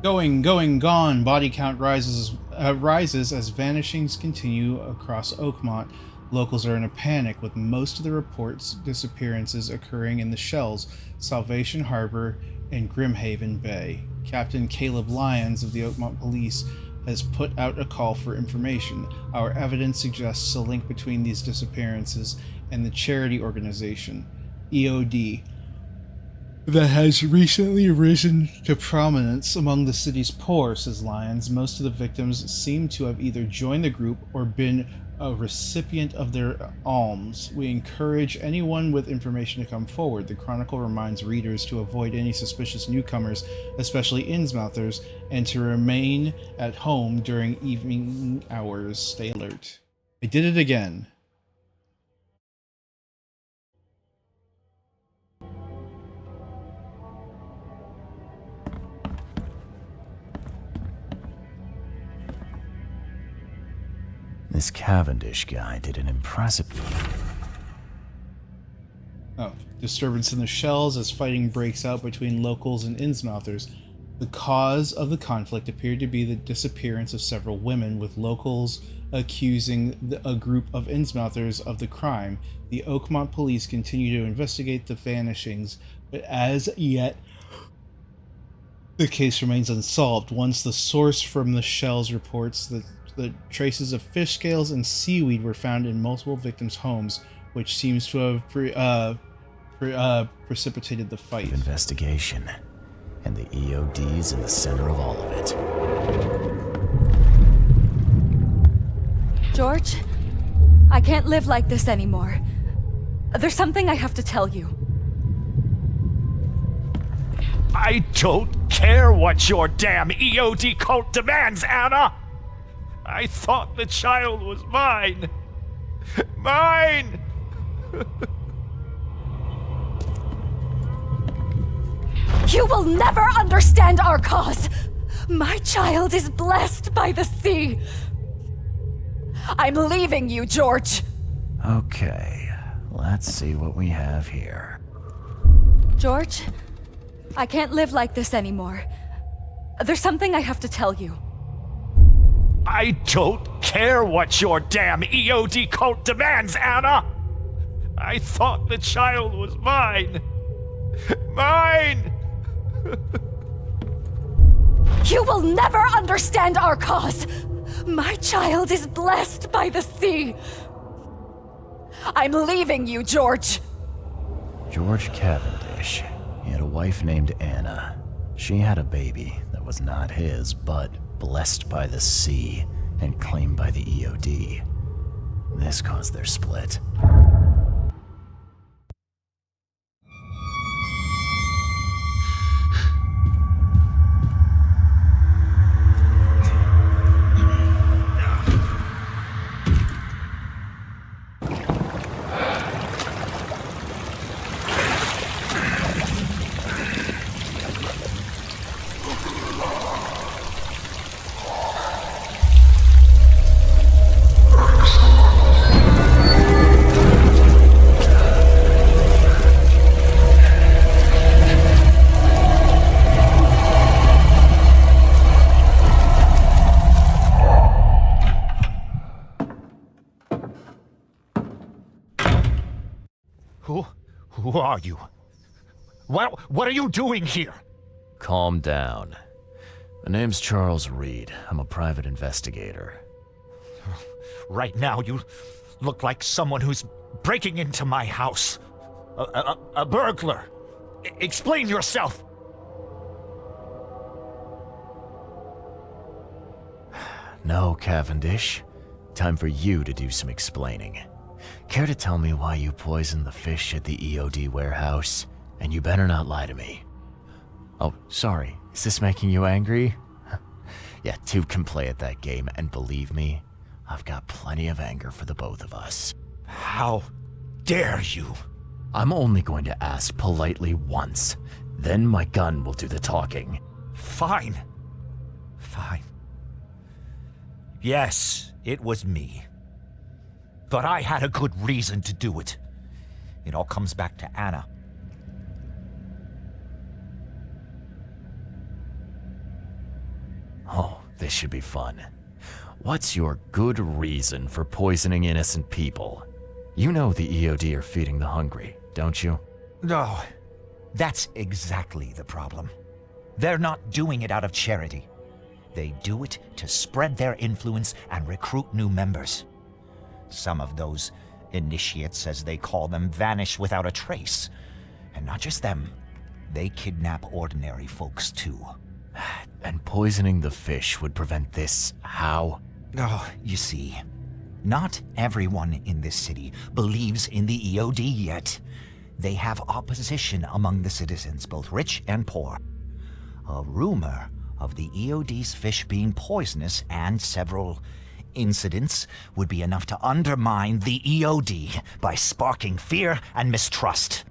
Going, gone. Body count rises as vanishings continue across Oakmont. Locals are in a panic, with most of the reports disappearances occurring in the Shells, Salvation Harbor, and Grimhaven Bay. Captain Caleb Lyons of the Oakmont Police has put out a call for information. Our evidence suggests a link between these disappearances and the charity organization, EOD, that has recently risen to prominence among the city's poor, says Lyons. Most of the victims seem to have either joined the group or been a recipient of their alms. We encourage anyone with information to come forward. The Chronicle reminds readers to avoid any suspicious newcomers, especially Innsmouthers, and to remain at home during evening hours. Stay alert. I did it again. This Cavendish guy did an impressive... Oh, disturbance in the Shells as fighting breaks out between locals and Innsmouthers. The cause of the conflict appeared to be the disappearance of several women, with locals accusing a group of Innsmouthers of the crime. The Oakmont police continue to investigate the vanishings, but as yet, the case remains unsolved. Once the source from the Shells reports that the traces of fish scales and seaweed were found in multiple victims' homes, which seems to have precipitated the fight. Investigation, and the EOD's in the center of all of it. George, I can't live like this anymore. There's something I have to tell you. I don't care what your damn EOD cult demands, Anna! I thought the child was mine. Mine! You will never understand our cause! My child is blessed by the sea! I'm leaving you, George! Okay, let's see what we have here. George, I can't live like this anymore. There's something I have to tell you. I don't care what your damn EOD cult demands, Anna! I thought the child was mine. Mine! You will never understand our cause! My child is blessed by the sea! I'm leaving you, George! George Cavendish. He had a wife named Anna. She had a baby that was not his, but blessed by the sea and claimed by the EOD. This caused their split. Who are you? What are you doing here? Calm down. My name's Charles Reed. I'm a private investigator. Right now, you look like someone who's breaking into my house. A burglar. Explain yourself. No, Cavendish. Time for you to do some explaining. Care to tell me why you poisoned the fish at the EOD warehouse? And you better not lie to me. Oh, sorry. Is this making you angry? Yeah, two can play at that game, and believe me, I've got plenty of anger for the both of us. How dare you? I'm only going to ask politely once. Then my gun will do the talking. Fine. Fine. Yes, it was me. But I had a good reason to do it. It all comes back to Anna. Oh, this should be fun. What's your good reason for poisoning innocent people? You know the EOD are feeding the hungry, don't you? No, that's exactly the problem. They're not doing it out of charity. They do it to spread their influence and recruit new members. Some of those initiates, as they call them, vanish without a trace. And not just them, they kidnap ordinary folks too. And poisoning the fish would prevent this how? Oh, you see, not everyone in this city believes in the EOD yet. They have opposition among the citizens, both rich and poor. A rumor of the EOD's fish being poisonous and several incidents would be enough to undermine the EOD by sparking fear and mistrust.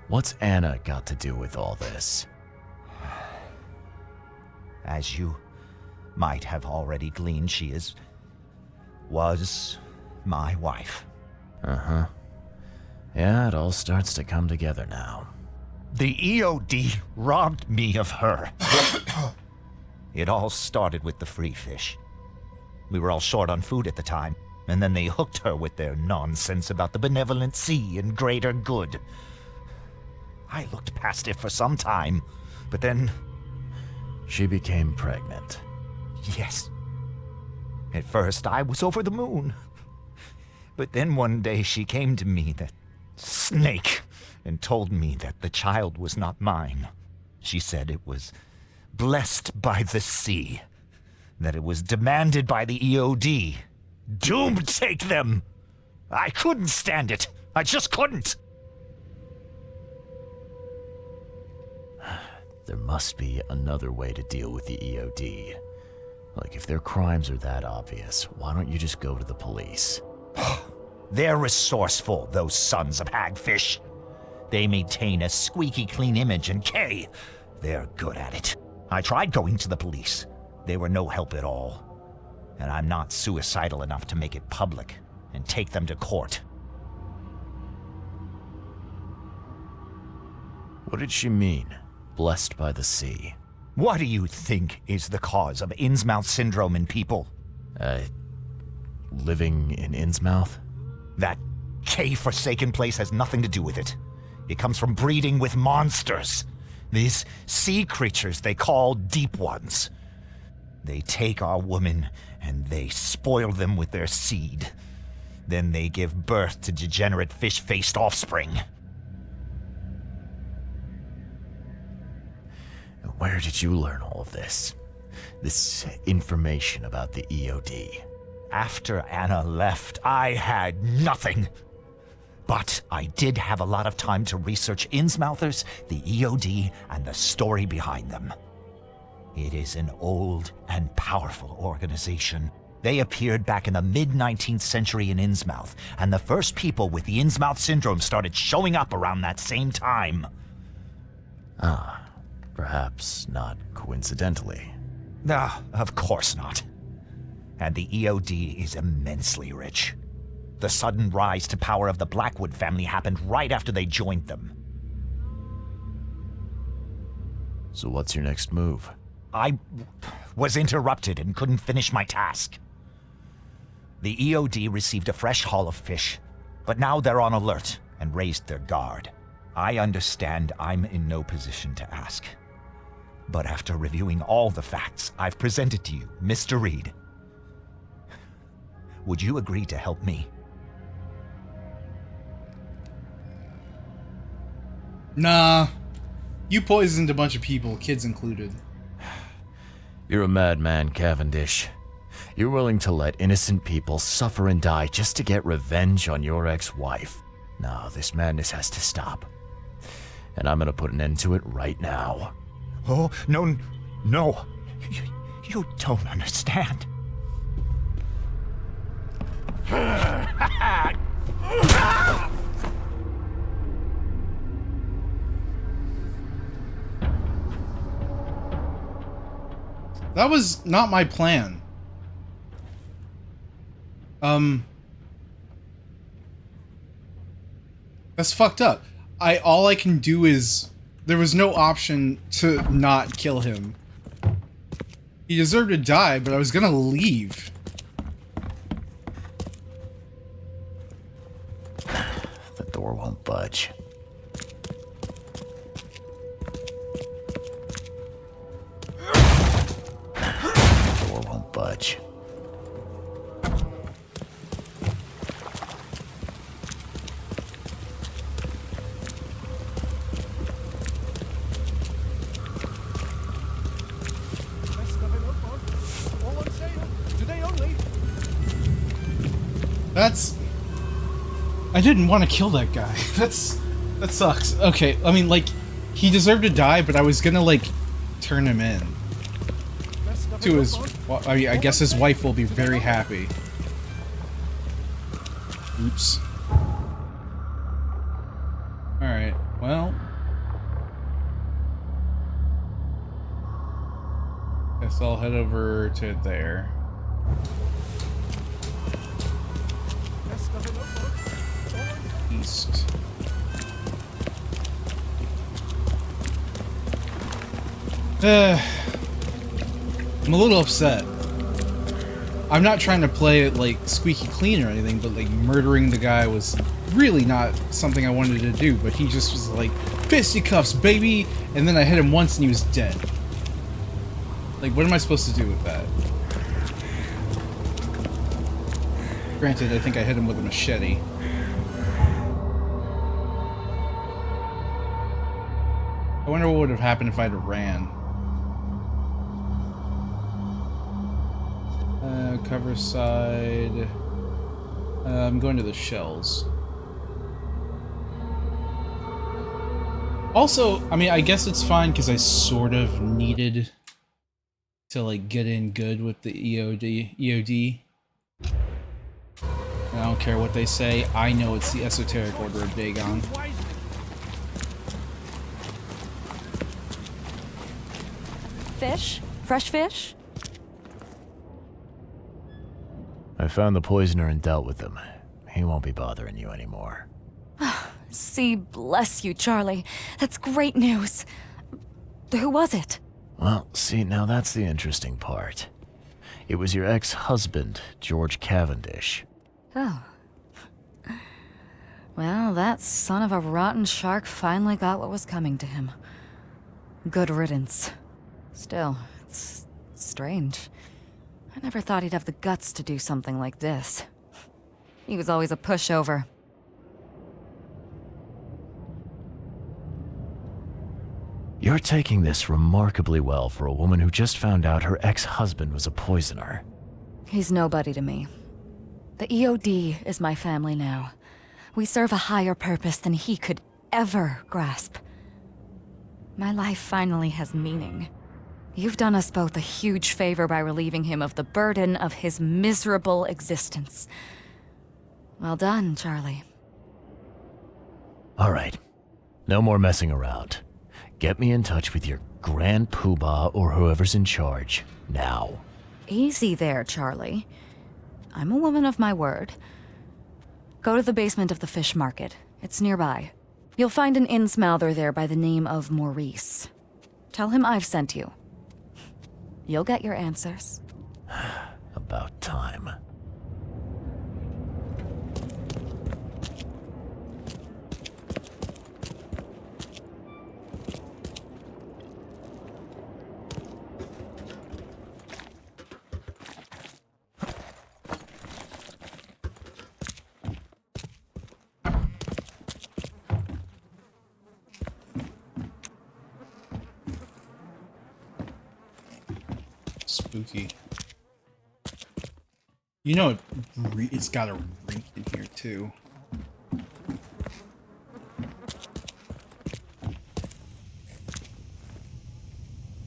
What's Anna got to do with all this? As you might have already gleaned, she was my wife. Uh-huh. Yeah, it all starts to come together now. The EOD robbed me of her. It all started with the free fish. We were all short on food at the time, and then they hooked her with their nonsense about the benevolent sea and greater good. I looked past it for some time, but then... She became pregnant. Yes. At first, I was over the moon. But then one day she came to me, that snake, and told me that the child was not mine. She said it was blessed by the sea, that it was demanded by the EOD. Doomed take them! I couldn't stand it. I just couldn't. There must be another way to deal with the EOD. Like, if their crimes are that obvious, why don't you just go to the police? They're resourceful, those sons of hagfish. They maintain a squeaky clean image, and Kay, they're good at it. I tried going to the police. They were no help at all. And I'm not suicidal enough to make it public and take them to court. What did she mean? Blessed by the sea. What do you think is the cause of Innsmouth syndrome in people? Living in Innsmouth? That K-forsaken place has nothing to do with it. It comes from breeding with monsters. These sea creatures they call Deep Ones. They take our women and they spoil them with their seed. Then they give birth to degenerate fish-faced offspring. Where did you learn all of this? This information about the EOD? After Anna left, I had nothing. But I did have a lot of time to research Innsmouthers, the EOD, and the story behind them. It is an old and powerful organization. They appeared back in the mid-19th century in Innsmouth, and the first people with the Innsmouth syndrome started showing up around that same time. Ah, perhaps not coincidentally. Of course not. And the EOD is immensely rich. The sudden rise to power of the Blackwood family happened right after they joined them. So what's your next move? I was interrupted and couldn't finish my task. The EOD received a fresh haul of fish, but now they're on alert and raised their guard. I understand I'm in no position to ask. But after reviewing all the facts I've presented to you, Mr. Reed, would you agree to help me? Nah. You poisoned a bunch of people, kids included. You're a madman, Cavendish. You're willing to let innocent people suffer and die just to get revenge on your ex-wife. No, this madness has to stop. And I'm gonna put an end to it right now. Oh, no. You don't understand. That was not my plan. That's fucked up. All I can do is... There was no option to not kill him. He deserved to die, but I was gonna leave. The door won't budge. The door won't budge. That's... I didn't want to kill that guy. That sucks. Okay, I mean, like, he deserved to die, but I was gonna, like, turn him in. To his... Well, I mean, I guess his wife will be very happy. Oops. Alright, well... Guess I'll head over to there. East. I'm a little upset. I'm not trying to play it like squeaky clean or anything, but like murdering the guy was really not something I wanted to do, but he just was like, fisticuffs, baby! And then I hit him once and he was dead. Like, what am I supposed to do with that? Granted, I think I hit him with a machete. I wonder what would have happened if I'd have ran. Cover side. I'm going to the shells. Also, I mean, I guess it's fine because I sort of needed to like get in good with the EOD. I don't care what they say. I know it's the Esoteric Order of Dagon. Fish? Fresh fish? I found the poisoner and dealt with him. He won't be bothering you anymore. See, bless you, Charlie. That's great news. Who was it? Well, see, now that's the interesting part. It was your ex-husband, George Cavendish. Oh. Well, that son of a rotten shark finally got what was coming to him. Good riddance. Still, it's strange. I never thought he'd have the guts to do something like this. He was always a pushover. You're taking this remarkably well for a woman who just found out her ex-husband was a poisoner. He's nobody to me. The EOD is my family now. We serve a higher purpose than he could ever grasp. My life finally has meaning. You've done us both a huge favor by relieving him of the burden of his miserable existence. Well done, Charlie. All right. No more messing around. Get me in touch with your Grand Poobah or whoever's in charge, now. Easy there, Charlie. I'm a woman of my word. Go to the basement of the fish market. It's nearby. You'll find an Innsmouther there by the name of Maurice. Tell him I've sent you. You'll get your answers. About time. Spooky. You know, it's got a rink in here too.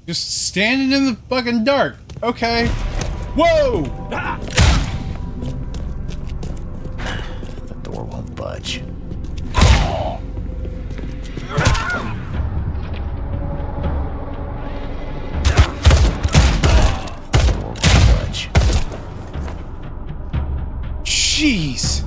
Just standing in the fucking dark. Okay. Whoa! The door won't budge. Jeez.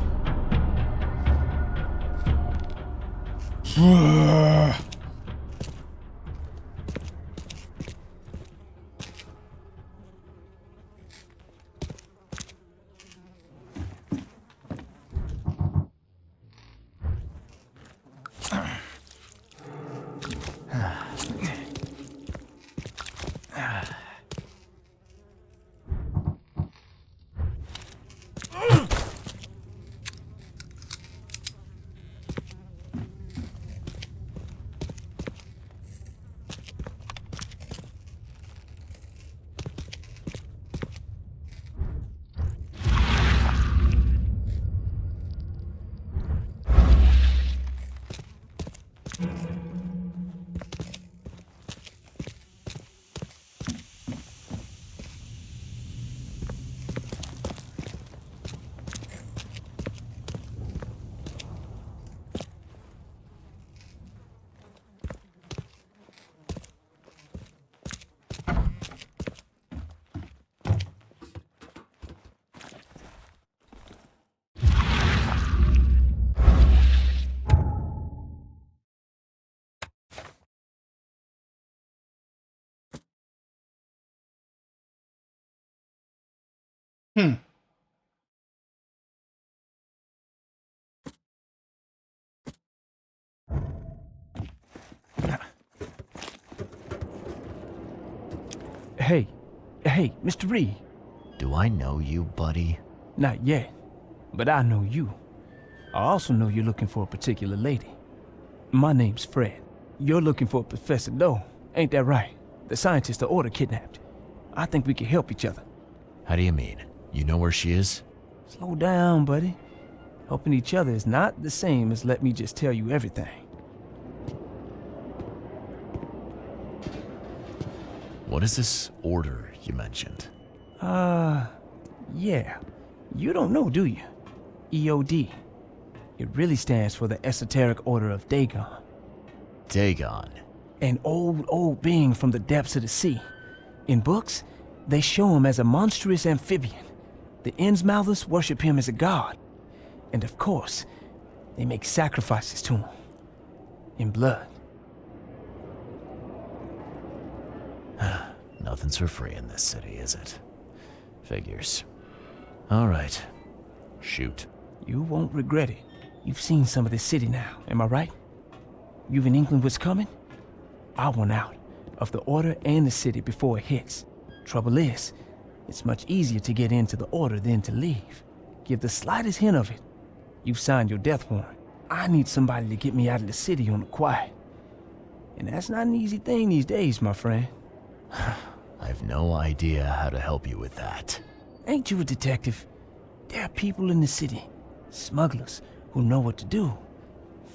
Hey, Mr. Reed. Do I know you, buddy? Not yet, but I know you. I also know you're looking for a particular lady. My name's Fred. You're looking for Professor Doe, ain't that right? The scientist the Order kidnapped. I think we can help each other. How do you mean? You know where she is? Slow down, buddy. Helping each other is not the same as let me just tell you everything. What is this order you mentioned? Yeah. You don't know, do you? EOD. It really stands for the Esoteric Order of Dagon. Dagon? An old being from the depths of the sea. In books, they show him as a monstrous amphibian. The Innsmouthers worship him as a god. And of course, they make sacrifices to him. In blood. Nothing's for free in this city, is it? Figures. All right. Shoot. You won't regret it. You've seen some of this city now, am I right? You've an inkling what's coming? I want out of the Order and the city before it hits. Trouble is, it's much easier to get into the Order than to leave. Give the slightest hint of it. You've signed your death warrant. I need somebody to get me out of the city on the quiet. And that's not an easy thing these days, my friend. I have no idea how to help you with that. Ain't you a detective? There are people in the city, smugglers, who know what to do.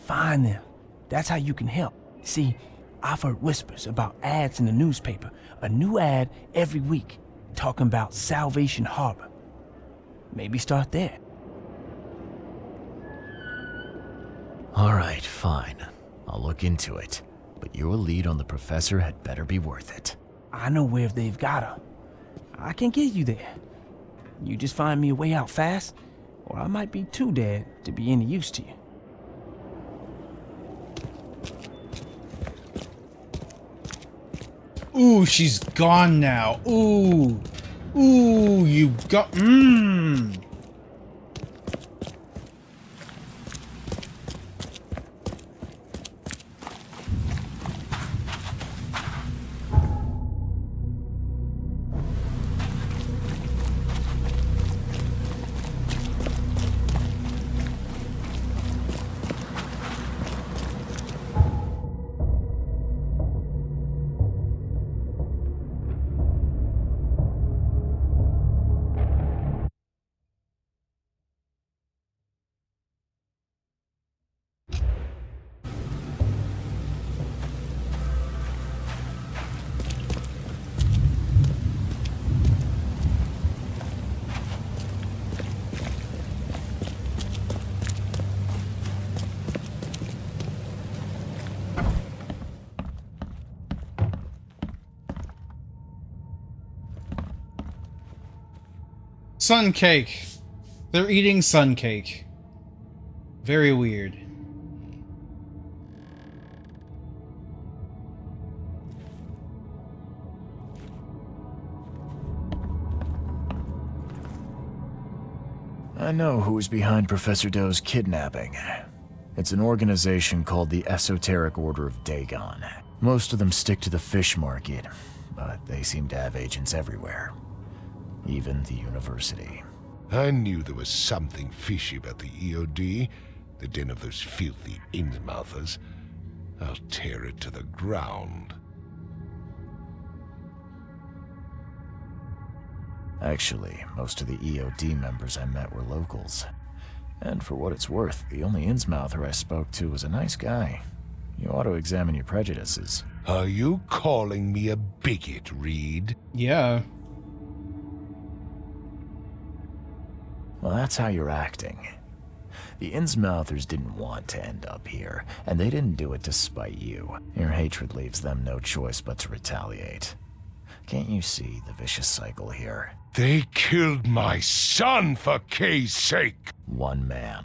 Find them. That's how you can help. See, I've heard whispers about ads in the newspaper. A new ad every week, talking about Salvation Harbor. Maybe start there. Alright, fine. I'll look into it. But your lead on the professor had better be worth it. I know where they've got her. I can get you there. You just find me a way out fast, or I might be too dead to be any use to you. Ooh, she's gone now. Ooh. Ooh, you got... Mmm. Sun cake. They're eating sun cake. Very weird. I know who is behind Professor Doe's kidnapping. It's an organization called the Esoteric Order of Dagon. Most of them stick to the fish market, but they seem to have agents everywhere. Even the university. I knew there was something fishy about the EOD, the den of those filthy Innsmouthers. I'll tear it to the ground. Actually, most of the EOD members I met were locals. And for what it's worth, the only Innsmouther I spoke to was a nice guy. You ought to examine your prejudices. Are you calling me a bigot, Reed? Yeah. Well, that's how you're acting. The Innsmouthers didn't want to end up here, and they didn't do it to spite you. Your hatred leaves them no choice but to retaliate. Can't you see the vicious cycle here? They killed my son, for Kay's sake! One man,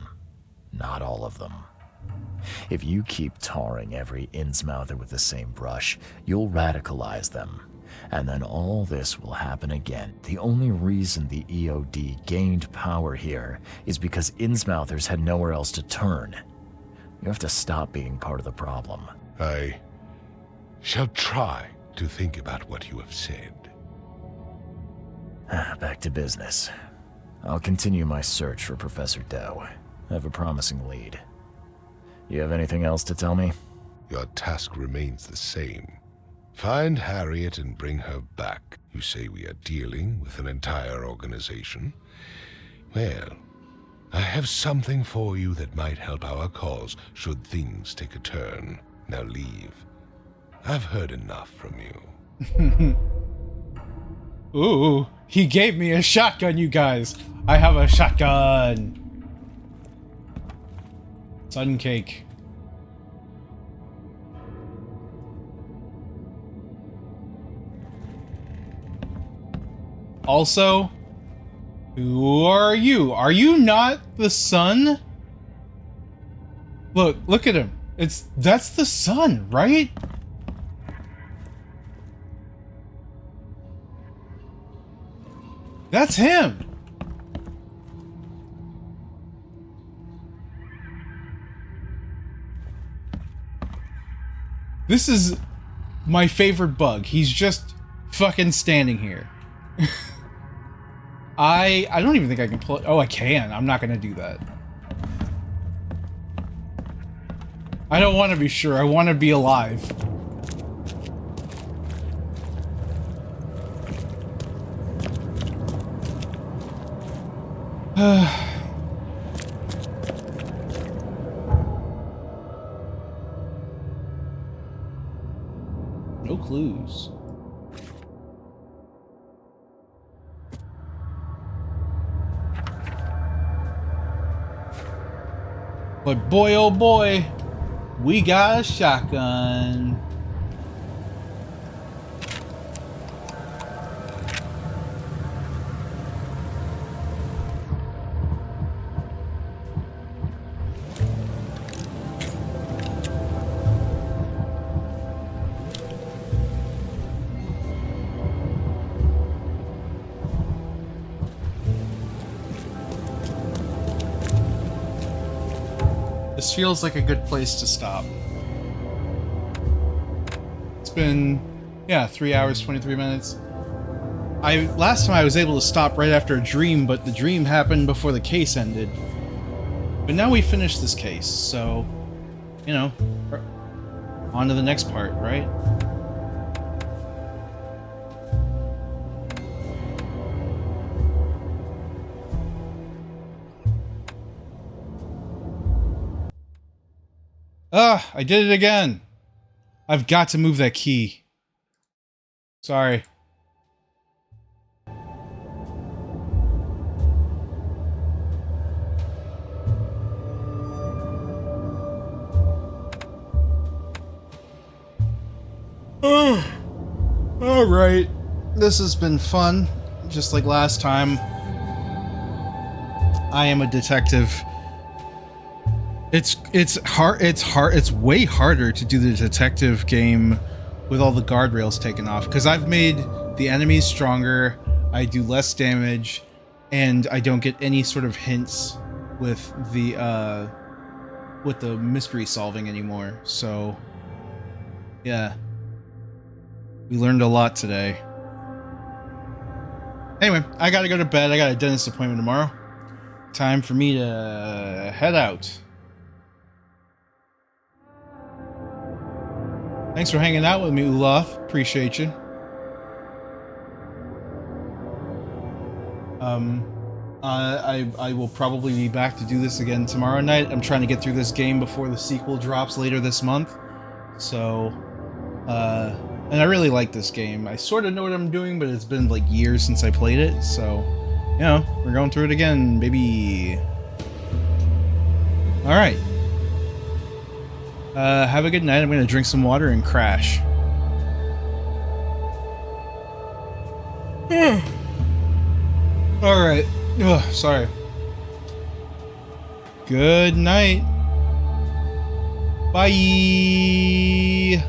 not all of them. If you keep tarring every Innsmouther with the same brush, you'll radicalize them. And then all this will happen again. The only reason the EOD gained power here is because Innsmouthers had nowhere else to turn. You have to stop being part of the problem. I shall try to think about what you have said. Back to business. I'll continue my search for Professor Doe. I have a promising lead. You have anything else to tell me? Your task remains the same. Find Harriet and bring her back. You say we are dealing with an entire organization? Well, I have something for you that might help our cause should things take a turn. Now leave. I've heard enough from you. Ooh, he gave me a shotgun, you guys. I have a shotgun. Sun cake. Also, who are you? Are you not the sun? Look at him. That's the sun, right? That's him. This is my favorite bug. He's just fucking standing here. I don't even think I can play. Oh, I can. I'm not gonna do that. I don't want to be sure. I want to be alive. No clues. But boy, oh boy, we got a shotgun. This feels like a good place to stop. It's been, yeah, 3 hours, 23 minutes. Last time I was able to stop right after a dream, but the dream happened before the case ended. But now we finished this case, so, you know, on to the next part, right? Ah, I did it again. I've got to move that key. Sorry. Alright. This has been fun. Just like last time. I am a detective. It's way harder to do the detective game with all the guardrails taken off, because I've made the enemies stronger, I do less damage, and I don't get any sort of hints with the mystery solving anymore. So yeah, we learned a lot today. Anyway, I gotta go to bed. I got a dentist appointment tomorrow. Time for me to head out. Thanks for hanging out with me, Olaf. Appreciate you. I will probably be back to do this again tomorrow night. I'm trying to get through this game before the sequel drops later this month. So, and I really like this game. I sort of know what I'm doing, but it's been like years since I played it. So, you know, we're going through it again, baby. All right. Have a good night. I'm gonna drink some water and crash. Alright. Sorry. Good night. Bye.